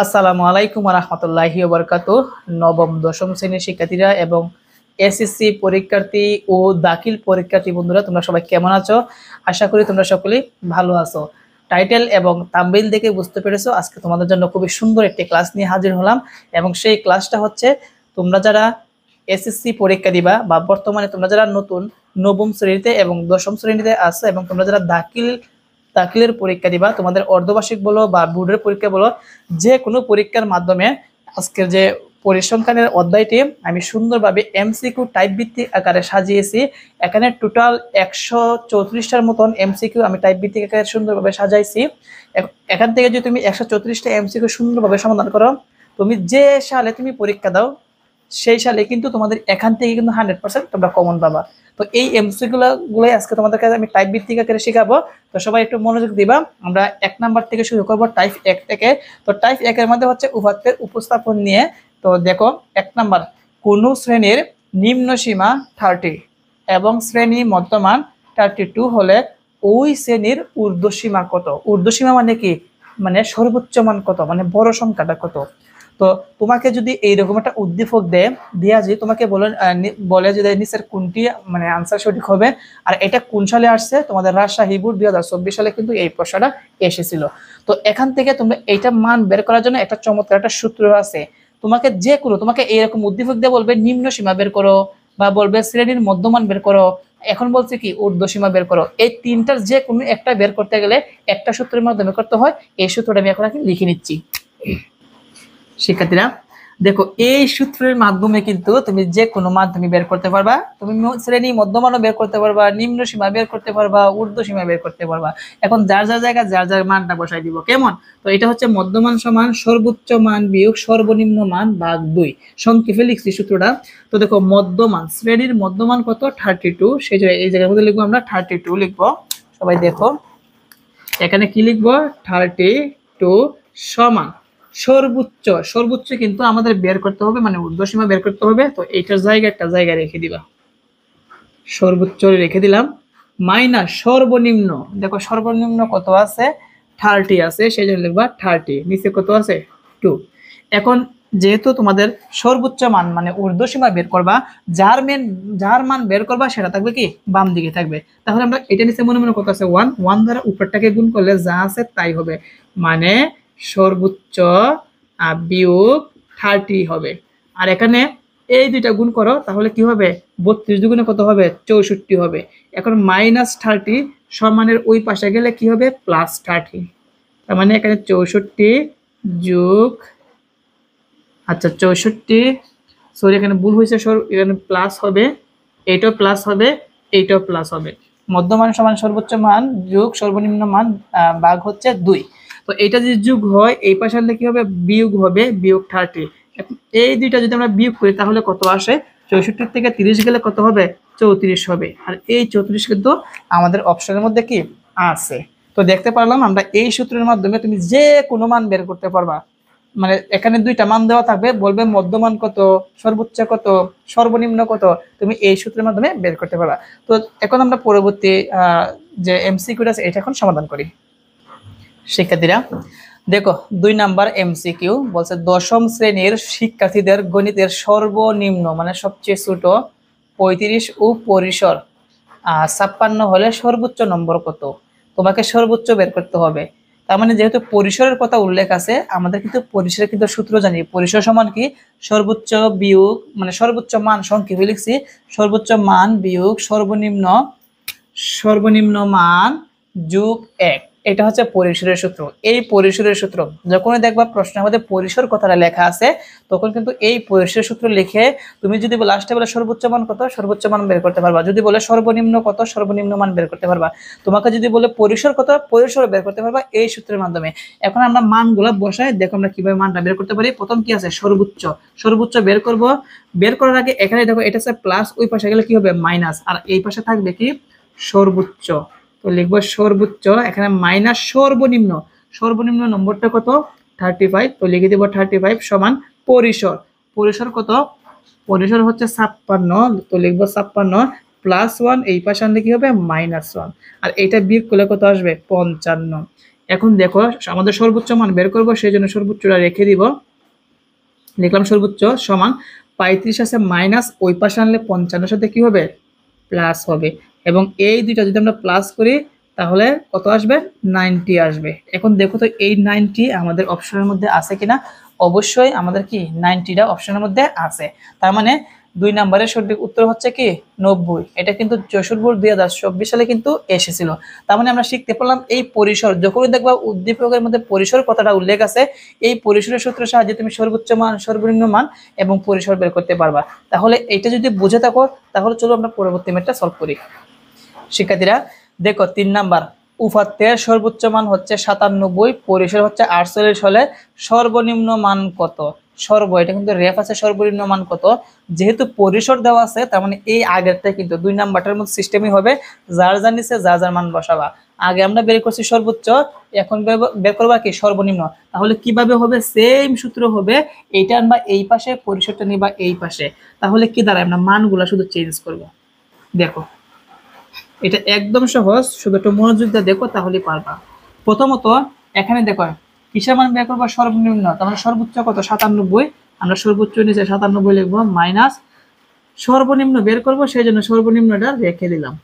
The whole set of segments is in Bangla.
আসসালামু আলাইকুম ওয়া রাহমাতুল্লাহি ওয়া বারাকাতুহু। নবম দশম শ্রেণীর শিক্ষার্থীরা এবং এসএসসি পরীক্ষার্থী ও দাখিল পরীক্ষার্থী বন্ধুরা, তোমরা সবাই কেমন আছো? আশা করি তোমরা সকলেই ভালো আছো। টাইটেল এবং থাম্বনেইল দেখে বুঝতে পেরেছো আজকে তোমাদের জন্য খুবই সুন্দর একটি ক্লাস নিয়ে হাজির হলাম। এবং সেই ক্লাসটা হচ্ছে, তোমরা যারা এসএসসি পরীক্ষা দিবা বা বর্তমানে তোমরা যারা নতুন নবম শ্রেণীতে এবং দশম শ্রেণীতে আছো এবং তোমরা যারা দাখিলের পরীক্ষা দিবা, তোমাদের অর্ধবার্ষিক বলো বা বোর্ডের পরীক্ষা বলো, যে কোনো পরীক্ষার মাধ্যমে আজকের যে পরিসংখ্যানের অধ্যায়টি আমি সুন্দরভাবে এমসিকিউ টাইপ ভিত্তিক আকারে সাজিয়েছি। এখানে টোটাল 134টার মতন এমসিকিউ আমি টাইপ ভিত্তিক আকারে সুন্দরভাবে সাজাইছি। এখান থেকে যদি তুমি 134টা এমসিকিউ সুন্দরভাবে সমাধান করো, তুমি যে সালে তুমি পরীক্ষা দাও সেই সালে কিন্তু তোমাদের এখান থেকে কিন্তু 100% তোমরা কমন পাবা। তো এই এমসিকিউগুলোই আজকে তোমাদের কাছে আমি টাইপ ভিত্তিক আকারে শেখাবো। তো সবাই একটু মনোযোগ দিবা। আমরা 1 নাম্বার থেকে শুরু করব, টাইপ 1 থেকে। তো টাইপ 1 এর মধ্যে হচ্ছে উপাত্তের উপস্থাপন নিয়ে। তো দেখো 1 নাম্বার, কোন শ্রেণীর নিম্ন সীমা 30 এবং শ্রেণী মধ্যমান 32 হলে ওই শ্রেণীর ঊর্ধ্বসীমা কত? ঊর্ধ্বসীমা মানে কি? মানে সর্বোচ্চ মান কত, মানে বড় সংখ্যাটা কত। তো তোমাকে যদি এইরকম একটা উদ্দীপক দেয়া যে তোমাকে বলে যে নিচের কোনটি মানে আনসার সঠিক হবে, আর এটা কোন সালে আসছে, তোমাদের রাজশাহী বোর্ড 2024 সালে কিন্তু এই প্রশ্নটা এসেছিল। তো এখান থেকে তোমরা এইটা মান বের করার জন্য একটা চমৎকার একটা সূত্র আছে। তোমাকে এইরকম উদ্দীপক দিয়ে বলবে নিম্ন সীমা বের করো, বা বলবে শ্রেণীর মধ্যমান বের করো, এখন বলছে কি ঊর্ধ্বসীমা বের করো। এই তিনটার যে কোনো একটা বের করতে গেলে একটা সূত্রের মাধ্যমে করতে হয়। এই সূত্রটা আমি এখন লিখে নিচ্ছি। শিক্ষার্থীরা দেখো, এই সূত্রের মাধ্যমে কিন্তু তুমি যে কোনো মান তুমি বের করতে পারবা। তুমি শ্রেণী মধ্যমানও বের করতে পারবা, নিম্ন সীমা বের করতে পারবা, ঊর্ধ্ব সীমা বের করতে পারবা। এখন যার যার জায়গায় যার যার মানটা বসাই দিব। কেমন? তো এটা হচ্ছে মধ্যমান সমান সর্বোচ্চ মান বিয়োগ সর্বনিম্ন মান ভাগ 2। সংক্ষেপে লিখছি সূত্রটা। তো দেখো, মধ্যমান, শ্রেণীর মধ্যমান কত? 32। সেই জায়গায় এই জায়গার মধ্যে লিখবো আমরা 32 লিখবো। সবাই দেখো, এখানে কি লিখবো? 32 সমান সর্বোচ্চ কিন্তু আমাদের বের করতে হবে, মানে ঊর্ধ্বসীমা বের করতে হবে। তো এইটার জায়গায় রেখে দিবা, সর্বোচ্চ রেখে দিলাম, মাইনাস সর্বনিম্ন। দেখো সর্বনিম্ন কত আছে? 30 আছে, সেই জন্য লিখবা 30। নিচে কত আছে? 2। এখন যেহেতু তোমাদের সর্বোচ্চ মান মানে ঊর্ধ্বসীমা বের করবা, যার মান বের করবা সেটা থাকবে কি বাম দিকে থাকবে। তাহলে আমরা এটা নিচে মনে মনে কত আছে? 1 দ্বারা উপরটাকে গুণ করলে যা আছে তাই হবে, মানে সর্বোচ্চ বিয়োগ 30 হবে। আর এখানে এই দুইটা গুণ করো, তাহলে কি হবে? 32 দুগুণে কত হবে? 64 হবে। এখন -30 সমানের ওই পাশে গেলে কি হবে? +30। তার মানে এখানে 64 যোগ, আচ্ছা 64, সরি এখানে ভুল হয়েছে, এখানে প্লাস হবে, এইটাও প্লাস হবে, এইটাও প্লাস হবে। মধ্যমান সমান সর্বোচ্চ মান যোগ সর্বনিম্ন মান ভাগ হচ্ছে 2। তো এইটা যদি যোগ হয়, এই পাশে আনলে কি হবে? বিয়োগ হবে, বিয়োগ 30। এই দুইটা যদি আমরা বিয়োগ করি তাহলে কত আসে? 64 থেকে 30 গেলে কত হবে? 34 হবে। আর এই 34 কিন্তু আমাদের অপশনের মধ্যে কি আছে। তো দেখতে পারলাম আমরা এই সূত্রের মাধ্যমে তুমি যে কোনো মান বের করতে পারবা। মানে এখানে দুইটা মান দেওয়া থাকবে, বলবে মধ্যমান কত, সর্বোচ্চ কত, সর্বনিম্ন কত, তুমি এই সূত্রের মাধ্যমে বের করতে পারবা। তো এখন আমরা পরবর্তী যে এমসিকিউটা আছে এটা এখন সমাধান করি। শিক্ষার্থীরা দেখো, 2 নাম্বার এমসিকিউ বলছে, দশম শ্রেণীর শিক্ষার্থীদের গণিতের সর্বনিম্ন মানে সবচেয়ে ছোট 35 ও পরিসর 56 হলে সর্বোচ্চ নম্বর কত? তোমাকে সর্বোচ্চ বের করতে হবে। তার মানে যেহেতু পরিসরের কথা উল্লেখ আছে, আমাদের কিন্তু পরিসরের কিন্তু সূত্র জানি। পরিসর সমান কি? সর্বোচ্চ বিয়োগ, মানে সর্বোচ্চ মান সংক্ষেপে লিখছি, সর্বোচ্চ মান বিয়োগ সর্বনিম্ন মান যোগ 1। এটা হচ্ছে পরিসরের সূত্র। এই পরিসরের সূত্র যখনই দেখবা প্রশ্নের মধ্যে পরিসর কথাটা লেখা আছে, তখন কিন্তু এই পরিসরের সূত্র লিখে তুমি যদি লাস্টে বলে সর্বোচ্চ মান কত, সর্বোচ্চ মান বের করতে পারবা। যদি বলে সর্বনিম্ন কত, সর্বনিম্ন মান বের করতে পারবা। তোমাকে যদি বলে পরিসর কত, পরিসর বের করতে পারবা এই সূত্রের মাধ্যমে। এখন আমরা মানগুলো বসাই, দেখো আমরা কিভাবে মানটা বের করতে পারি। প্রথম কি আছে? সর্বোচ্চ বের করব। বের করার আগে এখানে দেখো এটা আছে প্লাস, ওই পাশে গেলে কি হবে? মাইনাস, আর এই পাশে থাকবে কি? সর্বোচ্চ। তো লিখবো সর্বোচ্চ, এখানে মাইনাস সর্বনিম্ন নম্বরটা কত? 35। তো লিখে দেব 35 সমান পরিসর কত? পরিসর হচ্ছে 56। তো লিখবো 56 +1, এই পাশে আনলে কি হবে? -1। আর এইটা বিয়োগ করলে কত আসবে? 55। এখন দেখো আমাদের সর্বোচ্চ মান বের করবো, সেই জন্য সর্বোচ্চটা রেখে দিব। লিখলাম সর্বোচ্চ সমান 35 আছে মাইনাস, ওই পাশে আনলে 55 সাথে কি হবে প্লাস হবে, এবং এই দুইটা যদি আমরা প্লাস করি তাহলে কত আসবে 90 আসবে। এখন দেখো তো এই 90 আমাদের অপশনের মধ্যে আছে কিনা, অবশ্যই আমাদের কি 90টা অপশনের মধ্যে আছে। তার মানে 2 নম্বরের সঠিক উত্তর হচ্ছে কি 90। এটা কিন্তু যশোর বোর্ড 2024 সালে কিন্তু এসেছিল। তার মানে আমরা শিখতে পারলাম এই পরিসর, যখনই দেখবা উদ্দীপকের মধ্যে পরিসর কথাটা উল্লেখ আছে, এই পরিসরের সূত্রের সাহায্যে তুমি সর্বোচ্চ মান, সর্বনিম্ন মান এবং পরিসর বের করতে পারবা। তাহলে এটা যদি বুঝে থাকো তাহলে চলো আমরা পরবর্তী ম্যাথটা সলভ করি। শিক্ষার্থীরা দেখো 3 নাম্বার, উপাত্তের সর্বোচ্চ মান হচ্ছে 97, পরিসর হচ্ছে 48 হলে সর্বনিম্ন মান কত? এটা কিন্তু রেফ আছে, সর্বনিম্ন মান কত? যেহেতু পরিসর দেওয়া আছে তার মানে এই আগেরটা কিন্তু 2 নাম্বারটার মধ্যে সিস্টেমই হবে, যার যার নিচে যার যার মান বসাবা। আগে আমরা বের করছি সর্বোচ্চ, এখন বের করবা কি সর্বনিম্ন। তাহলে কিভাবে হবে? সেম সূত্র হবে, এইটা আনবা এই পাশে, পরিসরটা নিবা এই পাশে। তাহলে কি দাঁড়ায়, আমরা মানগুলা শুধু চেঞ্জ করব। দেখো এটা একদম সহজ, শুধু একটু মনোযোগ দিয়ে দেখো তাহলেই পারবা। প্রথমত এখানে দেখো কিসের মান বের করবো? সর্বনিম্ন। তার মানে সর্বোচ্চ কত? 97। আমরা সর্বোচ্চ নিচে 97 লিখবো, মাইনাস সর্বনিম্ন বের করব, সেই জন্য সর্বনিম্নটা রেখে দিলাম,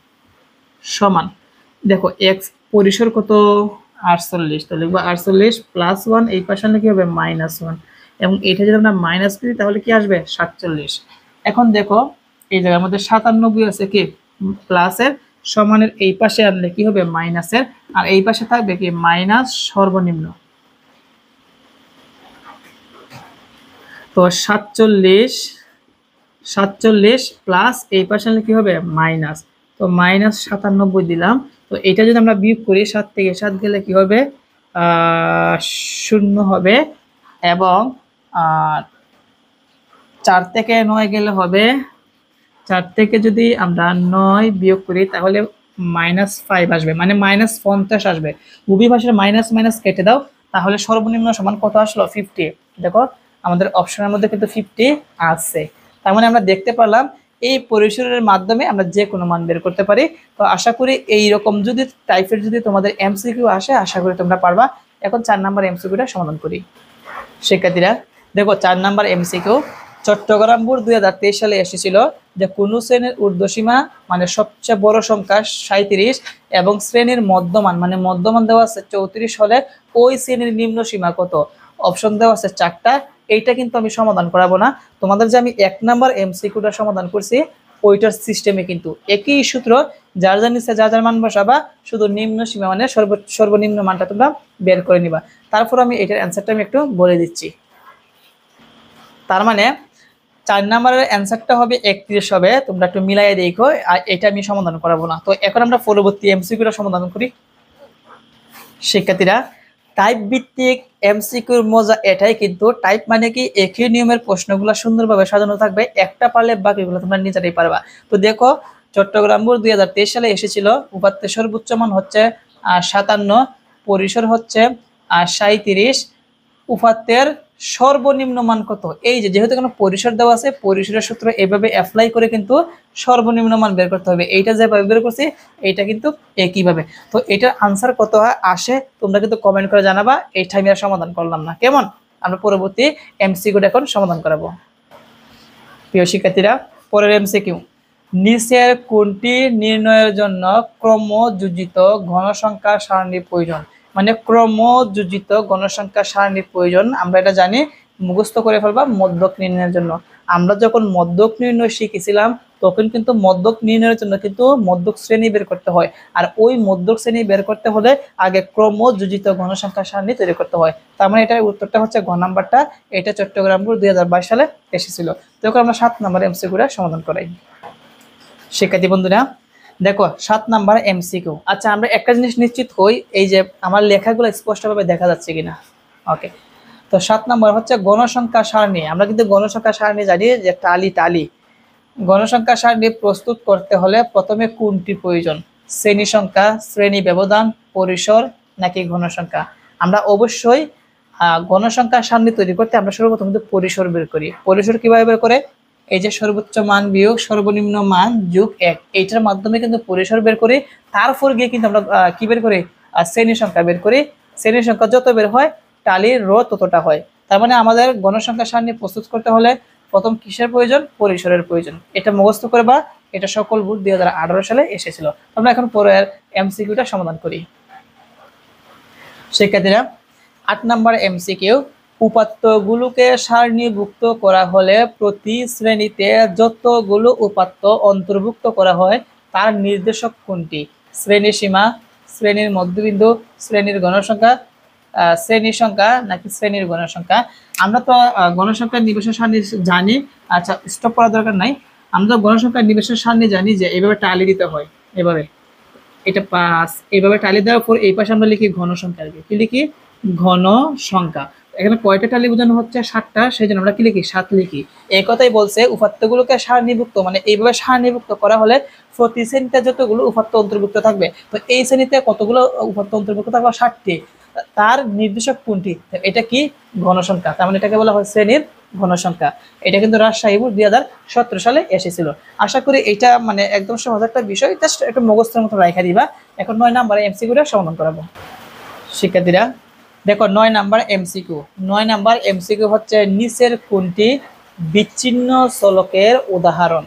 সমান দেখো এক্স পরিসর কত 48, তো লিখবো 48 প্লাস 1, এই পাশে কি হবে -1, এবং এটা যদি আমরা মাইনাস করি তাহলে কি আসবে 47। এখন দেখো এই জায়গার মধ্যে 97 আছে কি প্লাসের, সমানের এই পাশে আনলে কি হবে মাইনাসের, আর এই পাশে থাকবে কি মাইনাস সর্বনিম্ন। তো 47 প্লাস এই পাশে আনলে কি হবে মাইনাস, তো -97 দিলাম। তো এটা যদি আমরা বিয়োগ করি, 7 থেকে 7 গেলে কি হবে 0 হবে, এবং 4 থেকে 9 গেলে হবে, 4 থেকে যদি আমরা 9 বিয়োগ করি তাহলে -5 আসবে, মানে -50 আসবে। উভয় পাশের মাইনাস মাইনাস কেটে দাও, তাহলে সর্বনিম্ন সমান কত আসলো 50। দেখো আমাদের অপশনের মধ্যে কিন্তু 50 আছে। তার মানে আমরা দেখতে পারলাম এই পরিসরের মাধ্যমে আমরা যে কোনো মান বের করতে পারি। তো আশা করি এই রকম যদি টাইপের যদি তোমাদের এমসিকিউ আসে, আশা করি তোমরা পারবা। এখন 4 নাম্বার এমসিকিউটা সমাধান করি। শিক্ষার্থীরা দেখো 4 নাম্বার এমসিকিউ, চট্টগ্রাম বোর্ড 2023 সালে এসেছিল যে কোন শ্রেণীর ঊর্ধ্বসীমা মানে সবচেয়ে বড় সংখ্যা 37 এবং শ্রেণীর মধ্যমান মানে মধ্যমান দেওয়া আছে 34 হলে ওই শ্রেণীর নিম্ন সীমা কত? অপশন দেওয়া আছে 4টা। এইটা কিন্তু আমি সমাধান করাবো না, তোমাদের যে আমি 1 নাম্বার এমসিকিউটা সমাধান করছি ওইটার সিস্টেমে কিন্তু একই সূত্র, যার যার নিচে যার যার মান বসাবা, শুধু নিম্ন সীমা মানে সর্বনিম্ন মানটা তোমরা বের করে নিবা। তারপর আমি এটার অ্যান্সারটা আমি একটু বলে দিচ্ছি। তার মানে 4 নাম্বারের অ্যান্সারটা হবে 31 হবে, তোমরা একটু মিলাইয়ে দেখো, আর এটা আমি সমাধান করাবো না। তো এখন আমরা পরবর্তী এমসিকিউটা সমাধান করি। শিক্ষার্থীরা টাইপ ভিত্তিক এমসিকিউর মজা এটাই কিন্তু, টাইপ মানে কি একই নিয়মের প্রশ্নগুলো সুন্দরভাবে সাজানো থাকবে, একটা পারলে বাকিগুলো তোমরা নিজেরাই পারবা। তো দেখো চট্টগ্রাম বোর্ড 2023 সালে এসেছিল, উপাত্তের সর্বোচ্চ মান হচ্ছে 57, পরিসর হচ্ছে 37, উপাত্তের সর্বনিম্ন মান কত? এই যে যেহেতু কোনো পরিসর দেওয়া আছে, পরিসরের সূত্র এভাবে অ্যাপ্লাই করে কিন্তু সর্বনিম্ন মান বের করতে হবে। এইটা যেভাবে বের করছি এইটা কিন্তু একইভাবে। তো এটার আনসার কত আসে তোমরা কিন্তু কমেন্ট করে জানাবা। এইটা আমি আর সমাধান করলাম না, কেমন? আমরা পরবর্তী এমসিকিউটা এখন সমাধান করাবো। প্রিয় শিক্ষার্থীরা পরের এমসিকিউ, নিচের কোনটি নির্ণয়ের জন্য ক্রমযোজিত ঘনসংখ্যা সারণীর প্রয়োজন? মানে ক্রমযোজিত গণসংখ্যা সারণীর প্রয়োজন, আমরা এটা জানি, মুখস্থ করে ফেলবা মধ্যক নির্ণয়ের জন্য। আমরা যখন মধ্যক নির্ণয় শিখেছিলাম তখন কিন্তু মধ্যক নির্ণয়ের জন্য কিন্তু মধ্যক শ্রেণী বের করতে হয়, আর ওই মধ্যক শ্রেণী বের করতে হলে আগে ক্রমযোজিত ঘনসংখ্যা সারণী তৈরি করতে হয়। তার মানে এটার উত্তরটা হচ্ছে ঘ নাম্বারটা, এটা চট্টগ্রাম বোর্ড 2022 সালে এসেছিল। তো এখন আমরা 7 নাম্বার এমসিকিউটা সমাধান করাই। শিক্ষার্থী বন্ধুরা দেখো 7 নাম্বার এমসিকিউ। আচ্ছা আমরা একটা জিনিস নিশ্চিত হই, এই যে আমার লেখাগুলো স্পষ্টভাবে দেখা যাচ্ছে কিনা। ওকে, তো 7 নাম্বার হচ্ছে গণসংখ্যা সারণী। আমরা কিন্তু গণসংখ্যা সারণী জানি যে টালি। গণসংখ্যা সারণী প্রস্তুত করতে হলে প্রথমে কোনটি প্রয়োজন? শ্রেণী সংখ্যা, শ্রেণী ব্যবধান, পরিসর নাকি ঘনসংখ্যা? আমরা অবশ্যই গণসংখ্যা সারণী তৈরি করতে আমরা সর্বপ্রথম কিন্তু পরিসর বের করি। পরিসর কিভাবে বের করে? এই যে সর্বোচ্চ মান বিয়োগ সর্বনিম্ন মান যোগ 1, এইটার মাধ্যমে কিন্তু পরিসর বের করি। তারপর গিয়ে কিন্তু আমরা কি বের করি? শ্রেণী সংখ্যা বের করি। শ্রেণীর সংখ্যা যত বের হয় টালির রো ততটা হয়। তার মানে আমাদের গণসংখ্যা সারণী প্রস্তুত করতে হলে প্রথম কিসের প্রয়োজন? পরিসরের প্রয়োজন। এটা মুখস্থ করবা, এটা সকল বোর্ড 2018 সালে এসেছিল। আমরা এখন পরের এমসিকিউটা সমাধান করি। শিক্ষার্থীরা 8 নম্বর এমসিকিউ, উপাত্তগুলোকে সারণীভুক্ত করা হলে প্রতি শ্রেণীতে যতগুলো উপাত্ত অন্তর্ভুক্ত করা হয় তার নির্দেশক কোনটি? শ্রেণীর সীমা, শ্রেণীর মধ্যবিন্দু, শ্রেণীর গণসংখ্যা, শ্রেণীর সংখ্যা নাকি শ্রেণীর গণসংখ্যা? আমরা তো গণসংখ্যার নিবেশন সারণী জানি। আচ্ছা, স্টপ করার দরকার নাই। আমরা গণসংখ্যার নিবেশন সারণী জানি যে এইভাবে টালি দিতে হয়, এভাবে এটা 5, এইভাবে টালি দেওয়ার পর এই পাশে আমরা লিখি ঘনসংখ্যা। কি লিখি? ঘন সংখ্যা। এখানে কয়টা টালি বোঝানো হচ্ছে? 7টা, সেই জন্য আমরা কি লিখি? 7 লিখি। এই কথাই বলছে উপাত্তগুলোকে সারণীভুক্ত, মানে এইভাবে সারণীভুক্ত করা হলে প্রতি শ্রেণীতে যতগুলো উপাত্ত অন্তর্ভুক্ত থাকবে, তো এই শ্রেণীতে কতগুলো উপাত্ত অন্তর্ভুক্ত থাকবে? 7টি। তার নির্দেশক কোনটি? এটা কি? ঘনসংখ্যা। তার মানে এটাকে বলা হয় শ্রেণীর ঘনসংখ্যা। এটা কিন্তু রাজশাহী বোর্ড 2017 সালে এসেছিল। আশা করি এটা মানে একদম সহজ একটা বিষয়, জাস্ট একটু মুখস্থের মতো রাখা দিবা। এখন 9 নম্বরে এমসিকিউটা সমাধান করাবো। শিক্ষার্থীরা দেখো 9 নাম্বার এমসিকিউ। 9 নাম্বার এমসিকিউ হচ্ছে নিচের কোনটি বিচ্ছিন্ন চলকের উদাহরণ?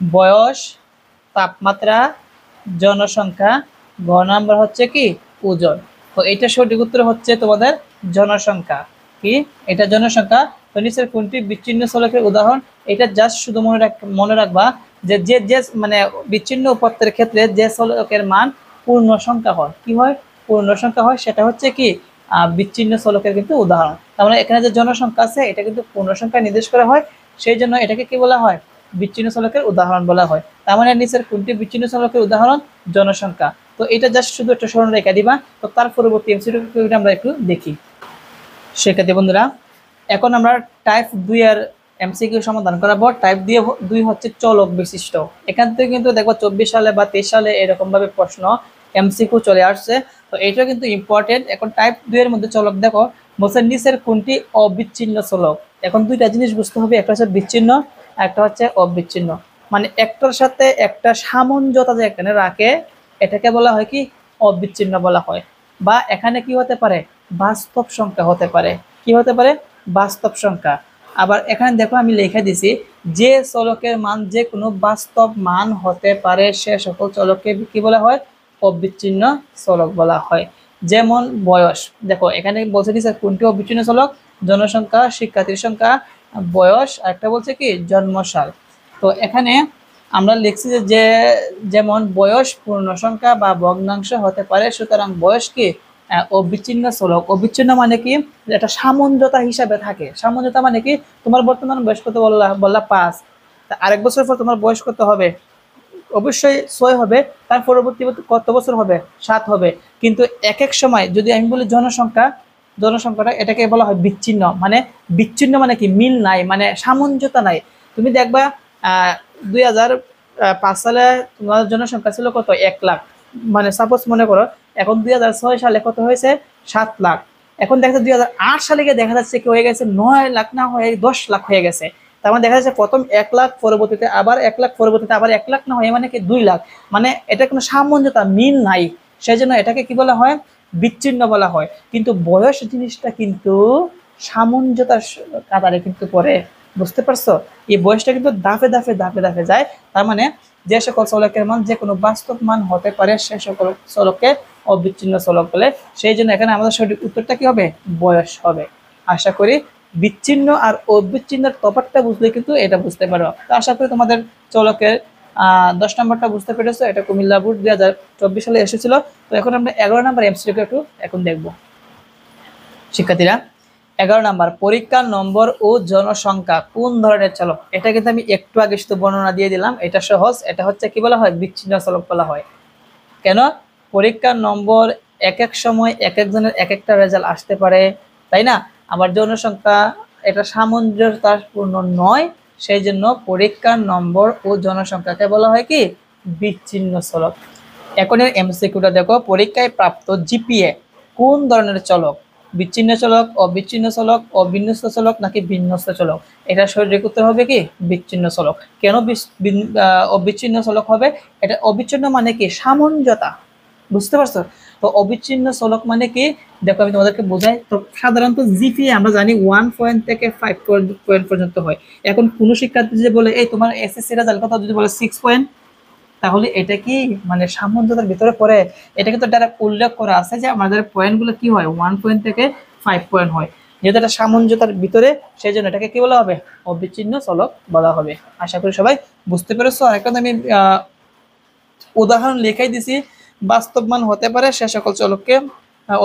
বয়স, তাপমাত্রা, জনসংখ্যা, ঘ নাম্বার হচ্ছে কি? ওজন। তো এটা সঠিক উত্তর হচ্ছে তোমাদের জনসংখ্যা। কি? এটা জনসংখ্যা। তো নিচের কোনটি বিচ্ছিন্ন চলকের উদাহরণ? এটা জাস্ট শুধু মনে রাখবা যে যে যে মানে বিচ্ছিন্ন উপাত্তের ক্ষেত্রে যে চলকের মান পূর্ণ সংখ্যা হয়, কি হয়? পূর্ণ সংখ্যা হয়, সেটা হচ্ছে কি? বিচ্ছিন্ন চলকের কিন্তু উদাহরণ। তার মানে এখানে যে জনসংখ্যা আছে এটা কিন্তু পূর্ণ সংখ্যা নির্দেশ করা হয়, সেই জন্য এটাকে কি বলা হয়? বিচ্ছিন্ন চলকের উদাহরণ বলা হয়। তার মানে নিচের কোনটি বিচ্ছিন্ন চলকের উদাহরণ? জনসংখ্যা। তো এটা জাস্ট শুধু একটা স্মরণ রেখে দিবা। তো তার পরবর্তী এমসিকিউটা আমরা একটু দেখি। শিক্ষার্থী বন্ধুরা, এখন আমরা টাইপ 2 এর এমসিকিউ সমাধান করাবো। টাইপ 2 হচ্ছে চলক বিশিষ্ট। এখান থেকে কিন্তু দেখো 24 সালে বা 23 সালে এরকম ভাবে প্রশ্ন এমসিকিউ চলে আসছে। তো এটা কিন্তু ইম্পর্টেন্ট। এখন টাইপ 2 এর মধ্যে চলক দেখো বলছে নিচের কোনটি অবিচ্ছিন্ন চলক। এখন দুইটা জিনিস বুঝতে হবে, একটা হচ্ছে বিচ্ছিন্ন, একটা হচ্ছে অবিচ্ছিন্ন। মানে একটার সাথে একটা সামঞ্জস্য যে এখানে রাখে এটাকে বলা হয় কি? অবিচ্ছিন্ন বলা হয়। বা এখানে কি হতে পারে? বাস্তব সংখ্যা হতে পারে। কি হতে পারে? বাস্তব সংখ্যা। আবার এখানে দেখো আমি লিখে দিছি যে চলকের মান যে কোনো বাস্তব মান হতে পারে সে সকল চলককে কি বলা হয়? অবিচ্ছিন্ন চলক বলা হয়। যেমন বয়স, দেখো এখানে বলছে কি স্যার কোনটি অবিচ্ছিন্ন চলক? জনসংখ্যা, শিক্ষার্থীর সংখ্যা, বয়স, আর একটা বলছে কি? জন্মসাল। তো এখানে আমরা লিখছি যে যেমন বয়স পূর্ণ সংখ্যা বা ভগ্নাংশ হতে পারে, সুতরাং বয়স কি? অবিচ্ছিন্ন চলক। অবিচ্ছিন্ন মানে কি? এটা সামঞ্জতা হিসাবে থাকে। সামঞ্জতা মানে কি? তোমার বর্তমান বয়স কত বললা 5, আরেক বছর পর তোমার বয়স কত হবে? অবশ্যই 6 হবে। তার পরবর্তী কত বছর হবে? 7 হবে। কিন্তু এক এক সময় যদি আমি বলি জনসংখ্যাটা এটাকে বলা হয় বিচ্ছিন্ন। মানে বিচ্ছিন্ন মানে কি? মিল নাই, মানে সামঞ্জতা নাই। তুমি দেখবা 2005 সালে তোমার জনসংখ্যা ছিল কত? 1 লাখ। মানে সাপোজ মনে করো এখন 2006 সালে কত হয়েছে? 7 লাখ। এখন দেখা যাচ্ছে 2008 সালে গিয়ে দেখা যাচ্ছে কি হয়ে গেছে? 9 লাখ না হয়ে 10 লাখ হয়ে গেছে। তার মানে দেখা যাচ্ছে প্রথম 1 লাখ, পরবর্তীতে আবার 1 লাখ, পরবর্তীতে আবার 1 লাখ না হয়ে মানে কি 2 লাখ। মানে এটা কোনো সামঞ্জতা, মিল নাই। সেই জন্য এটাকে কি বলা হয়? বিচ্ছিন্ন বলা হয়। কিন্তু বয়স জিনিসটা কিন্তু সামঞ্জতার কাতারে কিন্তু পড়ে। বুঝতে পারছো? এই বয়সটা কিন্তু ধাপে ধাপে ধাপে ধাপে যায়। তার মানে যে সকল চলকের মান যে কোনো বাস্তব মান হতে পারে সে সকল চলককে অবিচ্ছিন্ন চলক বলে। সেই জন্য এখানে আমাদের সঠিক উত্তরটা কি হবে? বয়স হবে। আশা করি বিচ্ছিন্ন আর অবিচ্ছিন্নের তফাৎটা বুঝলে কিন্তু এটা বুঝতে পারো। তো আশা করি তোমাদের চলকের 10 নম্বরটা বুঝতে পেরেছো। এটা কুমিল্লা বোর্ড 2024 সালে এসেছিল। তো এখন আমরা 11 নম্বর এমসিকিউ একটু এখন দেখবো। শিক্ষার্থীরা 11 নম্বর, পরীক্ষার নম্বর ও জনসংখ্যা কোন ধরনের চলক? এটা কিন্তু আমি একটু আগে শুধু বর্ণনা দিয়ে দিলাম। এটা সহজ। এটা হচ্ছে কি বলা হয়? বিচ্ছিন্ন চলক বলা হয়। কেন? পরীক্ষার নম্বর এক এক সময় এক একজনের এক একটা রেজাল্ট আসতে পারে, তাই না? আবার জনসংখ্যা এটা সামঞ্জস্যপূর্ণ নয়, সেই জন্য পরীক্ষার নম্বর ও জনসংখ্যাকে বলা হয় কি? বিচ্ছিন্ন চলক। এখন এর এমসিকিউটা দেখো, পরীক্ষায় প্রাপ্ত জিপিএ কোন ধরনের চলক? বিচ্ছিন্ন চলক, অবিচ্ছিন্ন চলক, অবিন্যস্ত চলক নাকি বিন্যস্ত চলক? এটা সঠিক উত্তর হবে কি? বিচ্ছিন্ন চলক। কেন অবিচ্ছিন্ন চলক হবে? এটা অবিচ্ছিন্ন মানে কি? সামঞ্জতা। বুঝতে পারছো? তো অবিচ্ছিন্ন চলক মানে কি? দেখো আমি তোমাদেরকে বোঝাই। তো সাধারণত জিপিএ আমরা জানি 1 পয়েন্ট থেকে 5 পয়েন্ট পর্যন্ত হয়। এখন কোনো শিক্ষার্থী যদি বলে এই তোমার এসএসসি রেজাল্ট কথা যদি বলে 6 পয়েন্ট, তাহলে এটা কি মানে সামঞ্জস্যতার ভিতরে পড়ে? এটা কিন্তু ডাইরেক্ট উল্লেখ করা আছে যে আমাদের পয়েন্টগুলো কি হয় 1 পয়েন্ট থেকে 5 পয়েন্ট হয়। যেহেতু এটা সামঞ্জস্যতার ভিতরে, সেই জন্য এটাকে কি বলা হবে? অবিচ্ছিন্ন চলক বলা হবে। আশা করি সবাই বুঝতে পেরেছো। আর একটা আমি উদাহরণ লেখাই দিছি, বাস্তব মান হতে পারে সে সকল চলককে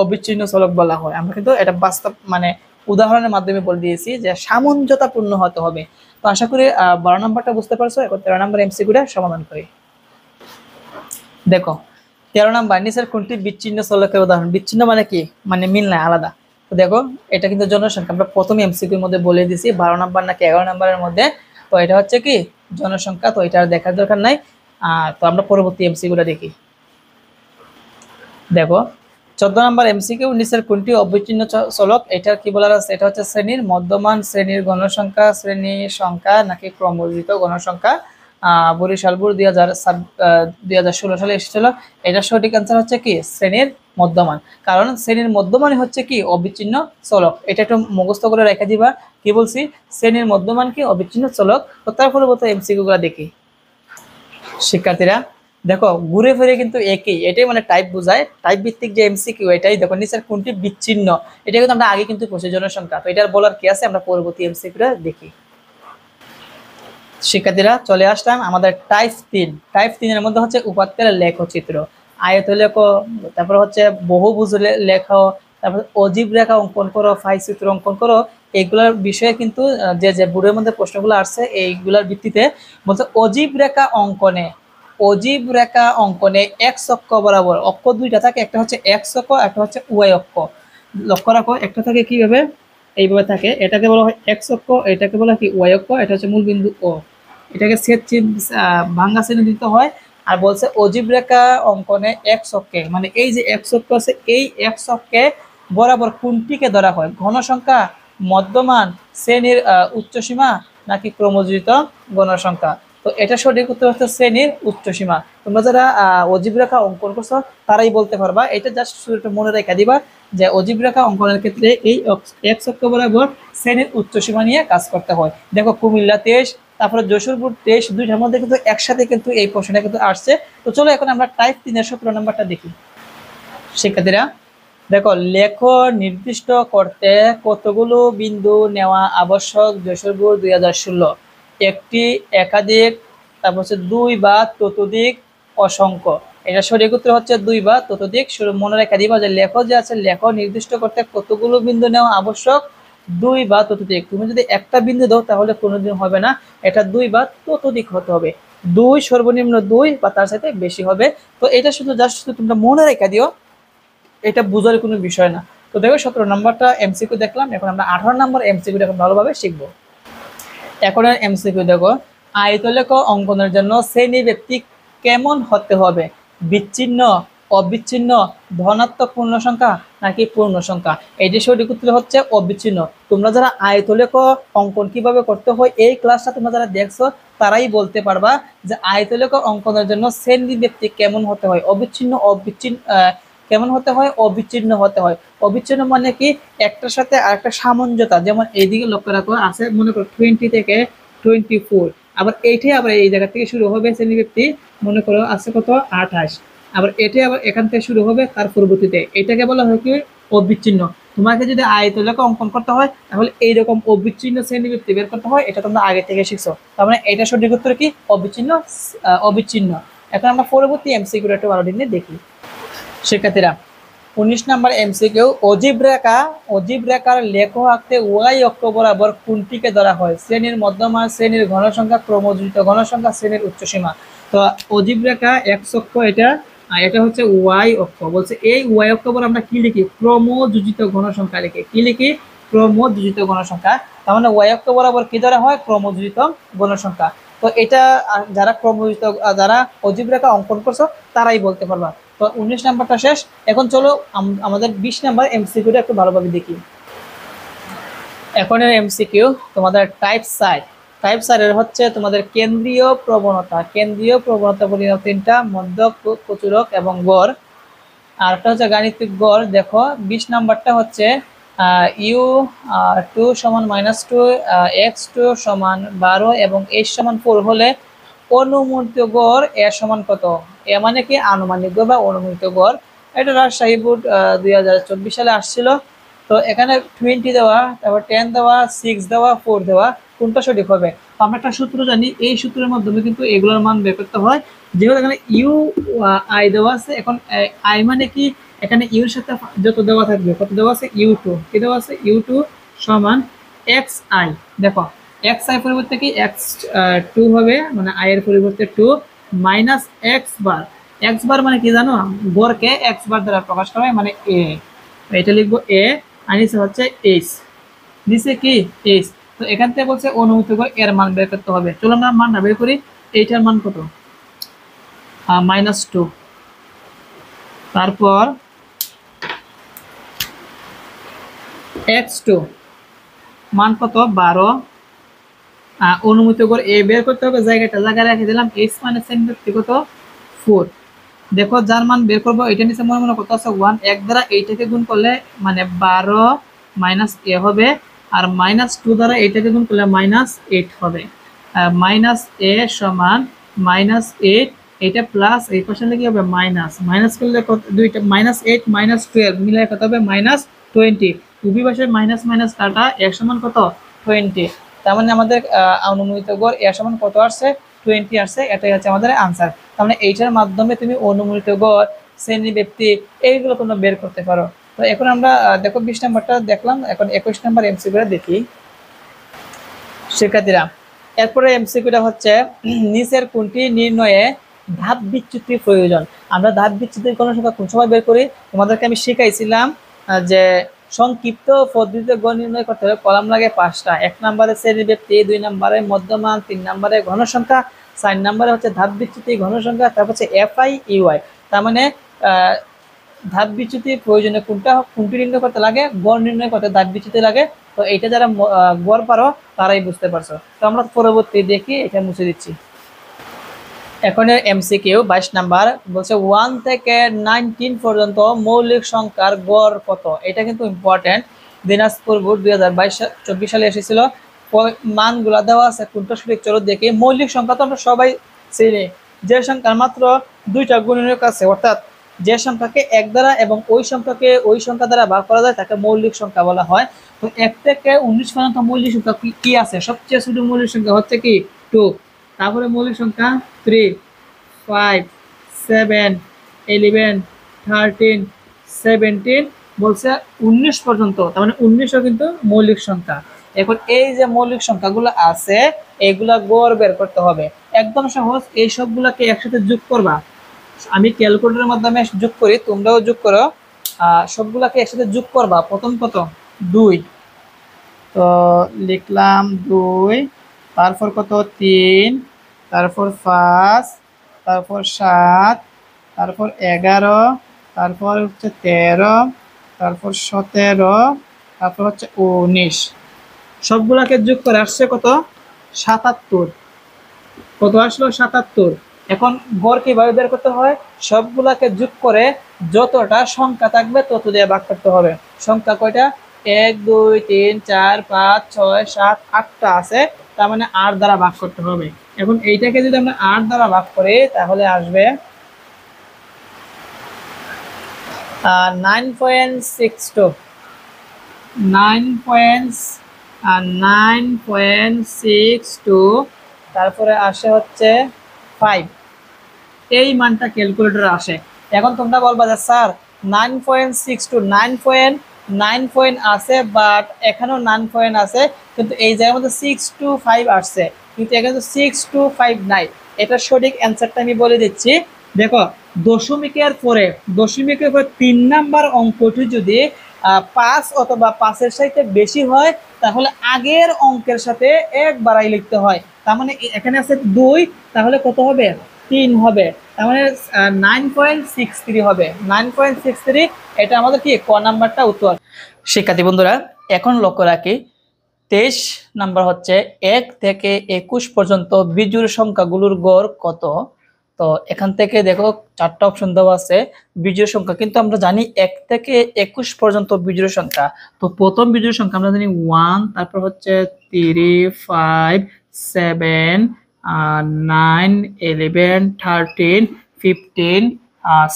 অবিচ্ছিন্ন চলক বলা হয়। আমরা কিন্তু এটা বাস্তব মানে উদাহরণের মাধ্যমে বলে দিয়েছি যে সামঞ্জস্যতাপূর্ণ হতে হবে। তো আশা করি 12 নম্বরটা বুঝতে পারছো। এখন 13 নম্বর এমসিকিউটা সমাধান করি। দেখো 13 নম্বর, নিচের কোনটি বিচ্ছিন্ন চলকের উদাহরণ? বিচ্ছিন্ন মানে কি? মানে মিল নাই, আলাদা। তো দেখো এটা কিন্তু জনসংখ্যা, আমরা প্রথম এমসিকিউর মধ্যে বলে দিছি 12 নম্বর নাকি 11 নম্বরের মধ্যে। তো এটা হচ্ছে কি জনসংখ্যা, তো এটা আর দেখার দরকার নাই। তো আমরা পরবর্তী এমসিকিউটা দেখি। দেখো 14 নম্বর এমসিকিউ, নিচের কোনটি অবিচ্ছিন্ন চলক? এটা কি বলার আছে? এটা হচ্ছে শ্রেণীর মধ্যমান, শ্রেণীর গণসংখ্যা, শ্রেণীর সংখ্যা নাকি ক্রমবর্ধিত গণসংখ্যা। বরিশাল বোর্ড 2016 সালে এসেছিল। এটা সঠিক অ্যান্সার হচ্ছে কি শ্রেণীর মধ্যমান। কারণ শ্রেণীর মধ্যমানই হচ্ছে কি অবিচ্ছিন্ন চলক। এটা একটু মুখস্থ করে রেখে দিবা। কি বলছি? শ্রেণীর মধ্যমান কি অবিচ্ছিন্ন চলক। তো তার পরবর্তী এমসিকিউ গুলা দেখি। শিক্ষার্থীরা দেখো ঘুরে ফিরে কিন্তু একই, এটাই মানে টাইপ বোঝায়, টাইপ ভিত্তিক যে এমসিকিউ এটাই। দেখো নিচের কোনটি বিচ্ছিন্ন, এটা কিন্তু আমরা আগে কিন্তু পড়ছি জনসংখ্যা। তো এটার বলার কি আছে, আমরা পরবর্তী এমসিকিউটা দেখি। শিক্ষার্থীরা চলে আসলাম আমাদের টাইপ 3। টাইপ 3 এর মধ্যে হচ্ছে উপাত্তের লেখচিত্র, আয়ত লেখ, তারপর হচ্ছে বহুভুজ লেখো, তারপর অজীব রেখা অঙ্কন করো, ফাইচিত্র অঙ্কন করো। এইগুলোর বিষয়ে কিন্তু যে যে বোর্ডের মধ্যে প্রশ্নগুলো আসছে এইগুলোর ভিত্তিতে বলছে অজীব রেখা অঙ্কনে, অজীব রেখা অঙ্কনে এক্স অক্ষ বরাবর, অক্ষ দুইটা থাকে, একটা হচ্ছে এক্স অক্ষ, একটা হচ্ছে ওয়াই অক্ষ। লক্ষ্য রাখো একটা থাকে কিভাবে, এইভাবে থাকে, এটাকে বলা হয় এক্স অক্ষ, এটাকে বলা হয় কি ওয়াই অক্ষ। এটা হচ্ছে মূল বিন্দু ও, এটাকে ছেদ ভাঙ্গা শ্রেণী দিতে হয়। আর বলছে অজীব রেখা অঙ্কনে এক্স অক্ষে, মানে এই যে এক্স অক্ষ আছে এই এক্স অক্ষে বরাবর কোনটিকে ধরা হয়? ঘনসংখ্যা, মধ্যমান, শ্রেণীর উচ্চসীমা নাকি ক্রমযোজিত গণসংখ্যা। তো এটা সঠিক উত্তর হচ্ছে শ্রেণীর উচ্চসীমা। তোমরা যারা অজীব রেখা অঙ্কন করছো তারাই বলতে পারবা। এটা জাস্ট শুধু মনে রেখে দিবা যে অজীব রেখা অঙ্কনের ক্ষেত্রে এই এক্স অক্ষ বরাবর শ্রেণীর উচ্চসীমা নিয়ে কাজ করতে হয়। দেখো কুমিল্লা 23, তারপরে যশোরপুর 23, দুইটার মধ্যে কিন্তু একসাথে কিন্তু এই প্রশ্নটা কিন্তু আসছে। তো চলো এখন আমরা টাইপ 3 এর 17 নম্বরটা দেখি। শিক্ষার্থীরা দেখো লেখ নির্দিষ্ট করতে কতগুলো বিন্দু নেওয়া আবশ্যক? যশোরপুর 2016, একটি, একাধিক, তারপর হচ্ছে দুই বা ততোধিক, অসংখ্য। এটা সঠিক উত্তর হচ্ছে দুই বা ততোধিক। শুরু মনে রেখে দিবা যে লেখ যে আছে, লেখ নির্দিষ্ট করতে কতগুলো বিন্দু নেওয়া আবশ্যক? দুই বা ততোধিক। তুমি যদি একটা বিন্দু দাও তাহলে কোনোদিন হবে না, এটা দুই বা ততোধিক হতে হবে। দুই সর্বনিম্ন দুই বা তার সাথে বেশি হবে। তো এটা শুধু জাস্ট তোমরা মনে রেখে দিও, এটা বোঝার কোনো বিষয় না। তো দেখো 17 নম্বরটা এমসিকিউ দেখলাম। এখন আমরা 18 নম্বর এমসিকিউটা এখন ভালোভাবে শিখবো। এখন এমসিকিউ দেখো, আয়তলেখ অঙ্কনের জন্য শ্রেণী ব্যক্তি কেমন হতে হবে? বিচ্ছিন্ন, অবিচ্ছিন্ন, ধনাত্মক পূর্ণ সংখ্যা নাকি পূর্ণ সংখ্যা? এই যে সঠিক উত্তর হচ্ছে অবিচ্ছিন্ন। তোমরা যারা আয়তলেখ অঙ্কন কিভাবে করতে হয় এই ক্লাসটা তোমরা যারা দেখছো তারাই বলতে পারবা যে আয়তলেখ অঙ্কনের জন্য শ্রেণী ব্যক্তি কেমন হতে হয়? অবিচ্ছিন্ন, অবিচ্ছিন্ন কেমন হতে হয়? অবিচ্ছিন্ন হতে হয়। অবিচ্ছিন্ন মানে কি? একটার সাথে আরেকটা সামঞ্জস্যতা। যেমন এইদিকে লক্ষ্য রাখো আছে মনে করো 20 থেকে 24, আবার এইটাই আবার এই জায়গা থেকে শুরু হবে শ্রেণী ব্যক্তি, মনে করো আছে কত 28, আবার এটাই আবার এখান থেকে শুরু হবে তার পরবর্তীতে। এটাকে বলা হয় কি অবিচ্ছিন্ন। তোমাকে যদি আয়তলেখ অঙ্কন করতে হয় তাহলে এইরকম অবিচ্ছিন্ন শ্রেণী ব্যক্তি বের করতে হয়, এটা তোমরা আগে থেকে শিখছো। তার মানে এটা সঠিক উত্তর কি অবিচ্ছিন্ন, অবিচ্ছিন্ন। এখন আমরা পরবর্তী এমসিকিউটা একটু ভালো দিনে দেখি। শিক্ষার্থীরা 19 নম্বর এমসিকিউ, অজীব রেখা, অজীব রেখার লেখ আঁকতে ওয়াই অক্ষ বরাবর কোনটিকে ধরা হয়? শ্রেণীর মধ্যমান, শ্রেণীর ঘনসংখ্যা, ক্রমযোজিত গণসংখ্যা, শ্রেণীর উচ্চসীমা। তো অজীব রেখা এক্স অক্ষ, এটা এটা হচ্ছে ওয়াই অক্ষ। বলছে এই ওয়াই অক্ষ বরাবর আমরা কি লিখি? ক্রমযোজিত গণসংখ্যা লিখি। কি লিখি? ক্রমযোজিত গণসংখ্যা। তার মানে ওয়াই অক্ষ বরাবর কি ধরা হয়? ক্রমযোজিত গণসংখ্যা। তো এটা যারা ক্রমযোজিত, যারা অজীব রেখা অঙ্কন করছো তারাই বলতে পারবা। তো 19 নাম্বারটা শেষ। এখন চলো আমাদের 20 নাম্বার এমসিকিউটা একটু ভালোভাবে দেখি। এখন এমসিকিউ তোমাদের টাইপ 4। টাইপ 4 এর হচ্ছে তোমাদের কেন্দ্রীয় প্রবণতা। কেন্দ্রীয় প্রবণতা বলি তিনটা, মধ্যক, প্রচুরক এবং গড়। আর একটা হচ্ছে গাণিতিক গড়। দেখো 20 নাম্বারটা হচ্ছে ইউ 2 সমান -2, x2 সমান 12 এবং h সমান 4 হলে অনুমোদিত গড় এ সমান কত? এ মানে কি আনুমানিক গড় বা অনুমোদিত গড়। এটা রাজশাহী বোর্ড 2024 সালে আসছিল। তো এখানে 20 দেওয়া, তারপর 10 দেওয়া, 6 দেওয়া, 4 দেওয়া, কোনটা সঠিক হবে? তো আমরা একটা সূত্র জানি, এই সূত্রের মাধ্যমে কিন্তু এগুলোর মান বের করতে হয়। যেহেতু এখানে ইউ আই দেওয়া আছে, এখন আই মানে কি, এখানে ইউর সাথে যত দেওয়া থাকবে, কত দেওয়া আছে u2, কি দেওয়া আছে u2 সমান xi। দেখো xi পরিবর্তে কি x2 হবে, মানে i এর পরিবর্তে 2 মাইনাস x বার। x বার মানে কি জানো, গড়কে x বার দ্বারা প্রকাশ করা হয়, মানে a। এটা লিখবো a, আর নিচে হচ্ছে h, নিচে কি h। তো এখান থেকে বলছে অনুমিত গড় এর মান বের করতে হবে। চলো আমরা মানটা বের করি। এইটার মান কত? -2। তারপর x2 মান কত? 12। অনুমিত গড় এ বের করতে হবে, জায়গায় রেখে দিলাম। h মানে কত? 4। দেখো যার মান বের করবো এটা নিচে মনে মনে কত আছে 1, এক দ্বারা এইটাকে গুণ করলে মানে 12 মাইনাস এ হবে, আর -2 দ্বারা এইটাকে গুণ করলে -8 হবে। -a সমান -8, এটা প্লাস এই পাশে কি হবে মাইনাস, মাইনাস করলে দুইটা -8 -12 মিলে কত হবে -20। উভয় পাশে মাইনাস মাইনাস কাটা, এর সমান কত 20। তার মানে আমাদের অনুমোদিত গড় এর সমান কত আসছে? 20 আসছে। এটাই হচ্ছে আমাদের আনসার। তার মানে এইটার মাধ্যমে তুমি অনুমোদিত গড়, শ্রেণী ব্যক্তি এইগুলো তোমরা বের করতে পারো। তো এখন আমরা দেখো 20 নাম্বারটা দেখলাম, এখন 21 নাম্বার এমসিকিউটা দেখি শিক্ষার্থীরা। এরপরে এমসিকিউটা হচ্ছে নিচের কোনটি নির্ণয়ে ধাপ বিচ্যুতি প্রয়োজন। আমরা ধাপ বিচ্যুতির গণসংখ্যা কোন সময় বের করি? তোমাদেরকে আমি শিখাইছিলাম যে সংক্ষিপ্ত পদ্ধতিতে গড় নির্ণয় করতে হবে। কলাম লাগে 5টা, 1 নম্বরে শ্রেণী ব্যক্তি, 2 নম্বরে মধ্যমান, 3 নম্বরে ঘনসংখ্যা, 4 নম্বরে হচ্ছে ধাপ বিচ্যুতি ঘনসংখ্যা, তারপর হচ্ছে এফআই ইউআই। তার মানে ধাপ বিচ্যুতি প্রয়োজনে কোনটি নির্ণয় করতে লাগে? গড় নির্ণয় করতে ধাপ বিচ্যুতি লাগে। তো এইটা যারা গড় পারো তারাই বুঝতে পারছো। তো আমরা পরবর্তী দেখি, এটা মুছে দিচ্ছি। এখন এমসিকিউ 22 নাম্বার বলছে 1 থেকে 19 পর্যন্ত মৌলিক সংখ্যার গড় কত? এটা কিন্তু ইম্পর্টেন্ট। দিনাজপুর বোর্ড 2024 সালে এসেছিল। মানগুলা দেওয়া আছে, কোনটা সঠিক চলো দেখি। মৌলিক সংখ্যা তো আমরা সবাই চিনি, যে সংখ্যার মাত্র 2টা গুণনীয়ক আছে, অর্থাৎ যে সংখ্যাকে 1 দ্বারা এবং ওই সংখ্যাকে ওই সংখ্যা দ্বারা ভাগ করা যায় তাকে মৌলিক সংখ্যা বলা হয়। তো 1 থেকে 19 পর্যন্ত মৌলিক সংখ্যা কি আছে? সবচেয়ে ছোট মৌলিক সংখ্যা হচ্ছে কি 2। তারপরে মৌলিক সংখ্যা 3, 5, 7, 11, 13, 17 বলছে 19 পর্যন্ত। তার মানে 19ও কিন্তু মৌলিক সংখ্যা। এখন এই যে মৌলিক সংখ্যাগুলো আছে এগুলা গড় বের করতে হবে। একদম সহজ, এই সবগুলাকে একসাথে যোগ করবা। আমি ক্যালকুলেটরের মাধ্যমে যোগ করি, তোমরাও যোগ করো। সবগুলাকে একসাথে যোগ করবা। প্রথম কত? 2। তো লিখলাম 2, তারপর কত? 3, তারপর 5, তারপর 7, তারপর 11, তারপর হচ্ছে 13, তারপর 17, তারপর হচ্ছে 19। সবগুলাকে যোগ করে আসছে কত? 77। কত আসলো? 77। এখন গড় কিভাবে বের করতে হয়? সবগুলাকে যোগ করে যতটা সংখ্যা থাকবে তত দিয়ে ভাগ করতে হবে। সংখ্যা কয়টা? 1, 2, 3, 4, 5, 6, 7, 8টা আছে, তার মানে 8 দ্বারা ভাগ করতে হবে। এখন এইটাকে যদি আমরা 8 দ্বারা ভাগ করি তাহলে আসবে 9.62। 9.62, তারপরে আসে হচ্ছে 5। এই মানটা ক্যালকুলেটরে আসে। এখন তোমরা বলবা যে স্যার 9.62, 9 পয়েন্ট আছে, বাট এখানেও 9 পয়েন্ট আছে, কিন্তু এই জায়গার মধ্যে 625 আসছে, কিন্তু এখানে তো 625 নাই। এটা সঠিক অ্যান্সারটা আমি বলে দিচ্ছি। দেখো দশমিকের পরে 3 নাম্বার অঙ্কটি যদি 5 অথবা 5-এর সাথে বেশি হয় তাহলে আগের অঙ্কের সাথে 1 বাড়াই লিখতে হয়। তার মানে এখানে আছে 2, তাহলে কত হবে? 3 হবে। তার মানে 9.63 হবে। 9.63, এটা আমাদের কি ক নাম্বারটা উত্তর। শিক্ষার্থী বন্ধুরা, এখন লক্ষ্য রাখি 23 নাম্বার হচ্ছে 1 থেকে 21 পর্যন্ত বিজোড় সংখ্যাগুলোর গড় কত? তো তো এখান থেকে দেখো 4টা অপশন দেওয়া আছে বিজোড় সংখ্যা, কিন্তু আমরা জানি 1 থেকে 21 পর্যন্ত বিজোড় সংখ্যা। তো প্রথম বিজোড় সংখ্যা আমরা জানি 1, তারপর হচ্ছে 3, 5, 7, 9, 11, 13, 15,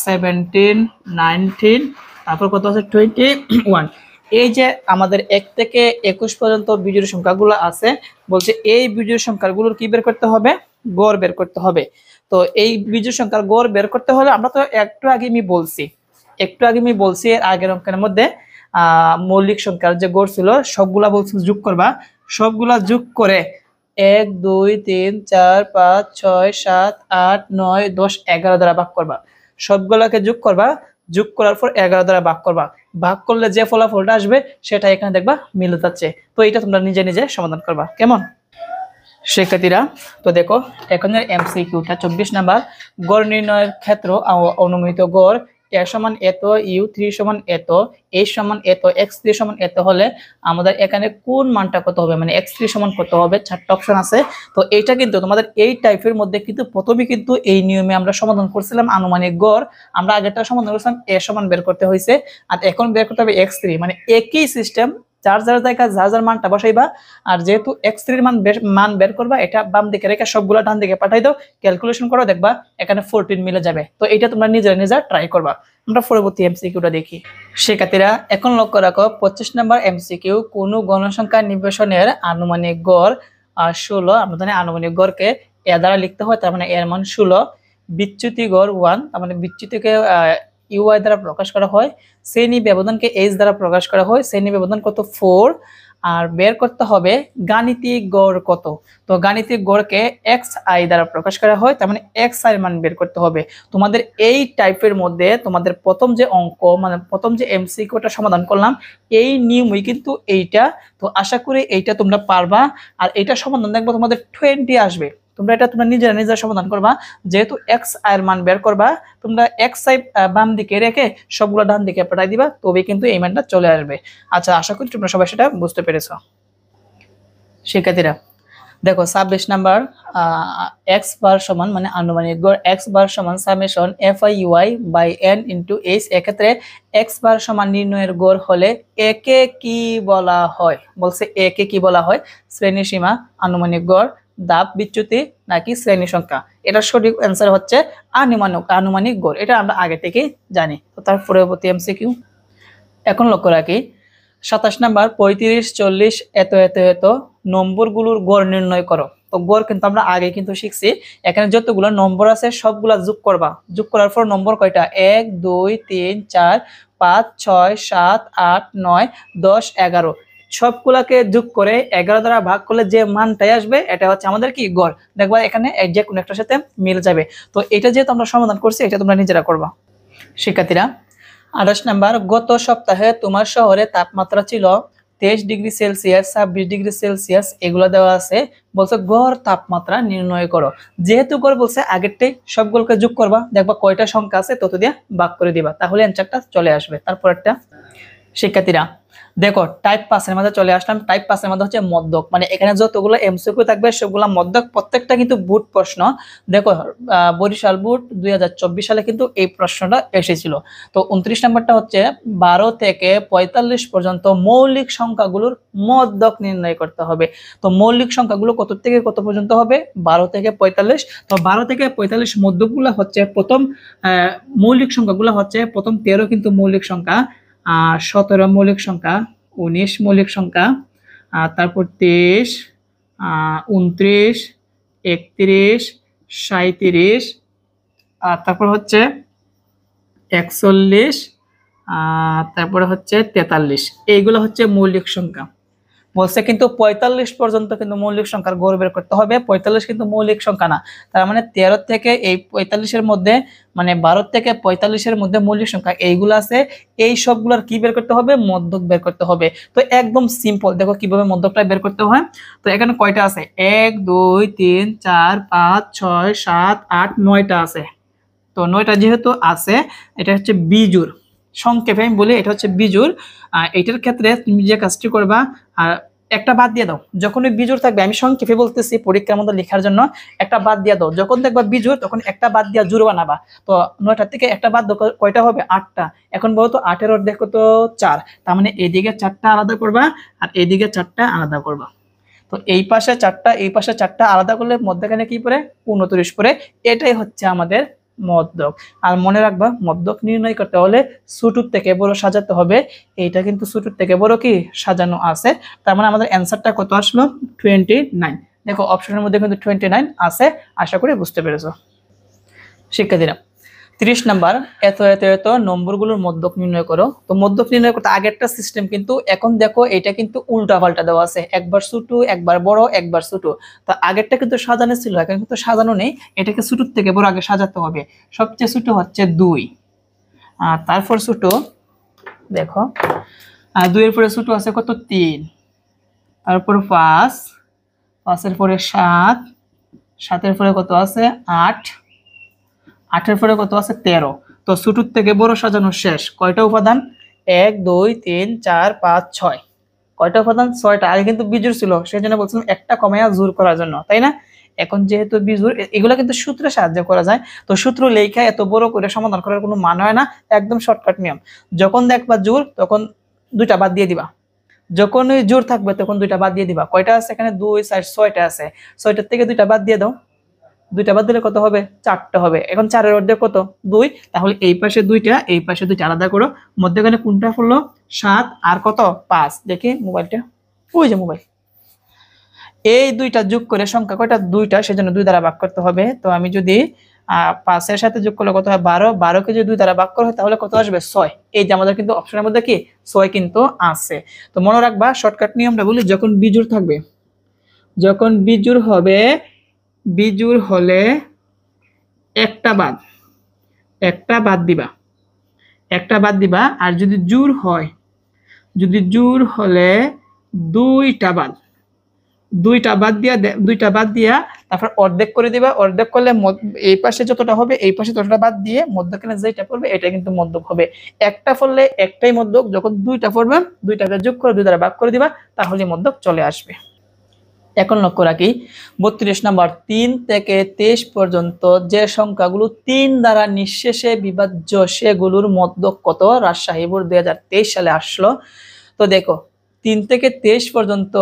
17, 19, তারপর কত আছে 21। এই যে আমাদের 1 থেকে 21 পর্যন্ত বিজোড় সংখ্যাগুলো আছে, বলছে এই বিজোড় সংখ্যাগুলোর কি বের করতে হবে, গড় বের করতে হবে। তো এই বিজোড় সংখ্যার গড় বের করতে হলে আমরা তো একটু আগে আমি বলছি এর আগের অঙ্কের মধ্যে মৌলিক সংখ্যার যে গড় ছিল সবগুলা বলছি যোগ করবা, সবগুলা যোগ করে 1 2 3 4 5 6 7 8 9 10 11 দ্বারা ভাগ করবা, সবগুলাকে যোগ করবা, যোগ করার পর 11 দ্বারা ভাগ করবা, ভাগ করলে যে ফলাফলটা আসবে সেটা এখানে দেখবা মিলে যাচ্ছে। তো এটা তোমরা নিজে নিজে সমাধান করবা, কেমন শিক্ষার্থীরা? তো দেখো এখানের এমসিকিউটা 24 নাম্বার, গড় নির্ণয়ের ক্ষেত্র অনুমিত গড় a সমান এত, u3 সমান এত, h সমান এত, x3 সমান এত হলে আমাদের এখানে কোন মানটা কত হবে, মানে x3 সমান কত হবে। 4টা অপশন আছে। তো এইটা কিন্তু তোমাদের এই টাইপের মধ্যে কিন্তু প্রথমে কিন্তু এই নিয়মে আমরা সমাধান করছিলাম আনুমানিক গড়, আমরা আগেরটা সমাধান করছিলাম a সমান বের করতে হয়েছে, আর এখন বের করতে হবে x3, মানে একই সিস্টেম, যার যার জায়গায় যার যার মানটা বসাইবা, আর যেহেতু x3 এর মান বের করবা, এটা বাম দিকে রেখে সবগুলা ডান দিকে পাঠাই দাও, ক্যালকুলেশন করো, দেখবা এখানে 14 মিলে যাবে। তো এটা তোমরা নিজে ট্রাই করবা। আমরা পরবর্তী এমসিকিউটা দেখি। শিক্ষার্থীরা এখন লক্ষ্য রাখো 25 নাম্বার এমসিকিউ, কোন গণসংখ্যা নিবেশনের আনুমানিক গড় 16, আমরা জানি আনুমানিক গড়কে এ দ্বারা লিখতে হয়, তার মানে এর মান 16, বিচ্যুতি গড় 1, তার মানে বিচ্যুতিকে ইউআই দ্বারা প্রকাশ করা হয়, শ্রেণী ব্যবধানকে এইচ দ্বারা প্রকাশ করা হয়, শ্রেণী ব্যবধান কত 4, আর বের করতে হবে গাণিতিক গড় কত। তো গাণিতিক গড়কে এক্স আই দ্বারা প্রকাশ করা হয়, তার মানে এক্স আই এর মান বের করতে হবে। তোমাদের এই টাইপের মধ্যে তোমাদের প্রথম যে অঙ্ক, মানে প্রথম যে এমসিকিউটা সমাধান করলাম, এই নিয়মই কিন্তু এইটা। তো আশা করি এইটা তোমরা পারবা, আর এইটা সমাধান দেখবো তোমাদের 20 আসবে। তোমরা এটা নিজেরা সমাধান করবা, যেহেতু এক্স আই এর মান বের করবা, তোমরা এক্স আই বাম দিকে রেখে সবগুলো ডান দিকে পাঠাই দিবা, তবে কিন্তু এই মানটা চলে আসবে। আচ্ছা, আশা করি তোমরা সবাই সেটা বুঝতে পেরেছো। শিক্ষার্থীরা দেখো 26 নাম্বার, এক্স বার সমান মানে আনুমানিক গড় এক্স বার সমান summation F I UI by N into H. এক্ষেত্রে এক্স বার সমান নির্ণয়ের গড় হলে একে কি বলা হয়, বলছে একে কি বলা হয়, শ্রেণী সীমা, আনুমানিক গড়, ধাপ বিচ্যুতি নাকি শ্রেণী সংখ্যা। এটা সঠিক অ্যান্সার হচ্ছে আনুমানিক গড়, এটা আমরা আগে থেকেই জানি। তো তার পরবর্তী এমসিকিউ এখন লক্ষ্য রাখি 27 নাম্বার, 35 40 এত এত এত নম্বরগুলোর গড় নির্ণয় করো। তো গড় কিন্তু আমরা আগে কিন্তু শিখছি, এখানে যতগুলো নম্বর আছে সবগুলা যোগ করবা, যোগ করার পর নম্বর কয়টা 1 2 3 4 5 6 7 8 9 10 11, সবগুলাকে যোগ করে 11 দ্বারা ভাগ করলে যে মানটাই আসবে এটা হচ্ছে আমাদের কি গড়। দেখবা এখানে যে কোনো একটার সাথে মিলে যাবে। তো এটা যেহেতু আমরা সমাধান করছি, এটা তোমরা নিজেরা করবা। শিক্ষার্থীরা 28 নাম্বার, গত সপ্তাহে তোমার শহরে তাপমাত্রা ছিল 23 ডিগ্রি সেলসিয়াস, 26 ডিগ্রি সেলসিয়াস, এগুলো দেওয়া আছে, বলছে গড় তাপমাত্রা নির্ণয় করো। যেহেতু গড় বলছে আগেরটাই সবগুলোকে যোগ করবা, দেখবা কয়টা সংখ্যা আছে তত দিয়ে ভাগ করে দিবা, তাহলে অ্যানসারটা চলে আসবে। তারপর একটা শিক্ষার্থীরা দেখো টাইপ 5 এর মধ্যে চলে আসলাম। টাইপ 5 এর মধ্যে হচ্ছে মধ্যক, মানে এখানে যতগুলো এমসিকিউ থাকবে সবগুলো মধ্যক, প্রত্যেকটা কিন্তু বুট প্রশ্ন। দেখো বরিশাল বুট 2024 সালে কিন্তু এই প্রশ্নটা এসেছিল। তো 29 নাম্বারটা হচ্ছে 12 থেকে 45 পর্যন্ত মৌলিক সংখ্যাগুলোর মধ্যক নির্ণয় করতে হবে। তো মৌলিক সংখ্যাগুলো কত থেকে কত পর্যন্ত হবে, 12 থেকে 45। তো 12 থেকে 45 মধ্যকগুলো হচ্ছে প্রথম মৌলিক সংখ্যাগুলো হচ্ছে প্রথম 13 কিন্তু মৌলিক সংখ্যা, 17 মৌলিক সংখ্যা, 19 মৌলিক সংখ্যা, তারপর 23, 29, 31, 37, তারপর হচ্ছে 41, তারপরে হচ্ছে 43, এইগুলো হচ্ছে মৌলিক সংখ্যা। বলছে কিন্তু 45 পর্যন্ত কিন্তু মৌলিক সংখ্যার গড় বের করতে হবে। 45 কিন্তু মৌলিক সংখ্যা না, তার মানে 13 থেকে এই 45 এর মধ্যে, মানে 12 থেকে 45 এর মধ্যে মৌলিক সংখ্যা এইগুলো আছে, এই সবগুলোর কি বের করতে হবে, মধ্যক বের করতে হবে। তো একদম সিম্পল, দেখো কিভাবে মধ্যকটা বের করতে হয়। তো এখানে কয়টা আছে, 1 2 3 4 5 6 7 8 9টা আছে। তো 9টা যেহেতু আছে, এটা হচ্ছে বিজোড়, সংক্ষেপে আমি বলি এটা হচ্ছে বিজোড়। এটার ক্ষেত্রে তুমি যে কাজটি করবা, আর একটা বাদ দিয়ে দাও। যখনই বিজোড় থাকবে, আমি সংক্ষেপে বলতেছি পরীক্ষার মধ্যে লেখার জন্য, একটা বাদ দিয়ে দাও। যখন দেখবা বিজোড় তখন একটা বাদ দিয়া জোড় বানাবা। তো 9টা থেকে একটা বাদ দাও, কয়টা হবে? 8টা। এখন বলো তো 8-এর অর্ধেক কত? 4। তার মানে এইদিকে 4টা আলাদা করবা আর এইদিকে 4টা আলাদা করবা। তো এই পাশে 4টা, এই পাশে 4টা আলাদা করলে মধ্যখানে কি পড়ে? 29 পড়ে। এটাই হচ্ছে আমাদের মদ্যক। আর মনে রাখবা, মদ্যক নির্ণয় করতে হলে ছোটর থেকে বড় সাজাতে হবে। এইটা কিন্তু ছোটর থেকে বড় কি সাজানো আছে। তার মানে আমাদের অ্যান্সারটা কত আসলো? 29। দেখো অপশনের মধ্যে কিন্তু 29 আছে। আশা করি বুঝতে পেরেছো শিক্ষার্থীরা। 30 নাম্বার, এত এত এত নম্বরগুলোর মধ্যক নির্ণয় করো। তো মধ্যক নির্ণয় করতে আগেরটা সিস্টেম, কিন্তু এখন দেখো এটা কিন্তু উল্টা পাল্টা দেওয়া আছে, একবার ছোট একবার বড় একবার ছোট। তো আগেরটা কিন্তু সাজানো ছিল, এখন কিন্তু সাজানো নেই। এটাকে ছোট থেকে বড় আগে সাজাতে হবে। সবচেয়ে ছোট হচ্ছে 2, আর তারপর ছোট দেখো, আর 2 এর পরে ছোট আছে কত? 3, তারপর 5, 5-এর পরে 7, 7-এর পরে কত আছে? 8, 8-এর পরে কত আছে? 13। তো ছোটর থেকে বড় সাজানো শেষ। কয়টা উপাদান? 1 2 3 4 5 6। কয়টা উপাদান? 6টা। আগে কিন্তু বিজোড় ছিল, সেই জন্য বলছিলাম একটা কমাইয়া জোর করার জন্য, তাই না? এখন যেহেতু বিজোড়, এগুলো কিন্তু সূত্রে সাহায্য করা যায়। তো সূত্র লেখা এত বড় করে সমাধান করার কোনো মানে হয় না, একদম শর্টকাট নিয়ম। যখন দেখবা জোর তখন 2টা বাদ দিয়ে দিবা, যখন ওই জোর থাকবে তখন 2টা বাদ দিয়ে দিবা। কয়টা আছে এখানে? 2 4 6টা আছে। 6টার থেকে 2টা বাদ দিয়ে দাও। 2টা বাদ দিলে কত হবে? 4টা হবে। এখন 4-এর অর্ধেক কত? 2। তাহলে এই পাশে 2টা, এই পাশে 2টা আলাদা করো। মধ্যখানে কোনটা পড়লো? 7 আর কত? 5। দেখি মোবাইলটা, ওই যে মোবাইল। এই 2টা যোগ করে সংখ্যা কয়টা? 2টা, সেজন্য 2 দ্বারা ভাগ করতে হবে। তো আমি যদি 5-এর সাথে যোগ করলে কত হয়? 12। 12কে যদি 2 দ্বারা ভাগ করা হয় তাহলে কত আসবে? 6। এই যে আমাদের কিন্তু অপশনের মধ্যে কি 6 কিন্তু আছে। তো মনে রাখবা, শর্টকাট নিয়মটা বলি, যখন বিজোড় থাকবে, যখন বিজোড় হবে, বিজোড় হলে একটা বাদ দিবা, একটা বাদ দিবা। আর যদি জোড় হয়, যদি জোড় হলে 2টা বাদ, 2টা বাদ দিয়া তারপর অর্ধেক করে দিবা। অর্ধেক করলে এই পাশে যতটা হবে এই পাশে ততটা বাদ দিয়ে মধ্যখানে যেটা পড়বে এটা কিন্তু মধ্যক হবে। একটা পড়লে একটাই মধ্যক, যখন 2টা পড়বে 2টাকে যোগ করে 2 দ্বারা ভাগ করে দিবা, তাহলে মধ্যক চলে আসবে। এখন লক্ষ্য রাখি 32 নম্বর, 3 থেকে 23 পর্যন্ত যে সংখ্যাগুলো 3 দ্বারা নিঃশেষে বিভাজ্য সেগুলোর মধ্যক কত? রাজশাহী বোর্ড 2023 সালে আসলো। তো দেখো 3 থেকে 23 পর্যন্ত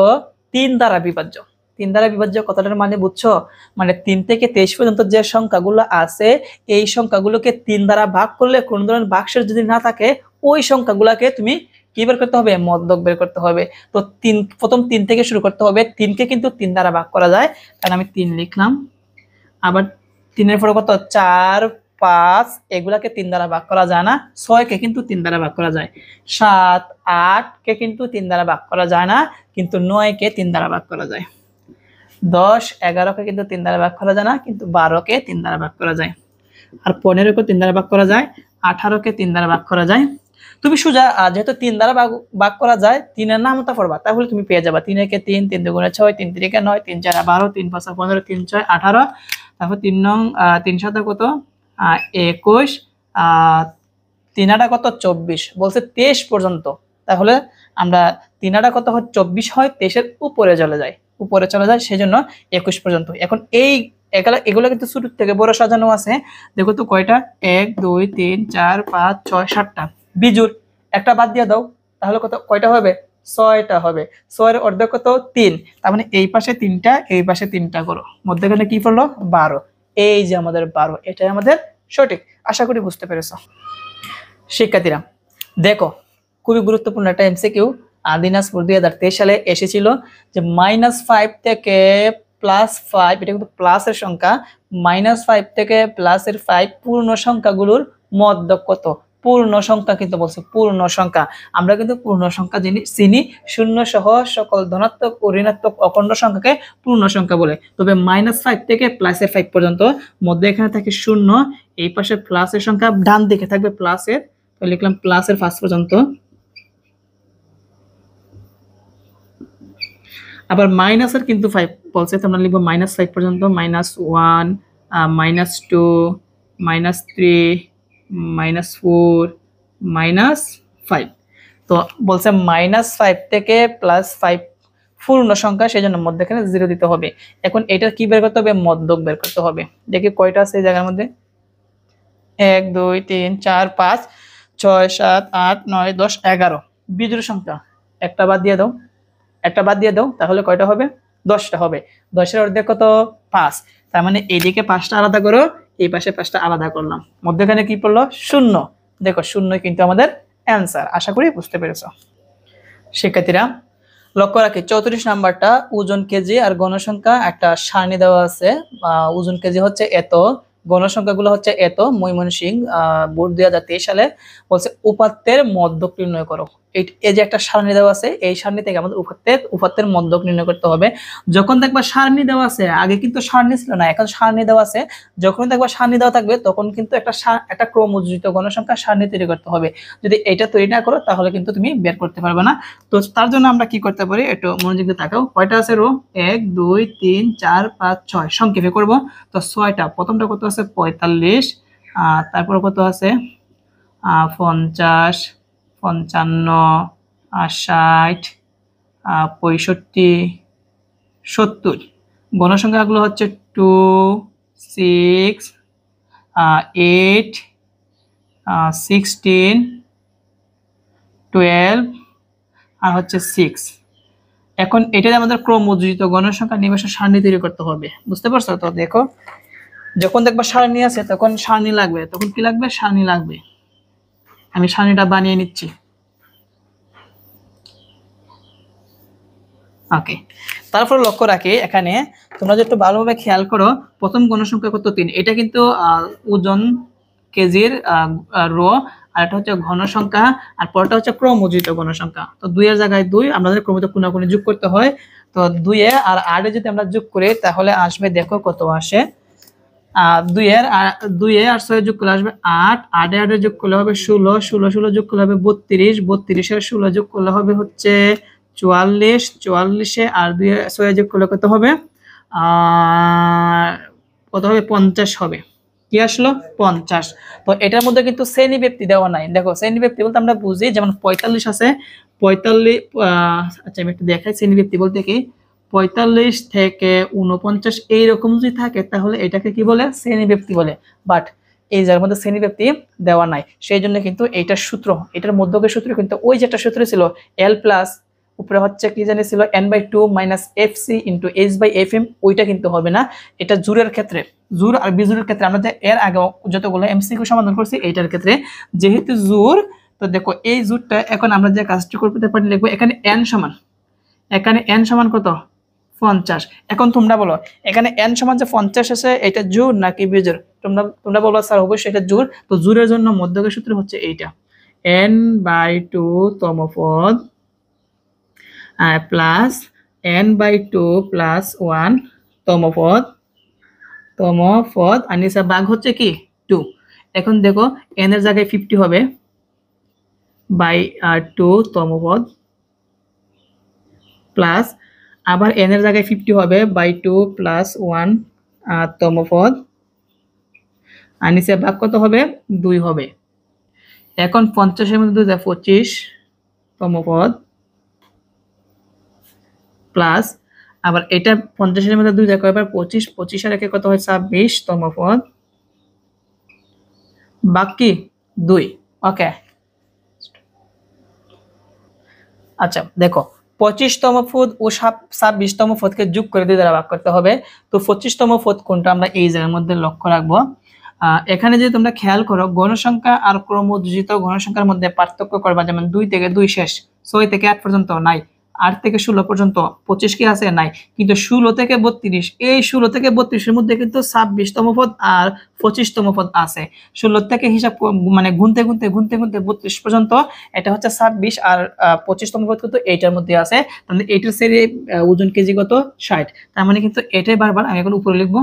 3 দ্বারা বিভাজ্য। 3 দ্বারা বিভাজ্য কথাটার মানে বুঝছো? মানে 3 থেকে 23 পর্যন্ত যে সংখ্যাগুলো আছে, এই সংখ্যাগুলোকে 3 দ্বারা ভাগ করলে কোন ধরনের ভাগশেষ যদি না থাকে, ওই সংখ্যাগুলোকে তুমি কি বের করতে হবে? মধ্যক বের করতে হবে। তো প্রথম 3 থেকে শুরু করতে হবে। 3কে কিন্তু 3 দ্বারা ভাগ করা যায়, কারণ আমি 3 লিখলাম। আবার 3-এর পরে কত? 4 5, এগুলাকে 3 দ্বারা ভাগ করা যায় না। 6কে কিন্তু 3 দ্বারা ভাগ করা যায়। 7 8কে কিন্তু 3 দ্বারা ভাগ করা যায় না, কিন্তু 9কে 3 দ্বারা ভাগ করা যায়। 10 11কে কিন্তু 3 দ্বারা ভাগ করা যায় না, কিন্তু 12কে 3 দ্বারা ভাগ করা যায়। আর 15কে 3 দ্বারা ভাগ করা যায়, 18কে 3 দ্বারা ভাগ করা যায়। তুমি সোজা যেহেতু 3 দ্বারা ভাগ করা যায়, 3-এর নামতা পড়বা, তাহলে তুমি পেয়ে যাবা 3 একে 3, 3 দুগুণে 6, 3 তিরিকে 9, 3 4 12, 3 5 15, 3 6 18, তারপর 3 নং 3 7 কত? 21, 3 8 কত? 24। বলছে 23 পর্যন্ত। তাহলে আমরা 3 8 কত হয়? 24 হয়, 23-এর উপরে চলে যায়, সেজন্য 21 পর্যন্ত। এখন এগুলো কিন্তু ছোট থেকে বড় সাজানো আছে। দেখো তো কয়টা? 1 2 3 4 5 6 7টা। বিজোড়, একটা বাদ দিয়ে দাও, তাহলে কয়টা হবে? 6টা হবে। 6-এর অর্ধেক কত? 3। তার মানে এই পাশে 3টা, এই পাশে 3টা করো, মধ্যখানে কি পড়লো? 12। এই যে আমাদের 12, এটাই আমাদের সঠিক। আশা করি বুঝতে পেরেছো শিক্ষার্থীরা। দেখো খুবই গুরুত্বপূর্ণ একটা এমসিকিউ দিনাজপুর 2023 সালে এসেছিল, যে -5 থেকে +5, এটা কিন্তু প্লাসের সংখ্যা, -5 থেকে +5 পূর্ণ সংখ্যাগুলোর মধ্যক কত? পূর্ণ সংখ্যা কিন্তু বলছে, পূর্ণ সংখ্যা। আমরা কিন্তু পূর্ণ সংখ্যা চিনি, শূন্য সহ সকল ধনাত্মক ও ঋণাত্মক অখণ্ড সংখ্যাকে পূর্ণ সংখ্যা বলে। তবে -5 থেকে +5 পর্যন্ত মধ্যে এখানে থাকে 0, এই পাশে প্লাসের সংখ্যা, ডান দিকে থাকবে প্লাসের, তো লিখলাম প্লাসের 5 পর্যন্ত। আবার মাইনাসের কিন্তু 5 বলছে, তো আমরা লিখবো -5 পর্যন্ত, -1 -2 -3 -4 -5। তো বলছে -5 থেকে +5 পূর্ণ সংখ্যা, সেই জন্য মধ্যখানে 0 দিতে হবে। এখন এটা কি বের করতে হবে? মধ্যক বের করতে হবে। দেখি কয়টা আছে এই জায়গার মধ্যে। 1 2 3 4 5 6 7 8 9 10 11 বিজোড় সংখ্যা। একটা বাদ দিয়ে দাও, একটা বাদ দিয়ে দাও, তাহলে কয়টা হবে? 10টা হবে। 10 এর অর্ধেক কত? 5। তার মানে এইদিকে 5টা আলাদা করো, এই পাশে 5টা আলাদা করলাম, মধ্যখানে কি পড়লো? 0। দেখো 0 কিন্তু আমাদের অ্যান্সার। আশা করি বুঝতে পেরেছো। শিক্ষার্থীরা লক্ষ্য রাখি 34 নাম্বারটা ওজন কেজি আর গণসংখ্যা একটা সারণী দেওয়া আছে। ওজন কেজি হচ্ছে এত, গণসংখ্যাগুলো হচ্ছে এত। ময়মনসিংহ বোর্ড 2023 সালে বলছে উপাত্তের মধ্যক নির্ণয় করো। এই যে একটা সারণী দেওয়া আছে, এই সারণী থেকে আমাদের উপাত্তের মধ্যক নির্ণয় করতে হবে। যখন দেখবা সারণী দেওয়া আছে, আগে কিন্তু সারণী ছিল না, এখন সারণী দেওয়া আছে, যখন দেখবা সারণী দেওয়া থাকবে তখন কিন্তু একটা ক্রমযোজিত গণসংখ্যা সারণী তৈরি করতে হবে। যদি এটা তৈরি না করো তাহলে কিন্তু তুমি বের করতে পারবে না। তো তার জন্য আমরা কি করতে পারি, একটু মনোযোগ দিয়ে তাকাও। কয়টা আছে রো? 1 2 3 4 5 6। সংক্ষেপে করব। তো 6টা। প্রথমটা কত আছে? 45। তারপর কত আছে? 50 55 60 65 70। গণসংখ্যাগুলো হচ্ছে 2 6 8 16 12 আর হচ্ছে 6। এখন এটাই আমাদের ক্রমযোজিত গণসংখ্যা নির্বাচন সারণী তৈরি করতে হবে। বুঝতে পারছো? তো দেখো যখন দেখবা সারণী আছে তখন সারণী লাগবে, তখন কি লাগবে? সারণী লাগবে। আমি সারণীটা বানিয়ে নিচ্ছি। ওকে, তারপর লক্ষ্য রাখি এখানে তোমরা যদি একটু ভালোভাবে খেয়াল করো, প্রথম গণসংখ্যা কত? 3। এটা কিন্তু ওজন কেজির রো, আর এটা হচ্ছে ঘনসংখ্যা, আর পরটা হচ্ছে ক্রমযোজিত গণসংখ্যা। তো 2 এর জায়গায় 2 আমাদের ক্রমিত কোণাকুণি যোগ করতে হয়। তো 2 এ আর 8 এ যদি আমরা যোগ করি তাহলে আসবে, দেখো কত আসে। 2 এ আর 6 যোগ করলে আসবে 8, 8 এ 8 এ যোগ করলে হবে 16, 16 16 যোগ করলে হবে 32, 32 এর 16 যোগ করলে হবে হচ্ছে 44, 44 এ আর 2 এ 6 যোগ করলে কত হবে? কত হবে? 50 হবে। কি আসলো? 50। তো এটার মধ্যে কিন্তু শ্রেণী ব্যক্তি দেওয়া নাই। দেখো শ্রেণী ব্যক্তি বলতে আমরা বুঝি, যেমন 45 আছে, 45 আচ্ছা আমি একটু দেখাই শ্রেণী ব্যক্তি বলতে কি। 45 থেকে 49 এইরকম যদি থাকে তাহলে এটাকে কি বলে? শ্রেণী ব্যক্তি বলে। বাট এই যার মধ্যে শ্রেণী ব্যক্তি দেওয়া নাই, সেই জন্য কিন্তু এইটার সূত্র, এটার মধ্যকের সূত্র কিন্তু ওই যে একটা সূত্র ছিল L প্লাস উপরে হচ্ছে কি জানি ছিল n/2 - fc × h/fm, ওইটা কিন্তু হবে না। এটা জোরের ক্ষেত্রে, জোর আর বিজোড়ের ক্ষেত্রে আমরা যে এর আগে যতগুলো এমসিকিউ সমাধান করছি এইটার ক্ষেত্রে যেহেতু জোর, তো দেখো এই জোরটা এখন আমরা যে কাজটি করতে পারি লিখবো এখানে n সমান, এখানে n সমান কত? 50। এখন তোমরা বলো এখানে n সমান যে 50 আছে এটা জোর নাকি বিজোড়? তোমরা বলো স্যার অবশ্যই এটা জোর। তো জোরের জন্য মধ্যকের সূত্র হচ্ছে এইটা, n/2 তম পদ প্লাস n/2 প্লাস 1 তম পদ আর নিচে ভাগ হচ্ছে কি 2। এখন দেখো n এর জায়গায় 50 হবে বাই 2 তম পদ প্লাস আবার n এর জায়গায় 50 হবে বাই 2 প্লাস 1 তম পদ আর নিচে ভাগ কত হবে? 2 হবে। এখন 50 এর মধ্যে 2 যায় 25 তম পদ প্লাস আবার এটা 50 এর মধ্যে 2 যায় কয়বার? 25, 25 আর একে কত হয়? 26 তম পদ বাকি 2। ওকে, আচ্ছা দেখো 25 তম পদ ও 26 তম পদকে যোগ করে 2 দ্বারা ভাগ করতে হবে। তো 25 তম পদ কোনটা আমরা এই জায়গার মধ্যে লক্ষ্য রাখবো। এখানে যদি তোমরা খেয়াল করো গণসংখ্যা আর ক্রমযোজিত গণসংখ্যার মধ্যে পার্থক্য করবা, যেমন 2 থেকে 2 শেষ, 6 থেকে 8 পর্যন্ত নাই, 8 থেকে 16 পর্যন্ত 25 কি আছে? নাই। কিন্তু 16 থেকে 32, এই 16 থেকে 32 এর মধ্যে কিন্তু 26 তম পদ আর 25 তম পদ আছে। 16 থেকে হিসাব মানে গুনতে গুনতে 32 পর্যন্ত এটা হচ্ছে 26 আর 25 তম পদ কিন্তু এইটার মধ্যে আছে। তাহলে এইটার সেরে ওজন কেজি কত? 60। তার মানে কিন্তু এটাই বারবার আমি এখন উপরে লিখবো,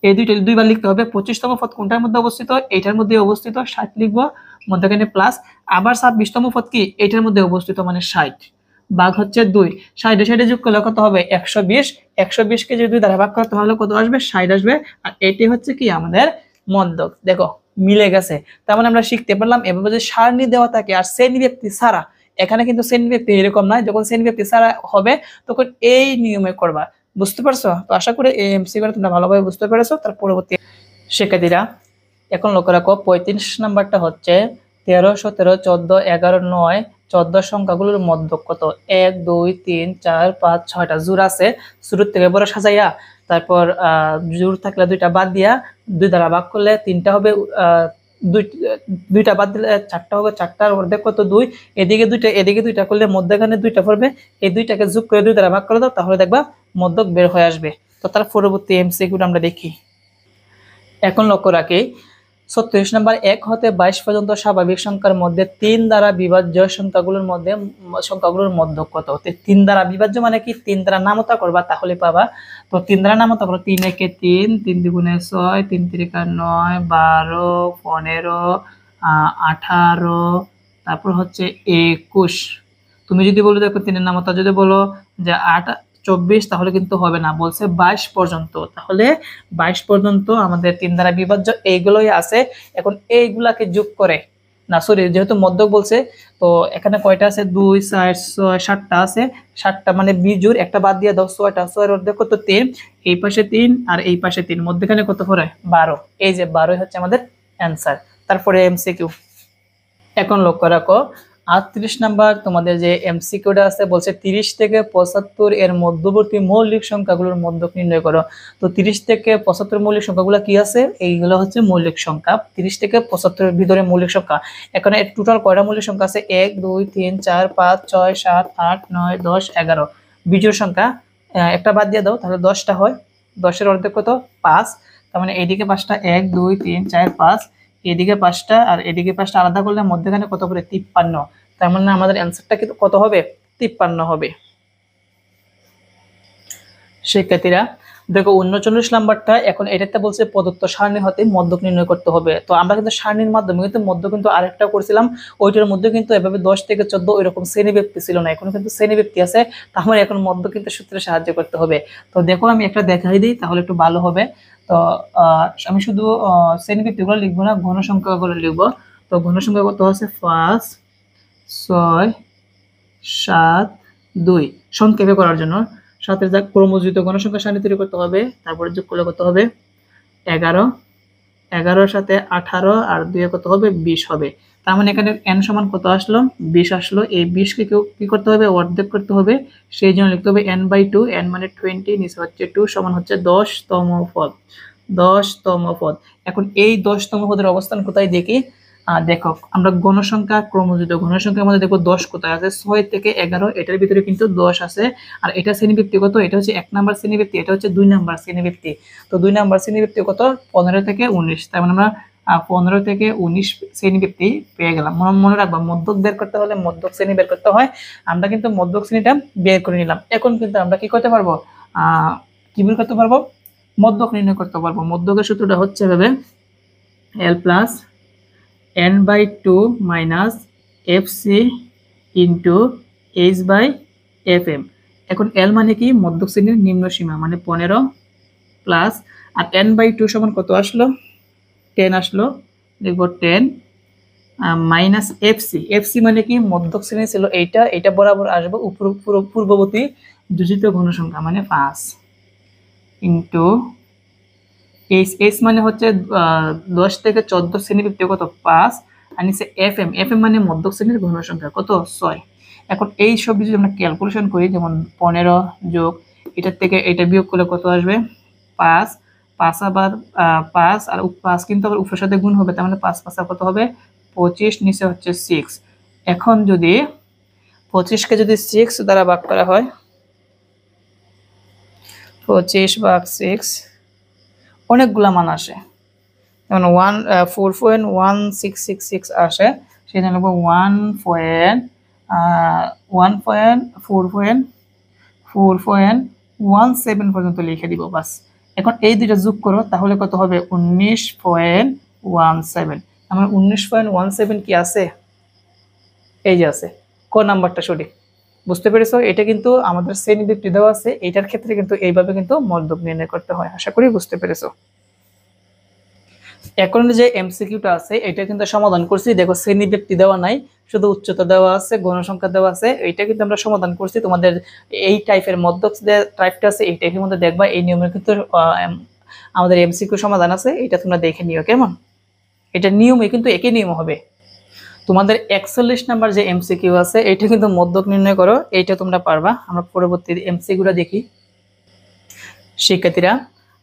এই দুইবার লিখতে হবে। 25 তম পদ কোনটার মধ্যে অবস্থিত? এইটার মধ্যে অবস্থিত, 60 লিখবো, মধ্যখানে প্লাস আবার 26 তম পদ কি এইটার মধ্যে অবস্থিত মানে 60 ভাগ হচ্ছে 2। 60 60 যোগ করলে কত হবে? 120। 120 কে যদি 2 দ্বারা ভাগ করো তাহলে কত আসবে? 60 আসবে। আর এটি হচ্ছে কি আমাদের মধ্যক। দেখো মিলে গেছে। তার মানে আমরা শিখতে পারলাম এভাবে যদি সারণী দেওয়া থাকে আর শ্রেণী ব্যক্তি ছাড়া এখানে কিন্তু শ্রেণী ব্যক্তি এরকম নয়, যখন শ্রেণী ব্যক্তি ছাড়া হবে তখন এই নিয়মে করবা। বুঝতে পারছো? তো আশা করি এই এমসিকিউটা তোমরা ভালোভাবে বুঝতে পেরেছো। তার পরবর্তী শিক্ষার্থীরা এখন লক্ষ্য রাখো 35 নাম্বারটা হচ্ছে 13, 17, 14, 11, 9, 14 সংখ্যাগুলোর মধ্যক কত? 1, 2, 3, 4, 5, 6টা জোড় আছে, শুরু থেকে বড় সাজাইয়া তারপর জোড় থাকলে দুইটা বাদ দিয়া 2 দ্বারা ভাগ করলে 3টা হবে, দুইটা বাদ দিলে 4টা হবে, 4টার অর্ধেক কত? 2। এদিকে 2টা এদিকে 2টা করলে মধ্যখানে 2টা পড়বে, এই 2টাকে যোগ করে 2 দ্বারা ভাগ করে দাও, তাহলে দেখবা মধ্যক বের হয়ে আসবে। তো তার পরবর্তী এমসিকিউটা আমরা দেখি। এখন লক্ষ্য রাখি 36 নম্বর 1 হতে 22 পর্যন্ত স্বাভাবিক সংখ্যার মধ্যে 3 দ্বারা বিভাজ্য সংখ্যাগুলোর মধ্যক কত? 3 দ্বারা বিভাজ্য মানে কি? 3 দ্বারা নামতা করবা তাহলে পাবা। তো 3 দ্বারা নামতা করো, 3 একে 3, 3 দুগুণে 6, 3 তিরিকা 9, 12, 15, 18, তারপর হচ্ছে 21। তুমি যদি বলো দেখো 3 এর নামতা যদি বলো যে 24 তাহলে কিন্তু হবে না, বলছে 22 পর্যন্ত। তাহলে 22 পর্যন্ত আমাদের 3 দ্বারা বিভাজ্য এইগুলোই আছে। এখন এইগুলাকে যোগ করে না, সরি, যেহেতু মধ্যক বলছে তো এখানে কয়টা আছে? 2, 4, 6, 7টা আছে। 7টা মানে বিজোড়, একটা বাদ দিয়ে দাও, 6টা। 6 এর অর্ধেক কত? 3। এই পাশে 3 আর এই পাশে 3, মধ্যখানে কত পড়ে? 12। এই যে 12 হচ্ছে আমাদের অ্যান্সার। তারপরে এমসিকিউ। এখন লক্ষ্য রাখো 38 নাম্বার তোমাদের যে এমসিকিউটা আছে, বলছে 30 থেকে 75 এর মধ্যবর্তী মৌলিক সংখ্যাগুলোর মধ্যক নির্ণয় করো। তো 30 থেকে 75 মৌলিক সংখ্যাগুলো কি আছে? এইগুলো হচ্ছে মৌলিক সংখ্যা। 30 থেকে 75 এর ভিতরে মৌলিক সংখ্যা। এখানে টোটাল কয়টা মৌলিক সংখ্যা আছে? 1, 2, 3, 4, 5, 6, 7, 8, 9, 10, 11 বিজোড় সংখ্যা। একটা বাদ দিয়ে দাও, তাহলে 10টা হয়। 10 এর অর্ধেক কত? 5। তার মানে এইদিকে 5টা, 1, 2, 3, 4, 5, এদিকে 5টা আর এদিকে 5টা আলাদা করলে মধ্যখানে কত করে? 53। তার মানে আমাদের অ্যান্সারটা কিন্তু কত হবে? 53 হবে। শিক্ষার্থীরা দেখো 39 নাম্বারটা, এখন এটাতে বলছে প্রদত্ত সারণী হতে মধ্যক নির্ণয় করতে হবে। তো আমরা কিন্তু সারণীর মাধ্যমে কিন্তু মধ্যক কিন্তু আরেকটা করছিলাম, ওইটার মধ্যে কিন্তু এভাবে 10 থেকে 14 ওইরকম শ্রেণীব্যক্তি ছিল না, এখন কিন্তু শ্রেণীব্যক্তি আছে। তাহলে এখন মধ্যক কিন্তু সূত্রে সাহায্য করতে হবে। তো দেখো আমি একটা দেখাই দিই, তাহলে একটু ভালো হবে। তো আমি শুধু শ্রেণীব্যক্তিগুলো লিখবো না, ঘন সংখ্যাগুলো লিখবো। তো ঘন সংখ্যা কত আছে? 5, 6, 7, 2 সংক্ষেপে করার জন্য 7 এর ক্রমযুক্ত গণসংখ্যা সারণী তৈরি করতে হবে। তারপরে যোগ করলে কত হবে? 11, 11 এর সাথে 18 আর 2 কত হবে? 20 হবে। তার মানে এখানে n সমান কত আসলো? 20 আসলো। এই 20 কে কি করতে হবে? অর্ধেক করতে হবে। সেই জন্য লিখতে হবে n/2, n মানে 20, নিচে হচ্ছে 2 সমান হচ্ছে 10তম পদ। 10তম পদ। এখন এই 10তম পদের অবস্থান কোথায় দেখি? দেখো আমরা গণসংখ্যা ক্রমযুক্ত গণসংখ্যার মধ্যে দেখো 10 কোথায় আছে? 6 থেকে 11, এটার ভিতরে কিন্তু 10 আছে। আর এটা শ্রেণীব্যক্তি কত? এটা হচ্ছে 1 নাম্বার শ্রেণীব্যক্তি, এটা হচ্ছে 2 নাম্বার শ্রেণীব্যক্তি। তো 2 নাম্বার শ্রেণীব্যক্তি কত? 15 থেকে 19। তার মানে আমরা 15 থেকে 19 শ্রেণীব্যক্তি পেয়ে গেলাম। মনে রাখবা মধ্যক বের করতে হলে মধ্যক শ্রেণী বের করতে হয়। আমরা কিন্তু মধ্যক শ্রেণীটা বের করে নিলাম। এখন কিন্তু আমরা কি করতে পারবো? কি বের করতে পারবো? মধ্যক নির্ণয় করতে পারবো। মধ্যকের সূত্রটা হচ্ছে এভাবে, l plus n/2 minus fc into h/fm। এখন l মানে কি? মধ্যক শ্রেণীর নিম্ন সীমা, মানে 15 প্লাস, আর n/2 সমান কত আসলো? 10 আসলো। দেখবো 10 মাইনাস fc মানে কি? মধ্যক শ্রেণী ছিল এইটা, এটা বরাবর আসবে পূর্ববর্তী যোজিত ঘনসংখ্যা মানে 5 ইন্টু h মানে হচ্ছে 10 থেকে 14 শ্রেণীব্যক্তি কত? 5, আর নিচে fm মানে মধ্যক শ্রেণীর ঘনসংখ্যা কত? 6। এখন এই সব যদি আমরা ক্যালকুলেশন করি, যেমন 15 যোগ এটার থেকে এটা বিয়োগ করলে কত আসবে? 5, 5 আবার 5 আর 5 কিন্তু আবার উপরের সাথে গুণ হবে, তার মানে 5 5 কত হবে? 25, নিচে হচ্ছে 6। এখন যদি 25 কে যদি 6 দ্বারা ভাগ করা হয়, 25 ভাগ 6 অনেকগুলা মান আসে, যেমন 4.1666 আসে। সেটা লিখবো 1.4.17 পর্যন্ত লিখে দিব বাস। এখন এই দুইটা যোগ করো, তাহলে কত হবে? 19.17। আমার 19.17 কি আছে? এই যে আছে। ক নাম্বারটা সঠিক? বুঝতে পেরেছো? এটা কিন্তু আমাদের শ্রেণীব্যক্তি দেওয়া আছে, এটার ক্ষেত্রে কিন্তু এইভাবে কিন্তু মধ্যক নির্ণয় করতে হয়। আশা করি বুঝতে পেরেছো। এখন যে এমসিকিউটা আছে এটা কিন্তু সমাধান করছি, দেখো শ্রেণী ব্যক্তি দেওয়া নাই, শুধু উচ্চতা দেওয়া আছে, গণসংখ্যা দেওয়া আছে, এইটা কিন্তু আমরা সমাধান করছি। তোমাদের এই টাইপের মধ্যক যে টাইপটা আছে এই টাইপের মধ্যে দেখবা এই নিয়মের কিন্তু আমাদের এমসিকিউ সমাধান আছে, এটা তোমরা দেখে নিও কেমন। এটা নিয়মে কিন্তু একই নিয়ম হবে। তোমাদের 41 নাম্বার যে এমসিকিউ আছে এটা কিন্তু মধ্যক নির্ণয় করো, এইটা তোমরা পারবা। আমরা পরবর্তী এমসিকিউটা দেখি। শিক্ষার্থীরা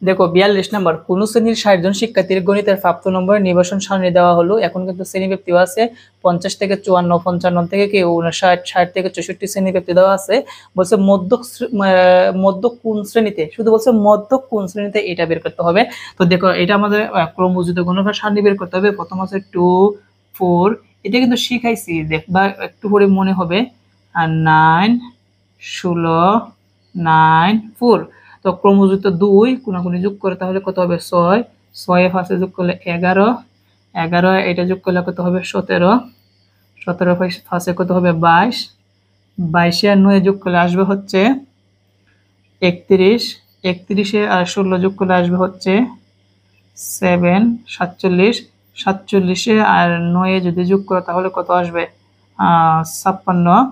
দেখো 42 নাম্বার, কোন শ্রেণীর 60 জন শিক্ষার্থীর গণিতের প্রাপ্ত নম্বর নির্বাচন সারণী দেওয়া হলো। এখন কিন্তু শ্রেণী ব্যক্তি আছে 50 থেকে 54, 55 থেকে কি 59, 60 থেকে 64 শ্রেণী ব্যক্তি দেওয়া আছে। বলছে মধ্যক কোন শ্রেণীতে, শুধু বলছে মধ্যক কোন শ্রেণীতে এটা বের করতে হবে। তো দেখো এটা আমাদের ক্রমযোজিত গুণফল সারণী বের করতে হবে। প্রথম আছে 2 4, এটা কিন্তু শিখাইছি, দেখবা একটু পরে মনে হবে। আর 9 16 9 4, তো ক্রমযুক্ত 2 কোনাকুনি যোগ করে তাহলে কত হবে 6, 6 এ ফার্স্টে যোগ করলে 11, 11 এটা যোগ করলে কত হবে 17, 17 ফার্স্টে কত হবে 22, 22 আর 9 যোগ করলে আসবে হচ্ছে 31, 31 আর 16 যোগ করলে আসবে হচ্ছে 7, 47, 47 আর 9 যদি যোগ করো তাহলে কত আসবে 56,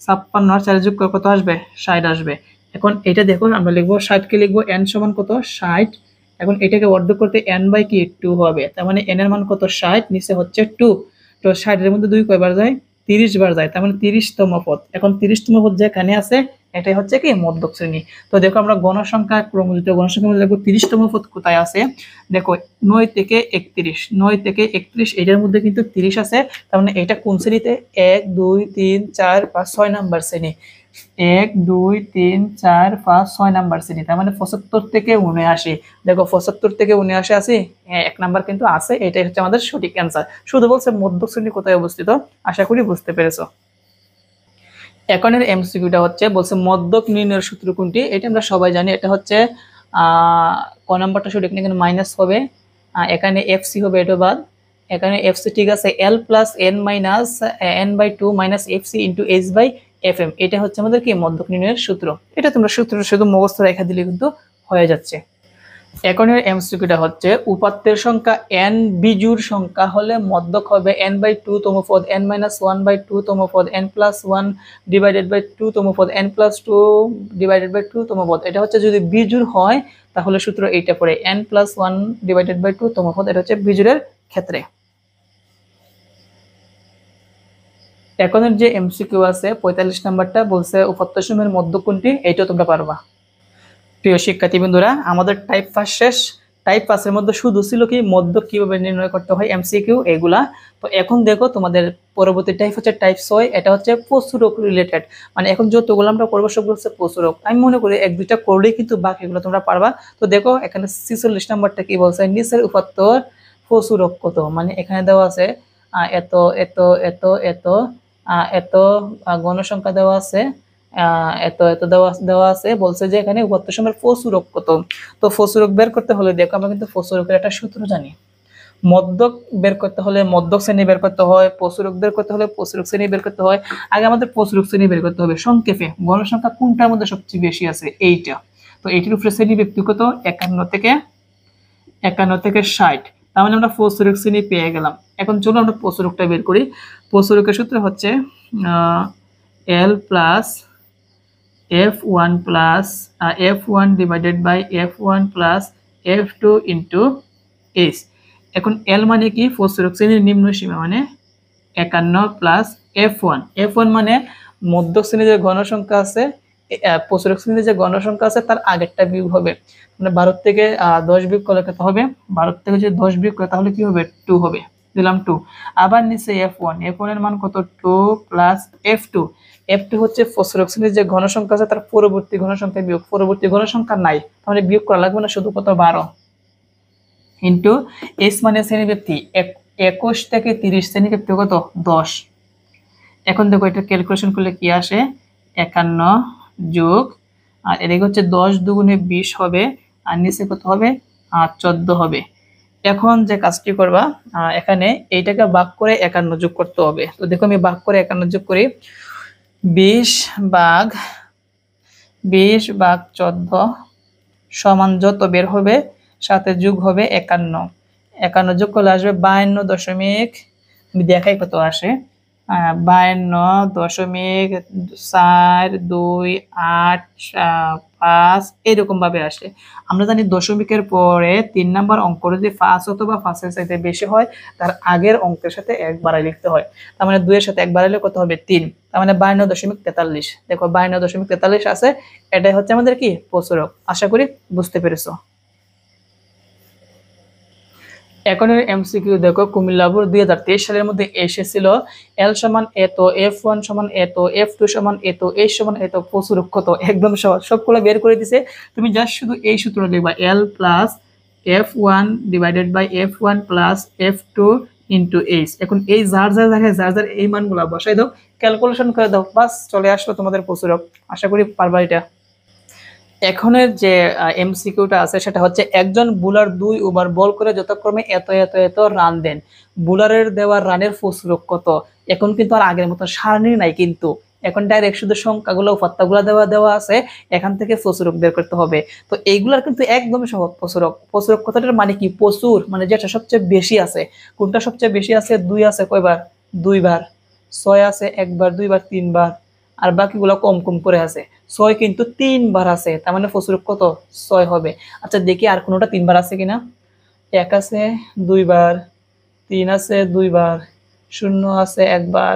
56 আর 4 যোগ করে কত আসবে 60 আসবে। এখন এটা দেখো আমরা লিখবো 60 কে লিখবো n সমান কত 60। এখন এটাকে অর্ধেক করতে n বাই কি 2 হবে, তার মানে n এর মান কত 60, নিচে হচ্ছে 2। তো 60 এর মধ্যে 2 কয়বার যায় 30 বার যায়, তার মানে 30তম পদ। এখন 30তম পদ যেখানে আছে এটাই হচ্ছে কি মধ্যক শ্রেণী। তো দেখো আমরা গণসংখ্যা ক্রমযুক্ত গণসংখ্যার মধ্যে দেখো 30তম পদ কোথায় আছে, দেখো 9 থেকে 31, 9 থেকে 31 এটার মধ্যে কিন্তু 30 আছে, তার মানে এটা কোন শ্রেণীতে 1 2 3 4 5 6 নাম্বার শ্রেণী। 1 2 3 4 5 6 নাম্বার শ্রেণী, তার মানে 75 থেকে 79। দেখো 75 থেকে 79 আছে, এক নাম্বার কিন্তু আছে, এটাই হচ্ছে আমাদের সঠিক অ্যান্সার। শুধু বলছে মধ্যক শ্রেণী কোথায় অবস্থিত, আশা করি বুঝতে পেরেছো। এখনের এমসিকিউটা হচ্ছে বলছে মধ্যক নির্ণয়ের সূত্র কোনটি, এটা আমরা সবাই জানি, এটা হচ্ছে ক নাম্বারটা সঠিক না, এখানে মাইনাস হবে, এখানে এফসি হবে, এটা বাদ। এখানে এফসি ঠিক আছে, L plus N minus N by 2 minus FC into H by F M, এটা হচ্ছে আমাদের কি মধ্যক নির্ণয়ের সূত্র। এটা তোমরা সূত্র শুধু মুখস্থ রেখা দিলে কিন্তু হয়ে যাচ্ছে। এখনের এমসিকিউটা হচ্ছে উপাত্তের সংখ্যা n বিজোড় সংখ্যা হলে মধ্যক হবে n বাই 2 তম পদ, n মাইনাস 1 বাই 2 তম পদ, n প্লাস 1 ডিভাইডেড বাই 2 তম পদ, n প্লাস 2 ডিভাইডেড বাই 2 তম পদ। এটা হচ্ছে যদি বিজোড় হয় তাহলে সূত্র এইটা পড়ে n প্লাস 1 ডিভাইডেড বাই 2 তম পদ, এটা হচ্ছে বিজোড়ের ক্ষেত্রে। এখনের যে এমসিকিউ আছে 45 নাম্বারটা বলছে উপাত্তসমূহের মধ্যক কোনটি, এইটা তোমরা পারবা। প্রিয় শিক্ষার্থী বন্ধুরা, আমাদের টাইপ 5 শেষ। টাইপ 5 এর মধ্যে শুধু ছিল কি মধ্যক কিভাবে নির্ণয় করতে হয় এমসিকিউ এগুলা। তো এখন দেখো তোমাদের পরবর্তী টাইপ হচ্ছে টাইপ 6, এটা হচ্ছে প্রচুরক রিলেটেড, মানে এখন যতগুলো আমরা করবো সবগুলো হচ্ছে প্রচুরক। আমি মনে করি এক দুইটা করলেই কিন্তু বাকিগুলো তোমরা পারবা। তো দেখো এখানে 46 নাম্বারটা কি বলছে, নিচের উপাত্তর প্রচুরক কত, মানে এখানে দেওয়া আছে এত এত এত এত এত গণসংখ্যা দেওয়া আছে, এত এত দেওয়া আছে, বলছে যে এখানে উপাত্ত সময়ের প্রচুরক কত। তো প্রচুরক বের করতে হলে দেখো আমরা কিন্তু প্রচুরকের একটা সূত্র জানি। মধ্যক বের করতে হলে মধ্যক শ্রেণী বের করতে হয়, প্রচুরক বের করতে হলে প্রচুরক শ্রেণী বের করতে হয়। আগে আমাদের প্রচুরক শ্রেণী বের করতে হবে। সংক্ষেপে গণসংখ্যা কোনটার মধ্যে সবচেয়ে বেশি আছে, এইটা। তো এইটির উপরে শ্রেণী ব্যক্তিগত 51 থেকে 60, তার মানে আমরা প্রচুরক শ্রেণী পেয়ে গেলাম। এখন চলো আমরা প্রচুরকটা বের করি। প্রচুরকের সূত্র হচ্ছে এল plus f1 plus f1 divided by f1 plus f2 into h। এখন l মানে কি প্রচুরক শ্রেণীর নিম্ন সীমা, মানে 51 প্লাস f1, f1 মানে মধ্যক শ্রেণীর যে গণসংখ্যা আছে, প্রচুরক শ্রেণীর যে গণসংখ্যা আছে তার আগেরটা বিয়োগ হবে, মানে 12 থেকে 10 বিয়োগ করলে কত হবে, 12 থেকে যদি 10 বিয়োগ করে তাহলে কি হবে 2 হবে, দিলাম 2। আবার নিচে f1, f1 এর মান কত 2 প্লাস f2, f2 হচ্ছে প্রচুরক শ্রেণীর যে ঘনসংখ্যা আছে তার পরবর্তী ঘনসংখ্যা বিয়োগ, পরবর্তী ঘনসংখ্যা নাই, তাহলে বিয়োগ করা লাগবে না, শুধু কত 12 ইন্টু s মানে শ্রেণী ব্যক্তি 21 থেকে 30 শ্রেণী ব্যক্তি কত 10। এখন দেখো এটা ক্যালকুলেশন করলে কি আসে, 51 যোগ আর এদিকে হচ্ছে 10 দুগুণে 20 হবে, আর নিচে কত হবে 14 হবে। এখন যে কাজটি করবা, এখানে এইটাকে ভাগ করে 51 যোগ করতে হবে। তো দেখো আমি ভাগ করে 51 যোগ করি, 20 ভাগ 14 সমান যত বের হবে সাথে যোগ হবে 51। 51 যোগ করলে আসবে 52 দশমিক, আমি দেখাই কত আসে, 52.428 এরকম ভাবে আসে। আমরা জানি দশমিকের পরে 3 নাম্বার অঙ্ক যদি 5 অথবা 5 এর চাইতে বেশি হয় তার আগের অঙ্কের সাথে 1 বাড়াই লিখতে হয়। তার মানে 2 এর সাথে 1 বাড়াইলে কত হবে 3, তার মানে 52.43। দেখো 52.43 আছে, এটাই হচ্ছে আমাদের কি প্রচুরক। আশা করি বুঝতে পেরেছো। এখনের এমসিকিউ দেখো, কুমিল্লা বোর্ড 2023 সালের মধ্যে এসেছিল এল সমান এত, F1 সমান এত, F2 সমান এত, H সমান এত, প্রচুরক কত, একদম সহজ, সবগুলো বের করে দিছে। তুমি জাস্ট শুধু এই সূত্রটা লিখবা, L plus F1 divided by F1 plus F2 into H। এখন এই যার যার জায়গায় যার যার এই মানগুলা বসাই দাও, ক্যালকুলেশন করে দাও, বাস চলে আসলো তোমাদের প্রচুরক। আশা করি পারবা এটা। এখনের যে এমসিকিউটা আছে সেটা হচ্ছে একজন বোলার 2 ওভার বল করে যথাক্রমে এত এত এত রান দেন, বোলারের দেওয়া রানের প্রচুরক কত। এখন কিন্তু আর আগের মতো সারণী নাই, কিন্তু এখন ডাইরেক্ট শুধু সংখ্যাগুলো উপাত্তগুলো দেওয়া আছে, এখান থেকে প্রচুরক বের করতে হবে। তো এইগুলার কিন্তু একদম সহজ। প্রচুরক কথাটার মানে কি, প্রচুর মানে যেটা সবচেয়ে বেশি আছে। কোনটা সবচেয়ে বেশি আছে? 2 আছে কয়বার? 2 বার। 6 আছে 1 বার, 2 বার, 3 বার, আর বাকিগুলো কম কম করে আছে। 6 কিন্তু 3 বার আছে, তার মানে প্রচুরক কত? 6 হবে। আচ্ছা দেখি আর কোনোটা 3 বার আছে কিনা। 1 আছে 2 বার, 3 আছে 2 বার, 0 আছে 1 বার,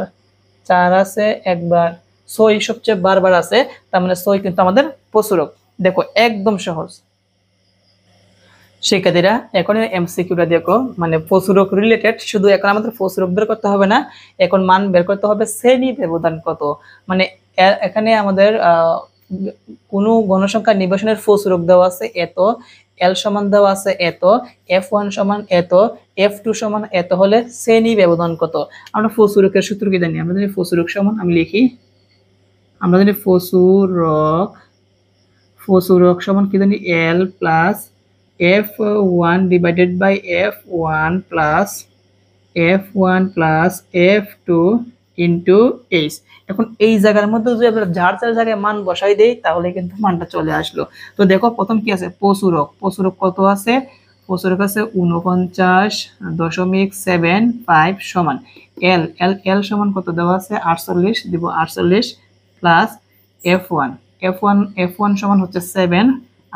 4 আছে 1 বার, 6 সবচেয়ে বারবার আছে, তার মানে 6 কিন্তু আমাদের প্রচুরক। দেখো একদম সহজ। শিক্ষার্থীরা এখন এমসিকিউটা দেখো, মানে প্রচুরক রিলেটেড, শুধু এখন আমাদের প্রচুরক বের করতে হবে না, এখন মান বের করতে হবে শ্রেণী ব্যবধান কত। মানে এখানে আমাদের কোনো গণসংখ্যা নির্বাচনের প্রচুরক দেওয়া আছে এত, এল সমান দেওয়া আছে এত, F1 সমান এত, F2 সমান এত হলে শ্রেণী ব্যবধান কত। আমরা প্রচুরকের সূত্র কি জানি? আমরা জানি প্রচুরক সমান, আমি লিখি, আমরা জানি প্রচুরক সমান কি জানি, L plus F1 divided by F1 plus F1 plus F2 into H। এখন এই জায়গার মধ্যে যদি আমরা যার যার জায়গায় মান বসাই দেই তাহলে কিন্তু মানটা চলে আসলো। তো দেখো প্রথম কি আছে? প্রচুরক কত আছে? প্রচুরক আছে 49.75 সমান এল সমান কত দেওয়া আছে? 48 দিব, 48 প্লাস F1 সমান হচ্ছে 7,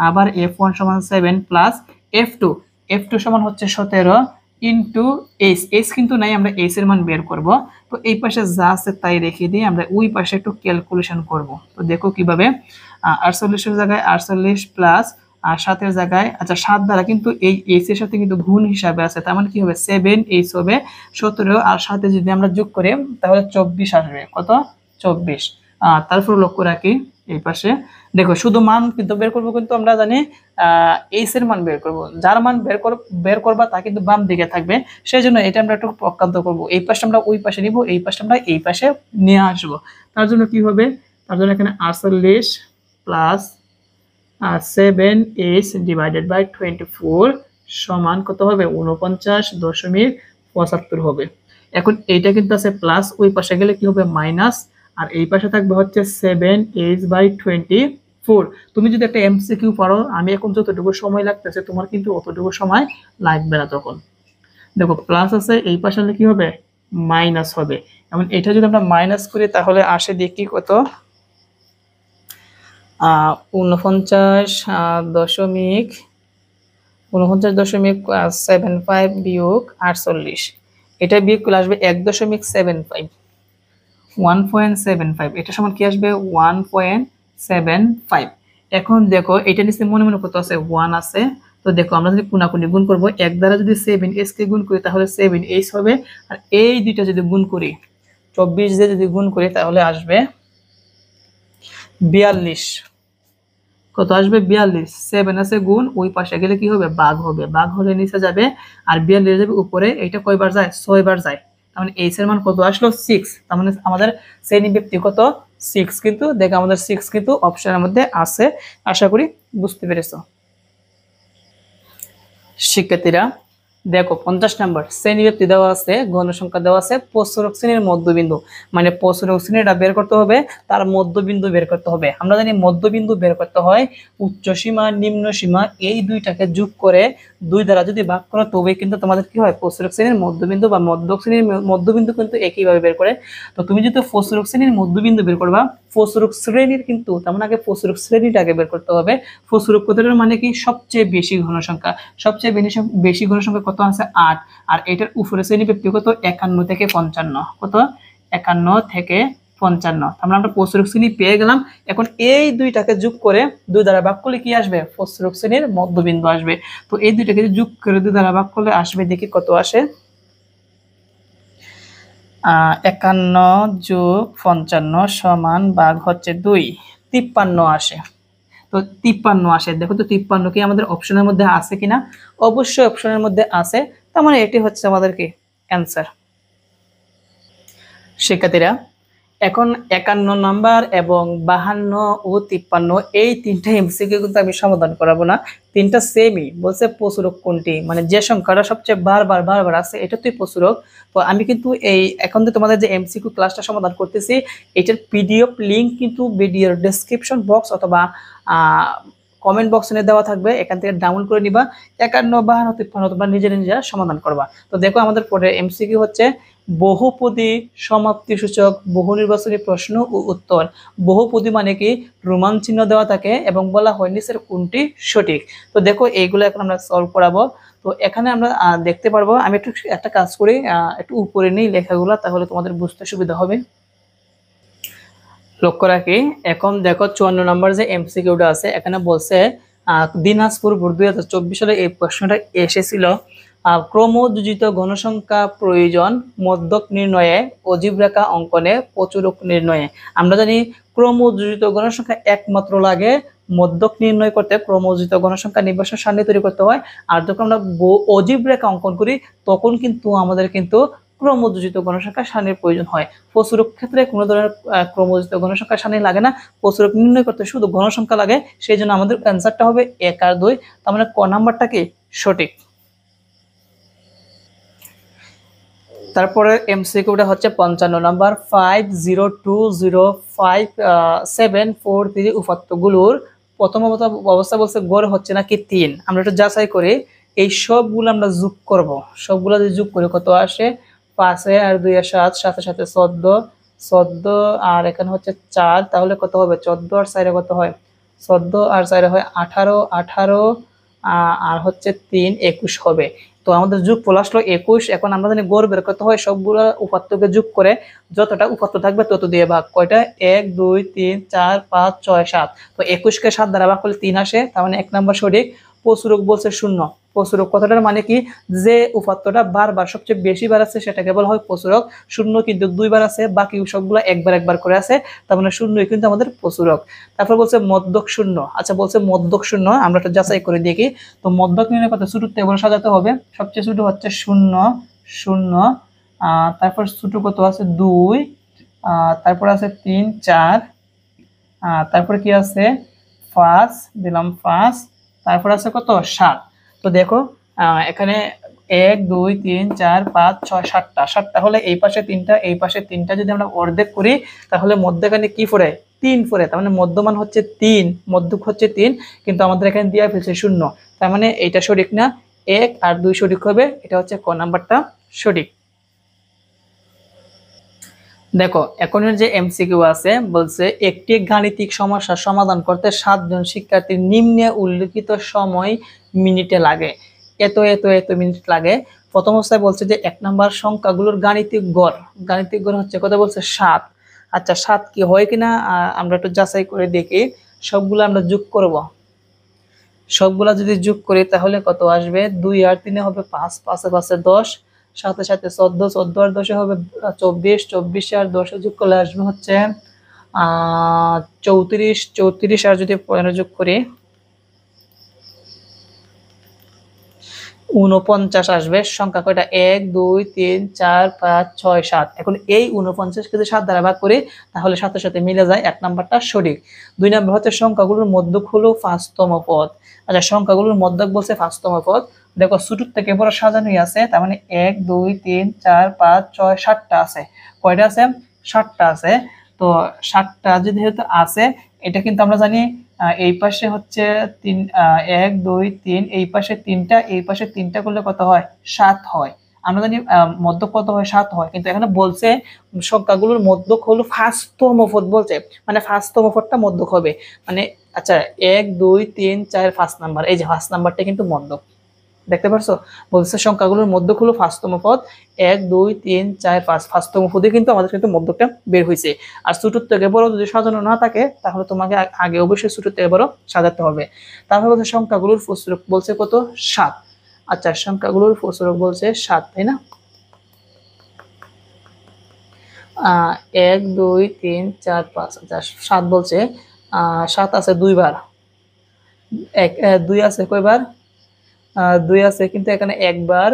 আবার F1 সমান 7 প্লাস F2 সমান হচ্ছে 17 ইন্টু H কিন্তু নাই, আমরা H এর মান বের করব। তো এই পাশে যা আছে তাই রেখে দিয়ে আমরা ওই পাশে একটু ক্যালকুলেশন করব। তো দেখো কিভাবে, 48 এর জায়গায় 48 প্লাস আর 7 এর জায়গায়, আচ্ছা 7 দ্বারা কিন্তু এই H এর সাথে কিন্তু গুণ হিসাবে আছে, তার মানে কি হবে 7H হবে 17, আর সাথে যদি আমরা যোগ করি তাহলে 24 আসবে। কত? 24। তারপর লক্ষ্য রাখি এই পাশে দেখো, শুধু মান কিন্তু বের করবো, কিন্তু আমরা জানি এইচ এর মান বের করব, যার মান বের করবা তা কিন্তু বাম দিকে থাকবে। সেই জন্য এটা আমরা একটু পক্ষান্ত করবো, এই পাশে আমরা ওই পাশে নিব, এই পাশে আমরা এই পাশে নিয়ে আসবো। তার জন্য কি হবে? তার জন্য এখানে 48 প্লাস 7H ডিভাইডেড বাই 24 সমান কত হবে? 49.75 হবে। এখন এইটা কিন্তু আছে প্লাস, ওই পাশে গেলে কি হবে? মাইনাস, আর এই পাশে থাকবে হচ্ছে 7H/24। তুমি যদি একটা এমসিকিউ পারো, আমি এখন যতটুকু সময় লাগতেছে তোমার কিন্তু অতটুকু সময় লাগবে না। তখন দেখো প্লাস আছে, এই পাশে হলে কি হবে? মাইনাস হবে। এবং এটা যদি আমরা মাইনাস করি তাহলে আসে দেখি কত? 49.75 বিয়োগ 48, এটা বিয়োগ করলে আসবে 1.75, 1.75। এটা সমান কি আসবে? 1.75। এখন দেখো এটা নিচে মনে মনে কত আছে? 1 আছে। তো দেখো আমরা যদি কোনাকুনি গুণ করব, 1 দ্বারা যদি 7H কে গুণ করি তাহলে 7H হবে, আর এই দুইটা যদি গুণ করি 24 দিয়ে যদি গুণ করি তাহলে আসবে 42। কত আসবে? 42। 7 আছে গুণ, ওই পাশে গেলে কি হবে? ভাগ হবে, ভাগ হলে নিচে যাবে, আর 42 যাবে উপরে। এটা কয়বার যায়? 6 বার যায়। তার মানে এইচ এর মান কত আসলো? 6। তার মানে আমাদের শ্রেণী ব্যক্তি কত? 6। কিন্তু দেখো আমাদের 6 কিন্তু অপশনের মধ্যে আছে। আশা করি বুঝতে পেরেছো। শিক্ষার্থীরা দেখো 50 নম্বর শ্রেণীব্যাপ্তি দেওয়া আছে, গণসংখ্যা দেওয়া আছে, প্রসারক শ্রেণীর মধ্যবিন্দু, মানে প্রসারক শ্রেণীটা বের করতে হবে, তার মধ্যবিন্দু বের করতে হবে। আমরা জানি মধ্যবিন্দু বের করতে হয় উচ্চ সীমা নিম্ন সীমা এই দুইটাকে যোগ করে 2 দ্বারা যদি ভাগ করো তবেই কিন্তু তোমাদের কি হয়, প্রসারক শ্রেণীর মধ্যবিন্দু বা মধ্যক শ্রেণীর মধ্যবিন্দু কিন্তু একইভাবে বের করে। তো তুমি যদি প্রসারক শ্রেণীর মধ্যবিন্দু বের করবা, প্রসারক শ্রেণীর কিন্তু তেমন আগে প্রসারক শ্রেণীটাকে বের করতে হবে। প্রসারক কথাটার মানে কি, সবচেয়ে বেশি ঘনসংখ্যা, সবচেয়ে বেশি ঘনসংখ্যা কত আছে 8, আর এটার উপরে শ্রেণীব্যাপ্তি কত 51 থেকে 55, কত 51 থেকে 55। আমরা প্রসারক শ্রেণী পেয়ে গেলাম। এখন এই দুইটাকে যোগ করে 2 দ্বারা ভাগ করলে কি আসবে, প্রসারক শ্রেণীর মধ্যবিন্দু আসবে। তো এই দুইটাকে যোগ করে 2 দ্বারা ভাগ করলে আসবে, দেখি কত আসে, 51 যোগ 55 সমান ভাগ হচ্ছে 2, 53 আসে। তো 53 আসে। দেখো তো 53 কি আমাদের অপশনের মধ্যে আছে কিনা, অবশ্যই অপশনের মধ্যে আছে। তার মানে এটি হচ্ছে আমাদের কি অ্যান্সার। শিক্ষার্থীরা এখন 51 নাম্বার এবং 52 ও 53 এই তিনটা এমসিকিউ কিন্তু আমি সমাধান করাবো না, তিনটা সেমই। বলছে প্রচুরক কোনটি, মানে যে সংখ্যাটা সবচেয়ে বারবার আছে এটা তুই প্রচুরক। তো আমি কিন্তু এই এখন তো তোমাদের যে এমসিকিউ ক্লাসটা সমাধান করতেছি, এটার পিডিএফ লিংক কিন্তু ভিডিওর ডেসক্রিপশন বক্স অথবা কমেন্ট বক্সে দেওয়া থাকবে, এখান থেকে ডাউনলোড করে নিবা। 51, 52, 53 তোমরা নিজেরা সমাধান করবা। তো দেখো আমাদের পরে এমসিকিউ হচ্ছে বহুপদী সমাপ্তি সূচক বহু নির্বাচনী প্রশ্ন ও উত্তর। বহুপদী মানে কি, রোমান চিহ্ন দেওয়া থাকে এবং বলা হয় নিচের কোনটি সঠিক। তো দেখো এইগুলো এখন আমরা সলভ করাবো। তো এখানে আমরা দেখতে পারবো, আমি একটু একটা কাজ করি, একটু উপরে নেই লেখাগুলো, তাহলে তোমাদের বুঝতে সুবিধা হবে। লক্ষ্য রাখি, এখন দেখো 54 নম্বর যে এমসিকিউটা আছে, এখানে বলছে দিনাজপুর বোর্ড 2024 সালে এই প্রশ্নটা এসেছিল, ক্রমযোজিত গণসংখ্যা প্রয়োজন মধ্যক নির্ণয়ে, অজীব রেখা অঙ্কনে, প্রচুরক নির্ণয়ে। আমরা জানি ক্রমযোজিত গণসংখ্যা একমাত্র লাগে মধ্যক নির্ণয় করতে, ক্রমযোজিত গণসংখ্যা নির্বাচন সারণী তৈরি করতে হয়। আর যখন আমরা অজীব রেখা অঙ্কন করি তখন কিন্তু আমাদের কিন্তু ক্রমযোজিত গণসংখ্যা সারণীর প্রয়োজন হয়। প্রচুরক ক্ষেত্রে কোনো ধরনের ক্রমযোজিত গণসংখ্যা সারণী লাগে না, প্রচুরক নির্ণয় করতে শুধু গণসংখ্যা লাগে। সেই জন্য আমাদের অ্যান্সারটা হবে 1 আর 2। তার মানে ক নাম্বারটা কি সঠিক। তারপরে এমসিকিউটা হচ্ছে 55 নাম্বার, 50205743 উপাত্তগুলোর প্রথম অবস্থা বলছে গড় হচ্ছে নাকি 3। আমরা একটু যাচাই করি, এই সবগুলো আমরা যোগ করব, সবগুলো যদি যোগ করে কত আসে, 5 আর 2 এর 7, 7 সাথে 14, 14 আর এখানে হচ্ছে 4, তাহলে কত হবে, 14 আর 4 কত হয়, 14 আর 4 হয় 18, 18 আর হচ্ছে 3, 21 হবে। তো আমাদের যোগফল আসলো 21। এখন আমরা জানি গড় বের করতে হয় সবগুলো উপাত্তকে যোগ করে, যতটা উপাত্ত থাকবে তত দিয়ে ভাগ, কয়টা, 1 2 3 4 5 6 7। তো 21 কে 7 দ্বারা ভাগ করলে 3 আসে, তার মানে 1 নাম্বার সঠিক। প্রচুরক বলছে 0। প্রচুরক কথাটার মানে কি, যে উপাত্তটা বারবার সবচেয়ে বেশি বার আছে সেটাকে বলা হয় প্রচুরক। 0 কিন্তু 2 বার আছে, বাকি সবগুলো একবার করে আছে, তার মানে 0 কিন্তু আমাদের প্রচুরক। তারপর বলছে মধ্যক 0। আচ্ছা বলছে মধ্যক 0, আমরা একটা যাচাই করে দেখি। তো মধ্যক নির্ণয় করতে ছোট থেকে বড় সাজাতে হবে। সবচেয়ে ছোট হচ্ছে 0 0, তারপর ছোট কত আছে 2, তারপর আছে 3 4, তারপর কি আছে 5 দিলাম 5, তারপর আছে কত 7। তো দেখো এখানে 1 2 3 4 5 6 7টা হলে এই পাশে 3টা এই পাশে 3টা যদি আমরা অর্ধেক করি তাহলে মধ্যখানে কি পড়ে, 3 পড়ে। তার মানে মধ্যমান হচ্ছে 3, মধ্যক হচ্ছে 3, কিন্তু আমাদের এখানে দেওয়া ফেলছে 0। তার মানে এইটা সঠিক না, 1 আর 2 সঠিক হবে। এটা হচ্ছে ক নাম্বারটা সঠিক। দেখো এখনের যে এমসিকিউ আছে, বলছে একটি গাণিতিক সমস্যা সমাধান করতে 7 জন শিক্ষার্থীর নিম্নে উল্লেখিত সময় মিনিটে লাগে, এত মিনিট লাগে। প্রথম অবস্থায় বলছে যে 1 নাম্বার সংখ্যাগুলোর গাণিতিক গড় হচ্ছে কত, বলছে 7। আচ্ছা 7 কি হয় কিনা আমরা একটু যাচাই করে দেখি। সবগুলো আমরা যোগ করব, সবগুলা যদি যোগ করি তাহলে কত আসবে, 2 আর 3 হবে 5, 5 এ 10, 7 সাথে 14, 14 আর 10 হবে 24, 24 আর 10 যোগ করলে আসবে হচ্ছে 34, 34 আর যদি 15 যোগ করি 49 আসবে। সংখ্যা কয়টা? 1 2 3 4 5 6 7। এখন এই 49 কে যদি 7 দ্বারা ভাগ করি তাহলে সাথে সাথে মিলে যায়, এক নাম্বারটা সঠিক। 2 নাম্বার হচ্ছে সংখ্যাগুলোর মধ্যক হলো 5তম পদ। আচ্ছা, সংখ্যাগুলোর মধ্যক বলছে 5তম পদ। দেখো ছোট থেকে বড় সাজানোই আছে, তার মানে 1 2 3 4 5 6 7টা আছে। কয়টা আছে? 7টা আছে। তো 7টা যেহেতু আছে, এটা কিন্তু আমরা জানি এই পাশে হচ্ছে 1 2 3, এই পাশে 3টা, এই পাশে 3টা করলে কত হয়? 7 হয়। আমরা জানি মধ্যক কত হয়? 7 হয়। কিন্তু এখানে বলছে সংখ্যাগুলোর মধ্যক হলো 5তম পদ বলছে, মানে 5তম পদটা মধ্যক হবে। মানে আচ্ছা, 1 2 3 4 5 নাম্বার, এই যে 5 নাম্বারটা কিন্তু মধ্যক। দেখতে পারছো? বলছে সংখ্যাগুলোর মধ্যক হলো 5তম পদ। 1 2 3 4 5, 5তম পদে কিন্তু আমাদের কিন্তু মধ্যকটা বের হয়েছে। আর ছোট থেকে বড় যদি সাজানো না থাকে তাহলে তোমাকে আগে অবশ্যই ছোট থেকে বড় সাজাতে হবে। তারপর বলছে সংখ্যাগুলোর প্রচুরক বলছে কত? 7। আচ্ছা, সংখ্যাগুলোর প্রচুরক বলছে 7, তাই না? 1 2 3 4 5। আচ্ছা, 7 বলছে। 7 আছে 2 বার। 2 আছে কয়বার? 2 আছে কিন্তু এখানে একবার,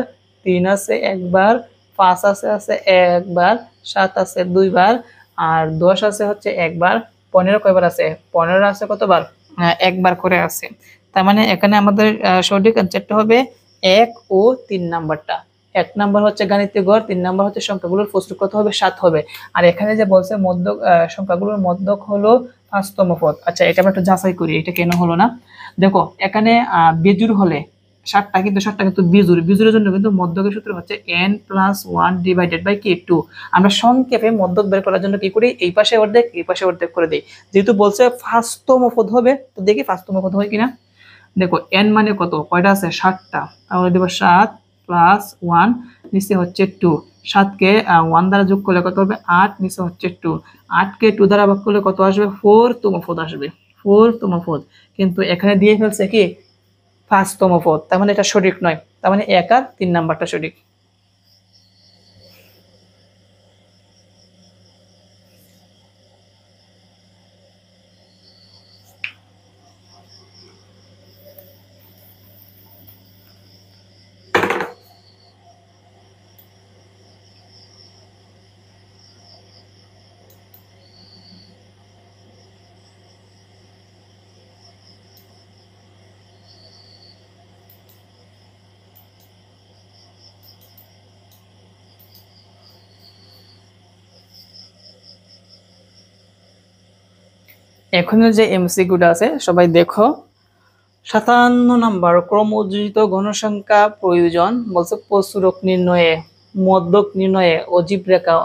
3 আছে একবার, 5 আছে একবার, 7 আছে 2 বার, আর 10 আছে হচ্ছে একবার। 15 কয়বার আছে? 15 আছে কতবার? একবার করে আছে। তার মানে এখানে আমাদের সঠিক অ্যান্সারটা হবে 1 ও 3 নাম্বারটা। 1 নাম্বার হচ্ছে গাণিতিক গড়, 3 নাম্বার হচ্ছে সংখ্যাগুলোর প্রস্তুত কত হবে? 7 হবে। আর এখানে যে বলছে মধ্যক, সংখ্যাগুলোর মধ্যক হলো 5তম পদ। আচ্ছা, এটা আমরা একটু যাচাই করি, এটা কেন হলো না। দেখো এখানে বেজুর হলে 7টা, কিন্তু 7টা কিন্তু বিজোড়। বিজোড়ের জন্য কিন্তু মধ্যকের সূত্র হচ্ছে n+1 ডিভাইডেড বাই কি 2। আমরা সংক্ষেপে মধ্যক বের করার জন্য কি করি? এই পাশে অর্ধেক, এই পাশে অর্ধেক করে দেই। যেহেতু বলছে 5তম পদ হবে, তো দেখি 5তম পদ হয় কিনা। দেখো n মানে কত? কয়টা আছে? 7টা। তাহলে দেব 7 + 1, নিচে হচ্ছে 2। 7 কে 1 দ্বারা যোগ করলে কত হবে? 8, নিচে হচ্ছে 2। 8 কে 2 দ্বারা ভাগ করলে কত আসবে? 4তম পদ আসবে। 4তম পদ। কিন্তু এখানে দিয়ে ফেলছে কি 5তম পদ, তার মানে এটা সঠিক নয়। তার মানে 1 আর 3 নাম্বারটা সঠিক। এখন যে এমসিকিউটা আছে সবাই দেখো। 57 নাম্বার, ক্রমযোজিত ঘনসংখ্যা প্রয়োজন বলছে প্রচুরক নির্ণয়ে, মধ্যক নির্ণয়ে, অজীব রেখা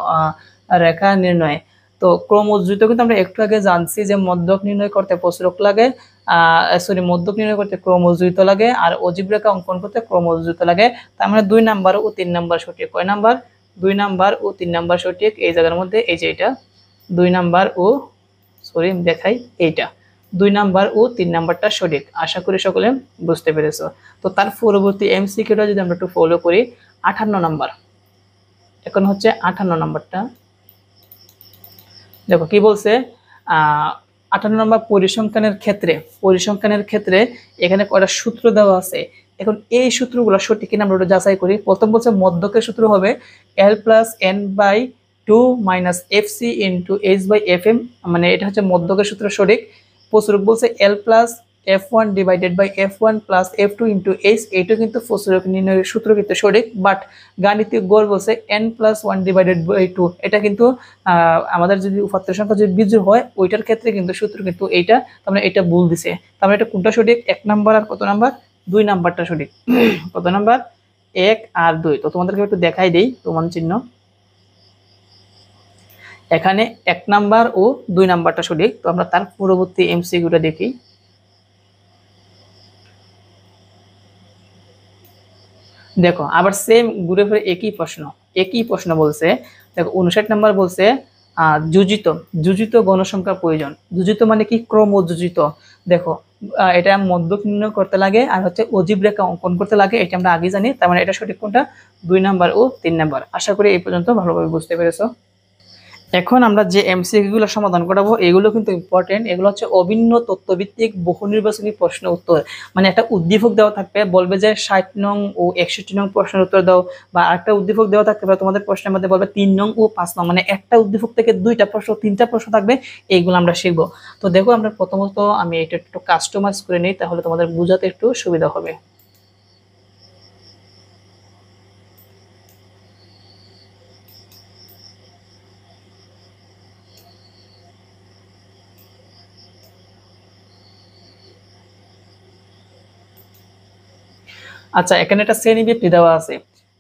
রেখা নির্ণয়ে। তো ক্রমযোজিত কিন্তু আমরা একটু আগে জানছি যে মধ্যক নির্ণয় করতে প্রচুরক লাগে, সরি মধ্যক নির্ণয় করতে ক্রমযোজিত লাগে, আর অজীব রেখা অঙ্কন করতে ক্রমযোজিত লাগে। তার মানে 2 নাম্বার ও 3 নাম্বার সঠিক। কয় নাম্বার? 2 নাম্বার ও 3 নাম্বার সঠিক। এই জায়গার মধ্যে এই যে এটা 2 নাম্বার ও, সরি দেখাই, এইটা 2 নাম্বার ও 3 নাম্বারটা সঠিক। আশা করি সকলে বুঝতে পেরেছো। তো তার পরবর্তী এমসিকিউটা যদি আমরা একটু ফলো করি, 58 নাম্বার। এখন হচ্ছে 58 নাম্বারটা। দেখো কি বলছে, 58 নাম্বার পরিসংখ্যানের ক্ষেত্রে এখানে কয়টা সূত্র দেওয়া আছে। এখন এই সূত্রগুলো সঠিক কিনা আমরা যাচাই করি। প্রথম বলছে মধ্যকের সূত্র হবে L+N/2 - FC × H/FM, মানে এটা হচ্ছে মধ্যকের সূত্র সঠিক। প্রচুরক বলছে L+F1 divided by F1 + F2 × H, এইটা কিন্তু প্রচুরক নির্ণয়ের সূত্র কিন্তু সঠিক। বাট গাণিতিক গড় বলছে n+1 ডিভাইডেড বাই 2, এটা কিন্তু আমাদের যদি উপাত্ত সংখ্যা যদি বিজোড় হয় ওইটার ক্ষেত্রে কিন্তু সূত্র কিন্তু এইটা, তার মানে এটা ভুল দিছে। তার মানে এটা কোনটা সঠিক? 1 নাম্বার আর কত নাম্বার? 2 নাম্বারটা সঠিক। কত নাম্বার? 1 আর 2। তো তোমাদেরকে একটু দেখাই দেই প্রমাণ চিহ্ন। এখানে 1 নাম্বার ও 2 নাম্বারটা সঠিক। তো আমরা তার পরবর্তী এমসিকিউটা দেখি। দেখো আবার সেম ঘুরে ফিরে একই প্রশ্ন বলছে। দেখো 59 নাম্বার বলছে যুজিত গণসংখ্যা প্রয়োজন। যুজিত মানে কি? ক্রমযোজিত। দেখো এটা মধ্যক নির্ণয় করতে লাগে আর হচ্ছে অজীব রেখা অঙ্কন করতে লাগে, এটা আমরা আগে জানি। তার মানে এটা সঠিক কোনটা? 2 নাম্বার ও 3 নাম্বার। আশা করি এই পর্যন্ত ভালোভাবে বুঝতে পেরেছো। এখন আমরা যে এমসিকিউ গুলো সমাধান করাবো এগুলো কিন্তু ইম্পর্টেন্ট। এগুলো হচ্ছে অভিন্ন তথ্যভিত্তিক বহু নির্বাচনী প্রশ্ন উত্তর। মানে একটা উদ্দীপক দেওয়া থাকবে, বলবে যে 60 নং ও 61 নং প্রশ্নের উত্তর দাও, বা আরেকটা উদ্দীপক দেওয়া থাকতে পারে তোমাদের প্রশ্নের মধ্যে বলবে 3 নং ও 5 নং, মানে একটা উদ্দীপক থেকে 2টা প্রশ্ন 3টা প্রশ্ন থাকবে। এইগুলো আমরা শিখবো। তো দেখো আমরা প্রথমত আমি এটা একটু কাস্টমাইজ করে নিই, তাহলে তোমাদের বোঝাতে একটু সুবিধা হবে। আচ্ছা, এখানে একটা শ্রেণীবৃত্তি দেওয়া আছে,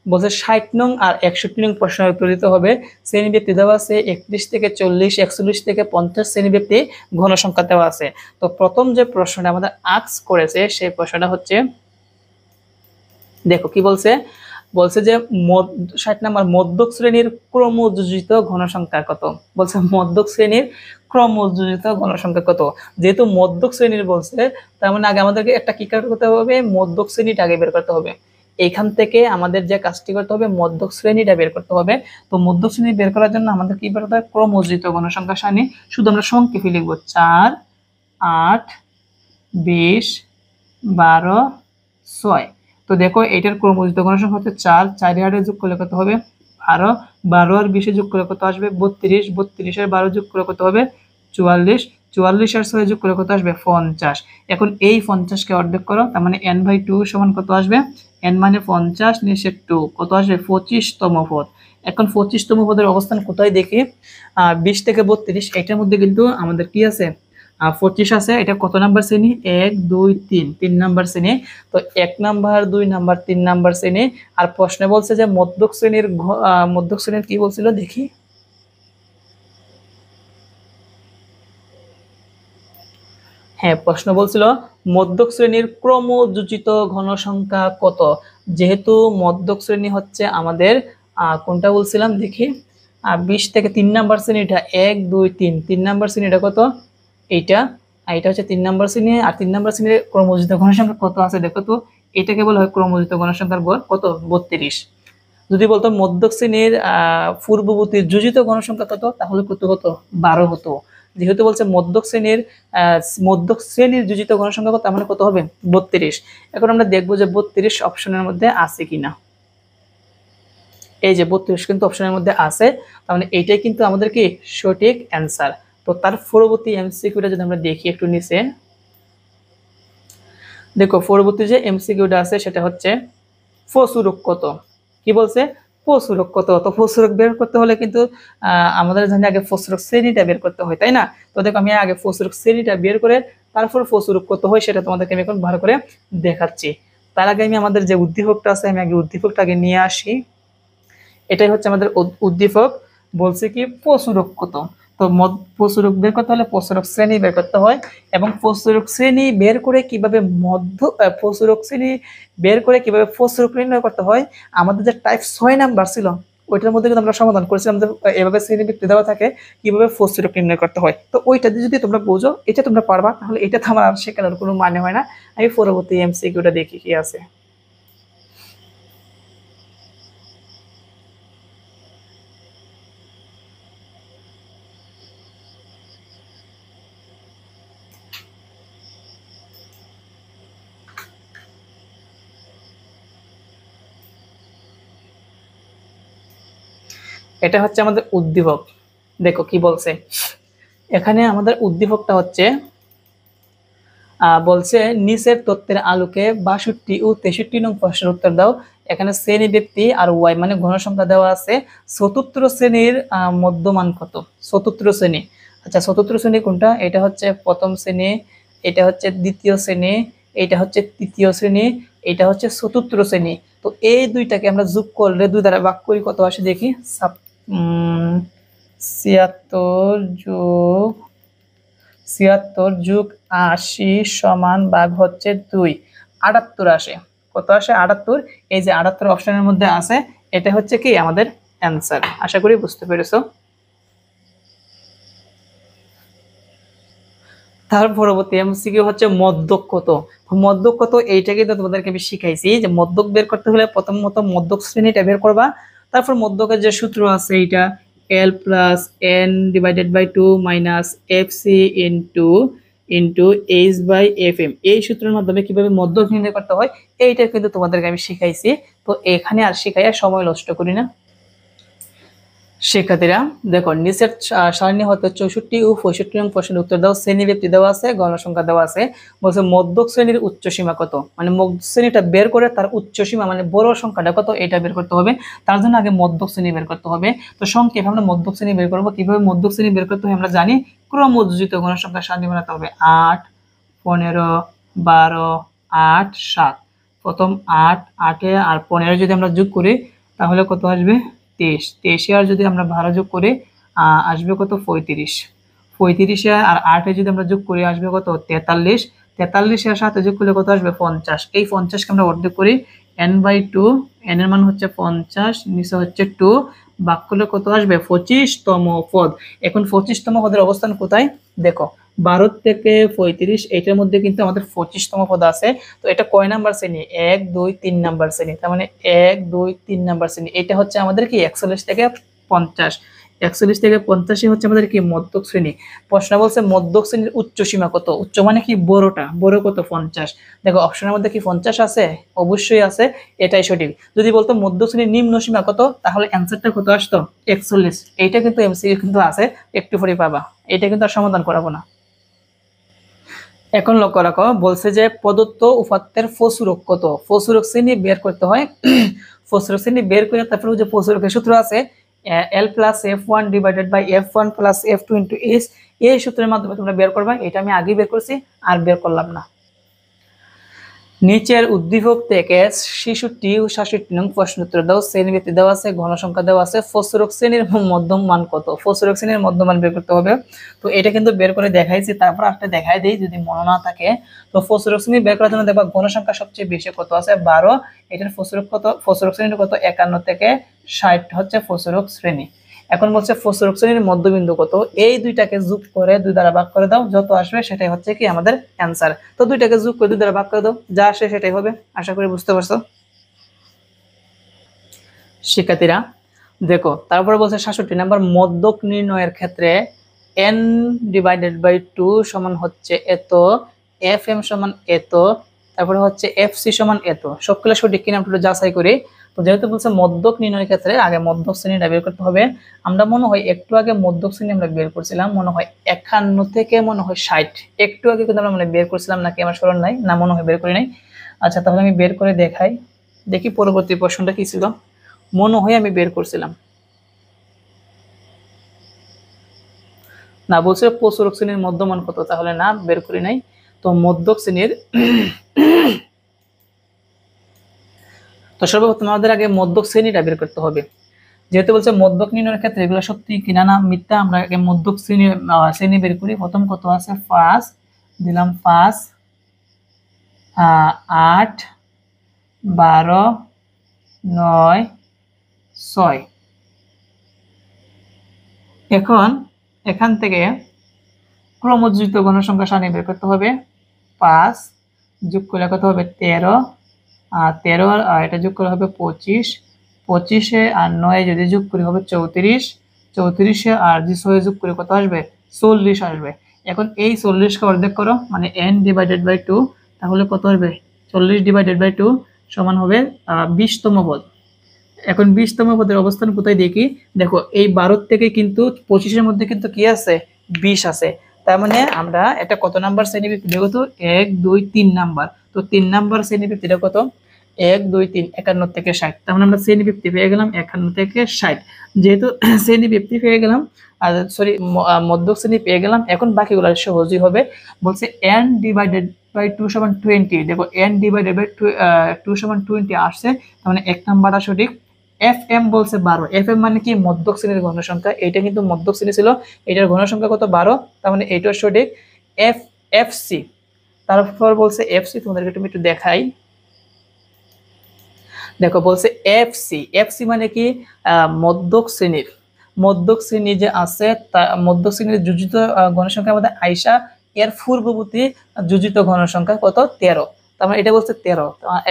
বলছে 60 নং আর 61 নং প্রশ্নের উত্তর দিতে হবে। শ্রেণীবৃত্তি দেওয়া আছে 31 থেকে 40, 41 থেকে 50 শ্রেণীবৃত্তি ঘনসংখ্যা দেওয়া আছে। তো প্রথম যে প্রশ্নটা আমাদের আস্ক করেছে সেই প্রশ্নটা হচ্ছে, দেখো কি বলছে, বলছে যে 60 নম্বর মধ্যক শ্রেণীর ক্রমযোজিত ঘনসংখ্যা কত। বলছে মধ্যক শ্রেণীর ক্রমযোজিত ঘনসংখ্যা কত। যেহেতু মধ্যক শ্রেণীর বলছে, তার মানে আগে আমাদেরকে একটা কি করতে হবে, মধ্যক শ্রেণীটা আগে বের করতে হবে। এইখান থেকে আমাদের যে কাজটি করতে হবে মধ্যক শ্রেণীটা বের করতে হবে। তো মধ্যক শ্রেণী বের করার জন্য আমাদের কি বের করতে হবে, ক্রমযোজিত ঘনসংখ্যা সারণী। শুধু আমরা সংক্ষেপে লিখবো 4, 8, 20, 12, 6। তো দেখো এটার ক্রমযোজিত ঘনসংখ্যা হচ্ছে 4, 4 এর 8 যোগ করলে কত হবে 12, 12 আর 20 যোগ করলে কত আসবে 32, 32 এর 12 যোগ করলে কত হবে 44, 44 আর 6 যোগ করলে কত আসবে 50। এখন এই 50 কে অর্ধেক করো, তার মানে n/2 সমান কত আসবে, n মানে 50 নিচে 2 কত আসবে 25তম পদ। এখন 25তম পদের অবস্থান কোথায় দেখি, 20 থেকে 32 এটার মধ্যে কিন্তু আমাদের কি আছে 25 আছে। এটা কত নাম্বার শ্রেণী, 1 2 3, 3 নাম্বার শ্রেণী। তো 1 নাম্বার 2 নাম্বার 3 নাম্বার শ্রেণী। আর প্রশ্নে বলছে যে মধ্যক শ্রেণীর কি বলছিল দেখি, হ্যাঁ প্রশ্ন বলছিল মধ্যক শ্রেণীর ক্রমযোজিত ঘনসংখ্যা কত। যেহেতু মধ্যক শ্রেণী হচ্ছে আমাদের কোনটা বলছিলাম দেখি, 20 থেকে 3 নাম্বার শ্রেণীটা 1 2 3, 3 নাম্বার শ্রেণীটা কত এইটা, আর এটা হচ্ছে 3 নাম্বার শ্রেণী। আর 3 নাম্বার শ্রেণীর ক্রমযোজিত ঘনসংখ্যা কত আছে দেখো তো, এটাকে বলা হয় ক্রমযোজিত ঘনসংখ্যার গড় কত 32। যদি বলতো মধ্যক শ্রেণীর পূর্ববর্তী যোজিত ঘনসংখ্যা কত, তাহলে কত হতো 12 হতো। যেহেতু বলছে মধ্যক শ্রেণীর যোজিত ঘনসংখ্যা কত, তার মানে কত হবে 32। এখন আমরা দেখবো যে 32 অপশনের মধ্যে আছে কিনা। এই যে 32 কিন্তু অপশনের মধ্যে আছে, তার মানে এইটাই কিন্তু আমাদের কি সঠিক অ্যান্সার। তো তার পরবর্তী এমসিকিউটা যদি আমরা দেখি একটু নিচে, দেখো পরবর্তী যে এমসিকিউটা আছে সেটা হচ্ছে প্রচুরক কত। কি বলছে প্রচুরক কত। তো প্রচুরক বের করতে হলে কিন্তু আমাদের জানি আগে প্রচুরক শ্রেণীটা বের করতে হয়, তাই না। তো দেখো আমি আগে প্রচুরক শ্রেণীটা বের করে তারপর প্রচুরক কত হয় সেটা তোমাদেরকে আমি এখন ভালো করে দেখাচ্ছি। তার আগে আমি আমাদের যে উদ্দীপকটা আছে আমি আগে উদ্দীপকটা আগে নিয়ে আসি। এটাই হচ্ছে আমাদের উদ্দীপক। বলছে কি প্রচুরক কত। তো প্রচুরক বের করতে হলে প্রচুরক শ্রেণী বের করতে হয়, এবং প্রচুরক শ্রেণী বের করে কিভাবে প্রচুরক শ্রেণী বের করে কিভাবে প্রচুরক নির্ণয় করতে হয়, আমাদের যে টাইপ 6 নাম্বার ছিল ওইটার মধ্যে কিন্তু আমরা সমাধান করেছিলাম যে এভাবে শ্রেণী বৃত্তি দেওয়া থাকে কিভাবে প্রচুরক নির্ণয় করতে হয়। তো ওইটা যদি তোমরা বোঝো, এটা তোমরা পারবা, তাহলে এটা তো আমার আর শেখানোর কোনো মানে হয় না। আমি পরবর্তী এমসিকিউটা দেখি কি আছে। এটা হচ্ছে আমাদের উদ্দীপক। দেখো কি বলছে, এখানে আমাদের উদ্দীপকটা হচ্ছে বলছে নিচের তথ্যের আলোকে 62 ও 63 নং প্রশ্নের উত্তর দাও। এখানে শ্রেণী ব্যক্তি আর ওয়াই মানে ঘনসংখ্যা দেওয়া আছে। চতুর্থ শ্রেণীর মধ্যমান কত। চতুর্থ শ্রেণী, আচ্ছা চতুর্থ শ্রেণী কোনটা, এটা হচ্ছে প্রথম শ্রেণী, এটা হচ্ছে দ্বিতীয় শ্রেণী, এটা হচ্ছে তৃতীয় শ্রেণী, এটা হচ্ছে চতুর্থ শ্রেণী। তো এই দুইটাকে আমরা যোগ করলে 2 দ্বারা ভাগ করি কত আসে দেখি, 76 যোগ 80 সমান ভাগ হচ্ছে 2, 78 আসে। কত আসে 78। এই যে 78 অপশনের মধ্যে আছে, এটা হচ্ছে কি আমাদের অ্যান্সার। আশা করি বুঝতে পেরেছো। তার পরবর্তী এমসিকিউ হচ্ছে মধ্যক কত। মধ্যক কত এইটাকে তো তোমাদেরকে আমি শিখাইছি যে মধ্যক বের করতে হলে প্রথমত মধ্যক শ্রেণীটা বের করবা, তারপর মধ্যকের যে সূত্র আছে L plus N divided by 2 minus F C into H by F M. এই সূত্রের মাধ্যমে কিভাবে মধ্যক নির্ণয় করতে হয় এইটা কিন্তু তোমাদেরকে আমি শিখাইছি। তো এখানে আর শিখাইয়া সময় নষ্ট করি না। শিক্ষার্থীরা দেখো নিচের সারণী হতে 64 ও 65 নং প্রশ্নের উত্তর দাও। শ্রেণী ব্যক্তি দেওয়া আছে, গণসংখ্যা দেওয়া আছে। বলছে মধ্যক শ্রেণীর উচ্চ সীমা কত, মানে মধ্যক শ্রেণীটা বের করে তার উচ্চ সীমা মানে বড় সংখ্যাটা কত এটা বের করতে হবে। তার জন্য আগে মধ্যক শ্রেণী বের করতে হবে। তো সংক্ষেপে আমরা মধ্যক শ্রেণী বের করবো। কিভাবে মধ্যক শ্রেণী বের করতে হয় আমরা জানি, ক্রমযোজিত গণসংখ্যা সারণী বানাতে হবে। 8 15 12 8 7। প্রথম 8 8 আর 15 যদি আমরা যোগ করি তাহলে কত আসবে 23। 23 আর যদি আমরা 12 যোগ করি আসবে কত 35। 35 আর 8 যদি আমরা যোগ করি আসবে কত 43। 43 এর সাথে যোগ করলে কত আসবে 50। এই 50 কে আমরা অর্ধেক করি n/2। n এর মান হচ্ছে 50, নিচে হচ্ছে 2, ভাগ করলে কত আসবে 25তম পদ। এখন 25তম পদের অবস্থান কোথায় দেখো, 12 থেকে 35 এটার মধ্যে কিন্তু আমাদের 25তম পদ আছে। তো এটা কয় নাম্বার শ্রেণী, 1 2 3 নাম্বার শ্রেণী। তার মানে 1 2 3 নাম্বার শ্রেণী। এটা হচ্ছে আমাদের কি 41 থেকে 50। 41 থেকে 50 হচ্ছে আমাদের কি মধ্যক শ্রেণী। প্রশ্ন বলছে মধ্যক শ্রেণীর উচ্চ সীমা কত, উচ্চ মানে কি বড়টা, বড় কত 50। দেখো অপশনের মধ্যে কি 50 আছে, অবশ্যই আছে, এটাই সঠিক। যদি বলতো মধ্যক শ্রেণীর নিম্ন সীমা কত তাহলে অ্যানসারটা কত আসতো 41। এইটা কিন্তু এমসিকিউ কিন্তু আছে, একটু পরে পাবা। এটা কিন্তু আর সমাধান করাবো না। এখন লক্ষ্য রাখো, বলছে যে প্রদত্ত উপাত্তের ফসুরক কত, ফসুরক শ্রেণী বের করতে হয়। ফসুরক শ্রেণী বের করে তারপরে যে ফসুরকের সূত্র আছে L plus F one divided by F one plus F two into S, এই সূত্রের মাধ্যমে তোমরা বের করবা। এটা আমি আগেই বের করছি, আর বের করলাম না। নিচের উদ্দীপক থেকে 66 ও 67 নং প্রশ্ন উত্তর দাও। শ্রেণী ব্যক্তি দেওয়া আছে, ঘনসংখ্যা দেওয়া আছে। ফসরক শ্রেণীর মধ্যম মান কত, ফসরক শ্রেণীর মধ্যম মান বের করতে হবে। তো এটা কিন্তু বের করে দেখাইছি, তারপর একটা দেখাই দেই যদি মনে না থাকে। তো ফসরক শ্রেণী বের করার জন্য দেখবা ঘনসংখ্যা সবচেয়ে বেশি কত আছে 12। এটার ফসরক কত, ফসরক শ্রেণীর কত 51 থেকে 60 হচ্ছে ফসরক শ্রেণী। এখন বলছে ফসরক শ্রেণীর মধ্যবিন্দু কত, এই দুইটাকে যোগ করে 2 দ্বারা ভাগ করে দাও, যত আসবে সেটাই হচ্ছে কি আমাদের অ্যানসার। তো দুইটাকে যোগ করে 2 দ্বারা ভাগ করে দাও, যা আসে সেটাই হবে। আশা করি বুঝতে পারছো শিক্ষার্থীরা। দেখো তারপরে বলছে 67 নাম্বার, মধ্যক নির্ণয়ের ক্ষেত্রে n ডিভাইডেড বাই 2 সমান হচ্ছে এত, fm সমান এত, তারপরে হচ্ছে fc সমান এত। সবগুলো সঠিক কিনা আমরা যাচাই করি। তো যেহেতু বলছে মধ্যক নির্ণয়ের ক্ষেত্রে আগে মধ্যক শ্রেণীটা বের করতে হবে। আমরা মনে হয় একটু আগে মধ্যক শ্রেণী আমরা বের করছিলাম, মনে হয় 51 থেকে মনে হয় 60, একটু আগে কিন্তু আমরা বের করছিলাম নাকি আমার স্মরণ নাই, না মনে হয় বের করি নাই। আচ্ছা তাহলে আমি বের করে দেখাই, দেখি পরবর্তী প্রশ্নটা কি ছিল। মনে হয় আমি বের করছিলাম, না বলছে প্রচুরক শ্রেণীর মধ্যমান কত, তাহলে না বের করি নাই। তো মধ্যক শ্রেণীর তো সর্বপ্রথম আমাদের আগে মধ্যক শ্রেণীটা বের করতে হবে। যেহেতু বলছে মধ্যক নির্ণয়ের ক্ষেত্রে এগুলো সত্যি কিনা না মিথ্যা, আমরা আগে মধ্যক শ্রেণী বের করি। প্রথম কত আছে 5 দিলাম, 5 8 12 9 6। এখন এখান থেকে ক্রমযুক্ত গণসংখ্যা সারণী বের করতে হবে। 5 যোগ করলে কত হবে 13, আর 13 আর এটা যোগ করলে হবে 25, 25 আর 9 যদি যোগ করি হবে 34, 34 আর 6 যোগ করে কত আসবে 40 আসবে। এখন এই 40 কে অর্ধেক করো, মানে n ডিভাইডেড বাই 2, তাহলে কত আসবে 40 ডিভাইডেড বাই 2 সমান হবে 20তম পদ। এখন 20তম পদের অবস্থান কোথায় দেখি, দেখো এই 12 থেকে কিন্তু 25-এর মধ্যে কিন্তু কি আছে 20 আছে। তার মানে আমরা এটা কত নাম্বার শ্রেণী ব্যক্তি দেখো তো 1 2 3 নাম্বার। তো 3 নাম্বার শ্রেণী ব্যক্তিটা কত 1 2 3 51 থেকে 60। তার মানে আমরা শ্রেণী ব্যক্তি পেয়ে গেলাম 51 থেকে 60। যেহেতু শ্রেণী ব্যক্তি পেয়ে গেলাম, আর সরি মধ্যক শ্রেণী পেয়ে গেলাম, এখন বাকিগুলো সহজই হবে। বলছে n ডিভাইডেড বাই 2 সমান 20। দেখো n ডিভাইডেড বাই 2 সমান 20 আসছে, তার মানে এক নাম্বারটা সঠিক। fm বলছে 12, fm মানে কি মধ্যক শ্রেণীর ঘনসংখ্যা, এটা কিন্তু মধ্যক শ্রেণী ছিল, এটার ঘনসংখ্যা কত 12, তার মানে এইটাও সঠিক। fc, তারপর বলছে fc, তোমাদেরকে একটু দেখাই। দেখো বলছে fc, fc মানে কি মধ্যক শ্রেণীর, মধ্যক শ্রেণী যে আছে মধ্যক শ্রেণীর যোজিত গণসংখ্যা আমাদের আয়সা, এর পূর্ববর্তী যোজিত গণসংখ্যা কত 13। তার মানে এটা বলছে 13,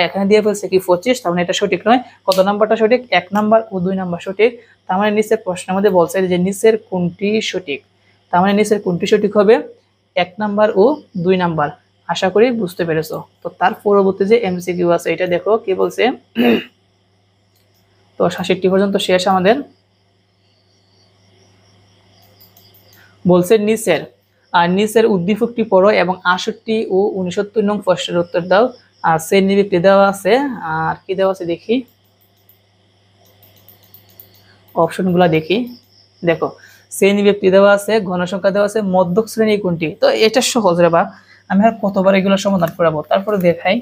এখানে দিয়ে ফেলছে কি 25, তার মানে এটা সঠিক নয়। কত নাম্বারটা সঠিক? 1 নাম্বার ও 2 নাম্বার সঠিক। তার মানে নিচের প্রশ্নের মধ্যে বলছে যে নিচের কোনটি সঠিক, তার মানে নিচের কোনটি সঠিক হবে? 1 নাম্বার ও 2 নাম্বার। আশা করি বুঝতে পেরেছো। তো তার পরবর্তী যে এমসিকিউ আছে এটা দেখো কি বলছে। তো 66 পর্যন্ত শেষ আমাদের। বলছে নিচের উদ্দীপকটি পড়ো এবং 68 ও 69 নং প্রশ্নের উত্তর দাও। আর শ্রেণীবিভাগটি দেওয়া আছে, আর কি দেওয়া আছে দেখি, অপশনগুলো দেখি। দেখো শ্রেণীবিভাগটি দেওয়া আছে, ঘনসংখ্যা দেওয়া আছে, মধ্যক শ্রেণী কোনটি। তো এটা সহজ রে বা, আমি আর কতবার এগুলো সমাধান করাবো। তারপরে দেখাই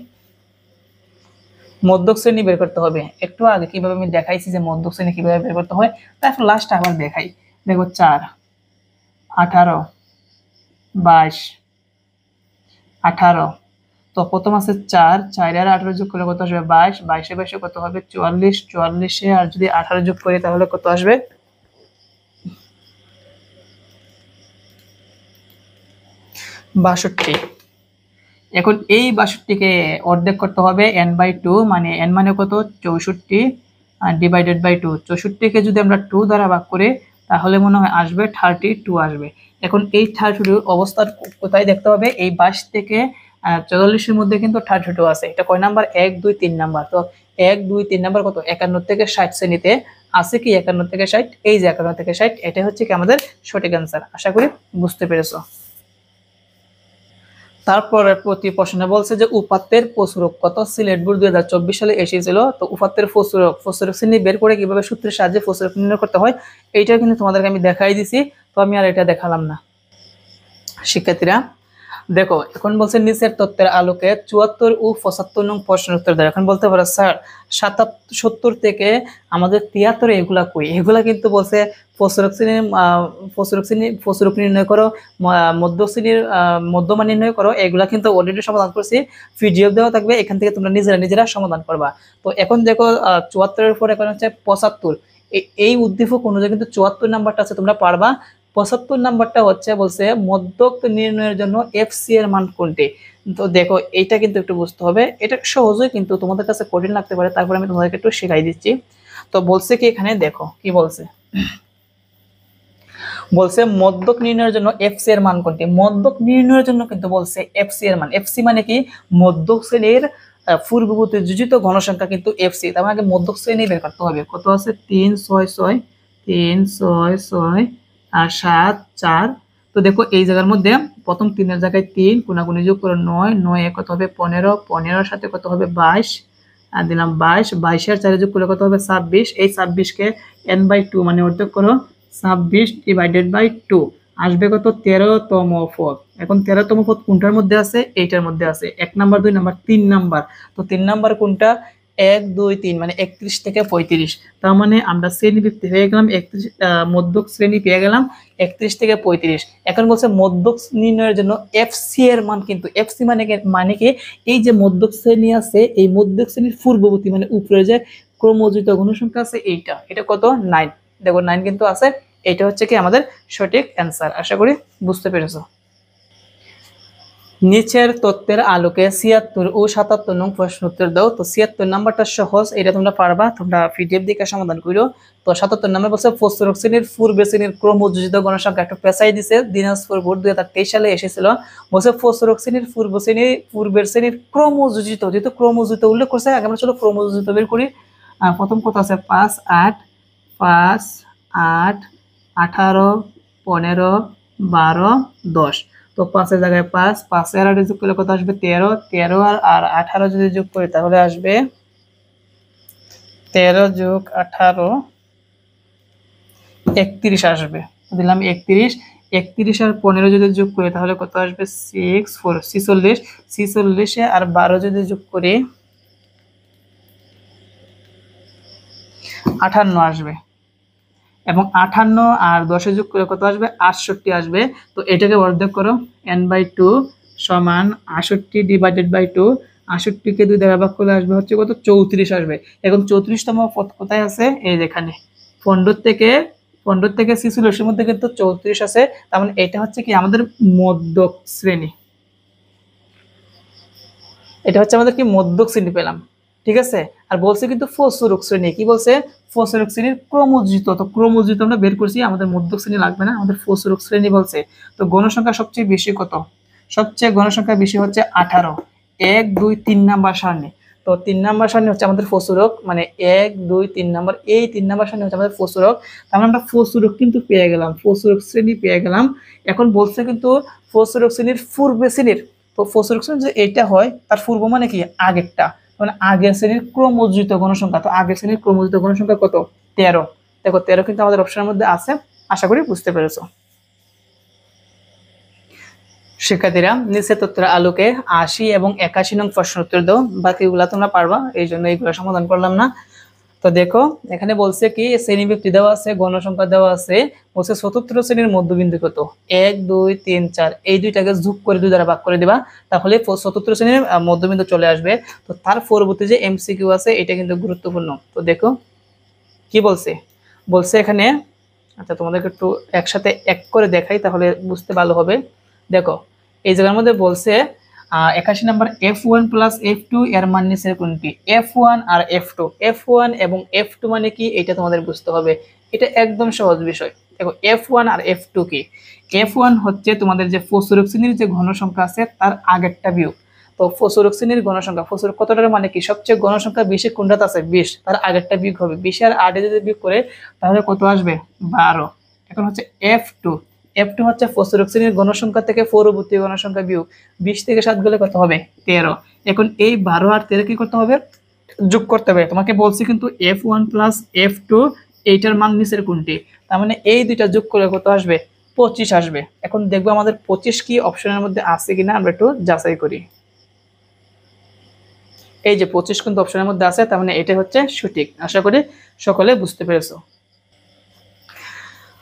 মধ্যক শ্রেণী বের করতে হবে। একটু আগে কিভাবে আমি দেখাইছি যে মধ্যক শ্রেণী কিভাবে বের করতে হয়, তারপর লাস্ট আবার দেখাই। দেখো 4, 18, 22, 18। তো প্রথম আছে 4 আর 18 যোগ করলে কত আসবে? 22, 22 22 কত হবে? 44, 44 আর যদি 18 যোগ করি তাহলে কত আসবে? 62। এখন এই 62কে অর্ধেক করতে হবে n/2, মানে n মানে কত? 64 আর ডিভাইডেড বাই 2। 64কে যদি আমরা 2 দ্বারা ভাগ করি তাহলে মনে হয় আসবে 32 আসবে। এখন এই 32 অবস্থান কোথায় দেখতে হবে? এই 22 থেকে 44 এর মধ্যে কিন্তু 32 আছে। এটা কয় নাম্বার? 1 2 3 নাম্বার। তো 1 2 3 নাম্বার কত? 51 থেকে 60 শ্রেণীতে আছে কি 51 থেকে 60? এই যে 51 থেকে 60, এটা হচ্ছে কি আমাদের সঠিক অ্যান্সার। আশা করি বুঝতে পেরেছো। তারপরে প্রতি প্রশ্নে বলছে যে উপাত্তের প্রচুরক কত? সিলেট বোর্ড 2024 সালে এসেছিল। তো উপাত্তের প্রচুরক শ্রেণী বের করে কিভাবে সূত্রের সাহায্যে প্রচুরক নির্ণয় করতে হয় এইটা কিন্তু তোমাদেরকে আমি দেখাই দিছি। তো আমি আর এটা দেখালাম না। শিক্ষার্থীরা দেখো এখন বলছে নিচের তথ্যের আলোকে 74 ও 75 নং প্রশ্নের উত্তর দাও। এখন বলতে পারো স্যার 77 থেকে আমাদের 73 এগুলা কই? এগুলা কিন্তু বলছে প্রচুরক নির্ণয় করো, মধ্য শ্রেণীর মধ্যমান নির্ণয় করো। এগুলা কিন্তু অলরেডি সমাধান করছি, পিডিএফ দেওয়া থাকবে, এখান থেকে তোমরা নিজেরা সমাধান করবা। তো এখন দেখো 74 এর পর এখন হচ্ছে 75। এই উদ্দীপক অনুযায়ী কিন্তু 74 নাম্বারটা আছে, তোমরা পারবা। 75 নাম্বারটা হচ্ছে বলছে মধ্যক নির্ণয়ের জন্য এফসি এর মান কোনটি। তো দেখো এইটা কিন্তু একটু বুঝতে হবে, এটা সহজই কিন্তু তোমাদের কাছে কঠিন লাগতে পারে, তারপরে আমি তোমাদেরকে একটু শেখাই দিচ্ছি। তো বলছে কি এখানে দেখো কি বলছে, বলছে মধ্যক নির্ণয়ের জন্য এফসি এর মান কোনটি। মধ্যক নির্ণয়ের জন্য কিন্তু বলছে এফসি এর মান। এফসি মানে কি? মধ্যক শ্রেণীর পূর্ববর্তী যোজিত ঘনসংখ্যা কিন্তু এফসি। তার মানে আগে মধ্যক শ্রেণী বের করতে হবে। কত আছে? 3 6 6, 3 6 6 আর 7 4। তো দেখো এই জায়গার মধ্যে প্রথম 3 এর জায়গায় 3 কোনাকুনি যোগ করে 9, 9 এ কত হবে? 15, 15 এর সাথে কত হবে? 22 আর দিলাম 22, 22 এর 4 যোগ করলে কত হবে? 26। এই 26 কে n/2 মানে অর্ধেক করো, 26 ডিভাইডেড বাই 2 আসবে কত? 13তম পদ। এখন 13তম পদ কোনটার মধ্যে আছে? এইটার মধ্যে আছে। 1 নাম্বার 2 নাম্বার 3 নাম্বার। তো 3 নাম্বার কোনটা? 1 2 3 মানে 31 থেকে 35। তার মানে আমরা শ্রেণী পেয়ে গেলাম 31, মধ্যক শ্রেণী পেয়ে গেলাম 31 থেকে 35। এখন বলছে মধ্যক নির্ণয়ের জন্য এফসি এর মান, কিন্তু এফসি মানে কি? এই যে মধ্যক শ্রেণী আছে, এই মধ্যক শ্রেণীর পূর্ববর্তী মানে উপরে যে ক্রমযোজিত ঘনসংখ্যা আছে এটা কত? 9। দেখো 9 কিন্তু আছে। এটা হচ্ছে কি আমাদের সঠিক অ্যান্সার। আশা করি বুঝতে পেরেছো। নিচের তথ্যের আলোকে 76 ও 77 নং প্রশ্ন উত্তর দাও। তো 76 নাম্বারটা সহজ, এটা তোমরা পারবা, তোমরা পিডিএফ দেখে সমাধান করো। তো 77 নাম্বার বলছে প্রচুরক শ্রেণীর পূর্বে শ্রেণীর ক্রমযোজিত ঘনসংখ্যা একটা পেশাই দিছে, দিনাজপুর বোর্ড 2023 সালে এসেছিল। বলছে প্রচুরক শ্রেণীর পূর্বের শ্রেণীর ক্রমযোজিত, যেহেতু ক্রমযোজিত উল্লেখ করছে, আগে আমরা চলো ক্রমযোজিত বের করি। প্রথম কত আছে? 5 8 5 8 18 15 12 10। তো 5 এর জায়গায় 5, 5 এর 8 যোগ করলে কত আসবে? 13, 13 আর 18 যদি যোগ করি তাহলে আসবে 13 যোগ 18 31 আসবে। দিলাম 31, 31 আর 15 যদি যোগ করি তাহলে কত আসবে? 6 4 46, 46 আর 12 যদি যোগ করি 58 আসবে। এবং 58 আর 10 যোগ করে কত আসবে? 68 আসবে। তো এটাকে অর্ধেক করো, n/2 সমান 68 ডিভাইডেড বাই 2। 68 কে 2 দ্বারা ভাগ করলে আসবে হচ্ছে কত? 34 আসবে। এখন 34তম পদ কোথায় আছে? এই যেখানে 15 থেকে 46 এর মধ্যে কিন্তু 34 আছে। তার মানে এটা হচ্ছে কি আমাদের মধ্যক শ্রেণী। এটা হচ্ছে আমাদের কি মধ্যক শ্রেণী পেলাম, ঠিক আছে। আর বলছে কিন্তু ফসরক শ্রেণী, কি বলছে ফসরক শ্রেণীর ক্রমোজ্জিত, তো ক্রমোজ্জিত আমরা বের করছি, আমাদের মধ্যক শ্রেণী লাগবে না, আমাদের ফসরক শ্রেণী বলছে। তো গণসংখ্যা সবচেয়ে বেশি কত, সবচেয়ে গণসংখ্যা বেশি হচ্ছে 18, 1 2 3 নাম্বার সারণী। তো 3 নাম্বার সারণী হচ্ছে আমাদের ফসরক, মানে 1 2 3 নাম্বার, এই 3 নাম্বার সারণী হচ্ছে আমাদের ফসরক। তার আমরা ফসরক কিন্তু পেয়ে গেলাম, ফসরক শ্রেণী পেয়ে গেলাম। এখন বলছে কিন্তু ফসরক শ্রেণীর পূর্বে শ্রেণীর, তো ফসরক শ্রেণী যে এটা হয় তার পূর্ব মানে কি আগেরটা, মানে আগের শ্রেণীর ক্রমোজ্জিত গণসংখ্যা। তো আগের শ্রেণীর ক্রমোজ্জিত গণসংখ্যা কত 13, দেখো 13 কিন্তু আমাদের অপশনের মধ্যে আছে, আশা করি বুঝতে পেরেছো। শিক্ষার্থীরা নিচের তথ্যের আলোকে 80 এবং 81 নং প্রশ্ন উত্তর দাও, বাকিগুলা তোমরা পারবা, এই জন্য এইগুলো সমাধান করলাম না। তো দেখো এখানে বলছে কি শ্রেণী ব্যক্তি দেওয়া আছে, গণসংখ্যা দেওয়া আছে, বলছে চতুর্থ শ্রেণীর মধ্যবিন্দু কত 1 2 3 4, এই দুইটাকে যোগ করে 2 দ্বারা ভাগ করে দিবা, তাহলে চতুর্থ শ্রেণীর মধ্যবিন্দু চলে আসবে। তো তার পরবর্তী যে এমসিকিউ আছে এটা কিন্তু গুরুত্বপূর্ণ। তো দেখো কি বলছে, বলছে এখানে, আচ্ছা তোমাদেরকে একটু একসাথে এক করে দেখাই তাহলে বুঝতে ভালো হবে। দেখো এই জায়গার মধ্যে বলছে 81 নাম্বার f1 প্লাস f2 এর মান নিচের কোনটি, f1 আর f2, f1 এবং f2 মানে কি এটা তোমাদের বুঝতে হবে, এটা একদম সহজ বিষয়। দেখো f1 আর f2 কি, f1 হচ্ছে তোমাদের যে ফসরক শ্রেণীর যে ঘনসংখ্যা আছে তার আগেরটা বিয়োগ। তো ফসরক শ্রেণীর গণসংখ্যা, ফসরক কতটার মানে কি সবচেয়ে গণসংখ্যা 20 কোনটাতে আছে 20, তার আগেরটা বিয়োগ হবে, 20 আর 8 যদি বিয়োগ করে তাহলে কত আসবে 12। এখন হচ্ছে f2, f2 হচ্ছে ফসরক শ্রেণীর গণসংখ্যা থেকে পরবর্তী গণসংখ্যা বিয়োগ, 20 থেকে 7 গেলে কত হবে 13। এখন এই 12 আর 13 কি করতে হবে যোগ করতে হবে, তোমাকে বলছি কিন্তু f1 প্লাস f2 এইটার মান নিচের কোনটি, তার মানে এই দুইটা যোগ করে কত আসবে 25 আসবে। এখন দেখবো আমাদের 25 কি অপশনের মধ্যে আছে কিনা, আমরা একটু যাচাই করি। এই যে 25 কিন্তু অপশনের মধ্যে আছে, তার মানে এটা হচ্ছে সঠিক। আশা করি সকলে বুঝতে পেরেছো।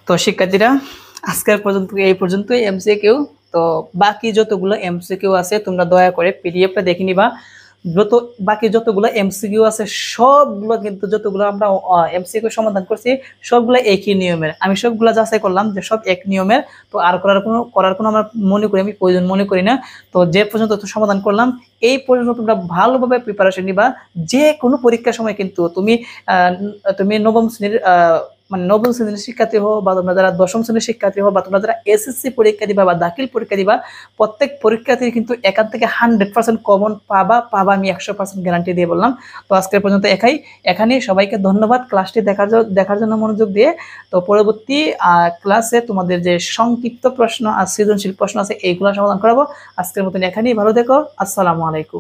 তো শিক্ষার্থীরা আজকের পর্যন্ত এই পর্যন্তই এমসিকিউ। তো বাকি যতগুলো এমসিকিউ আছে তোমরা দয়া করে পিডিএফটা দেখে নিবা, যত বাকি যতগুলো এমসিকিউ আছে সবগুলো কিন্তু যতগুলো আমরা এমসিকিউ সমাধান করছি সবগুলো একই নিয়মের, আমি সবগুলো যাচাই করলাম যে সব এক নিয়মের। তো আর করার কোনো আমার মনে করি আমি প্রয়োজন মনে করি না। তো যে পর্যন্ত সমাধান করলাম এই পর্যন্ত তোমরা ভালোভাবে প্রিপারেশন নিবা, যে কোনো পরীক্ষার সময় কিন্তু তুমি নবম শ্রেণীর মানে নবম শ্রেণীর শিক্ষার্থী হো বা তোমরা যারা দশম শ্রেণীর শিক্ষার্থী হো বা তোমরা যারা এসএসসি পরীক্ষা দিবা বা দাখিল পরীক্ষা দিবা, প্রত্যেক পরীক্ষার্থী কিন্তু এখান থেকে 100% কমন পাবা, আমি 100% গ্যারান্টি দিয়ে বললাম। তো আজকের পর্যন্ত এখানেই সবাইকে ধন্যবাদ ক্লাসটি দেখার জন্য মনোযোগ দিয়ে। তো পরবর্তী ক্লাসে তোমাদের যে সংক্ষিপ্ত প্রশ্ন আর সৃজনশীল প্রশ্ন আছে এইগুলো সমাধান করাবো। আজকের মতন এখানেই, ভালো থেকো, আসসালামু আলাইকুম।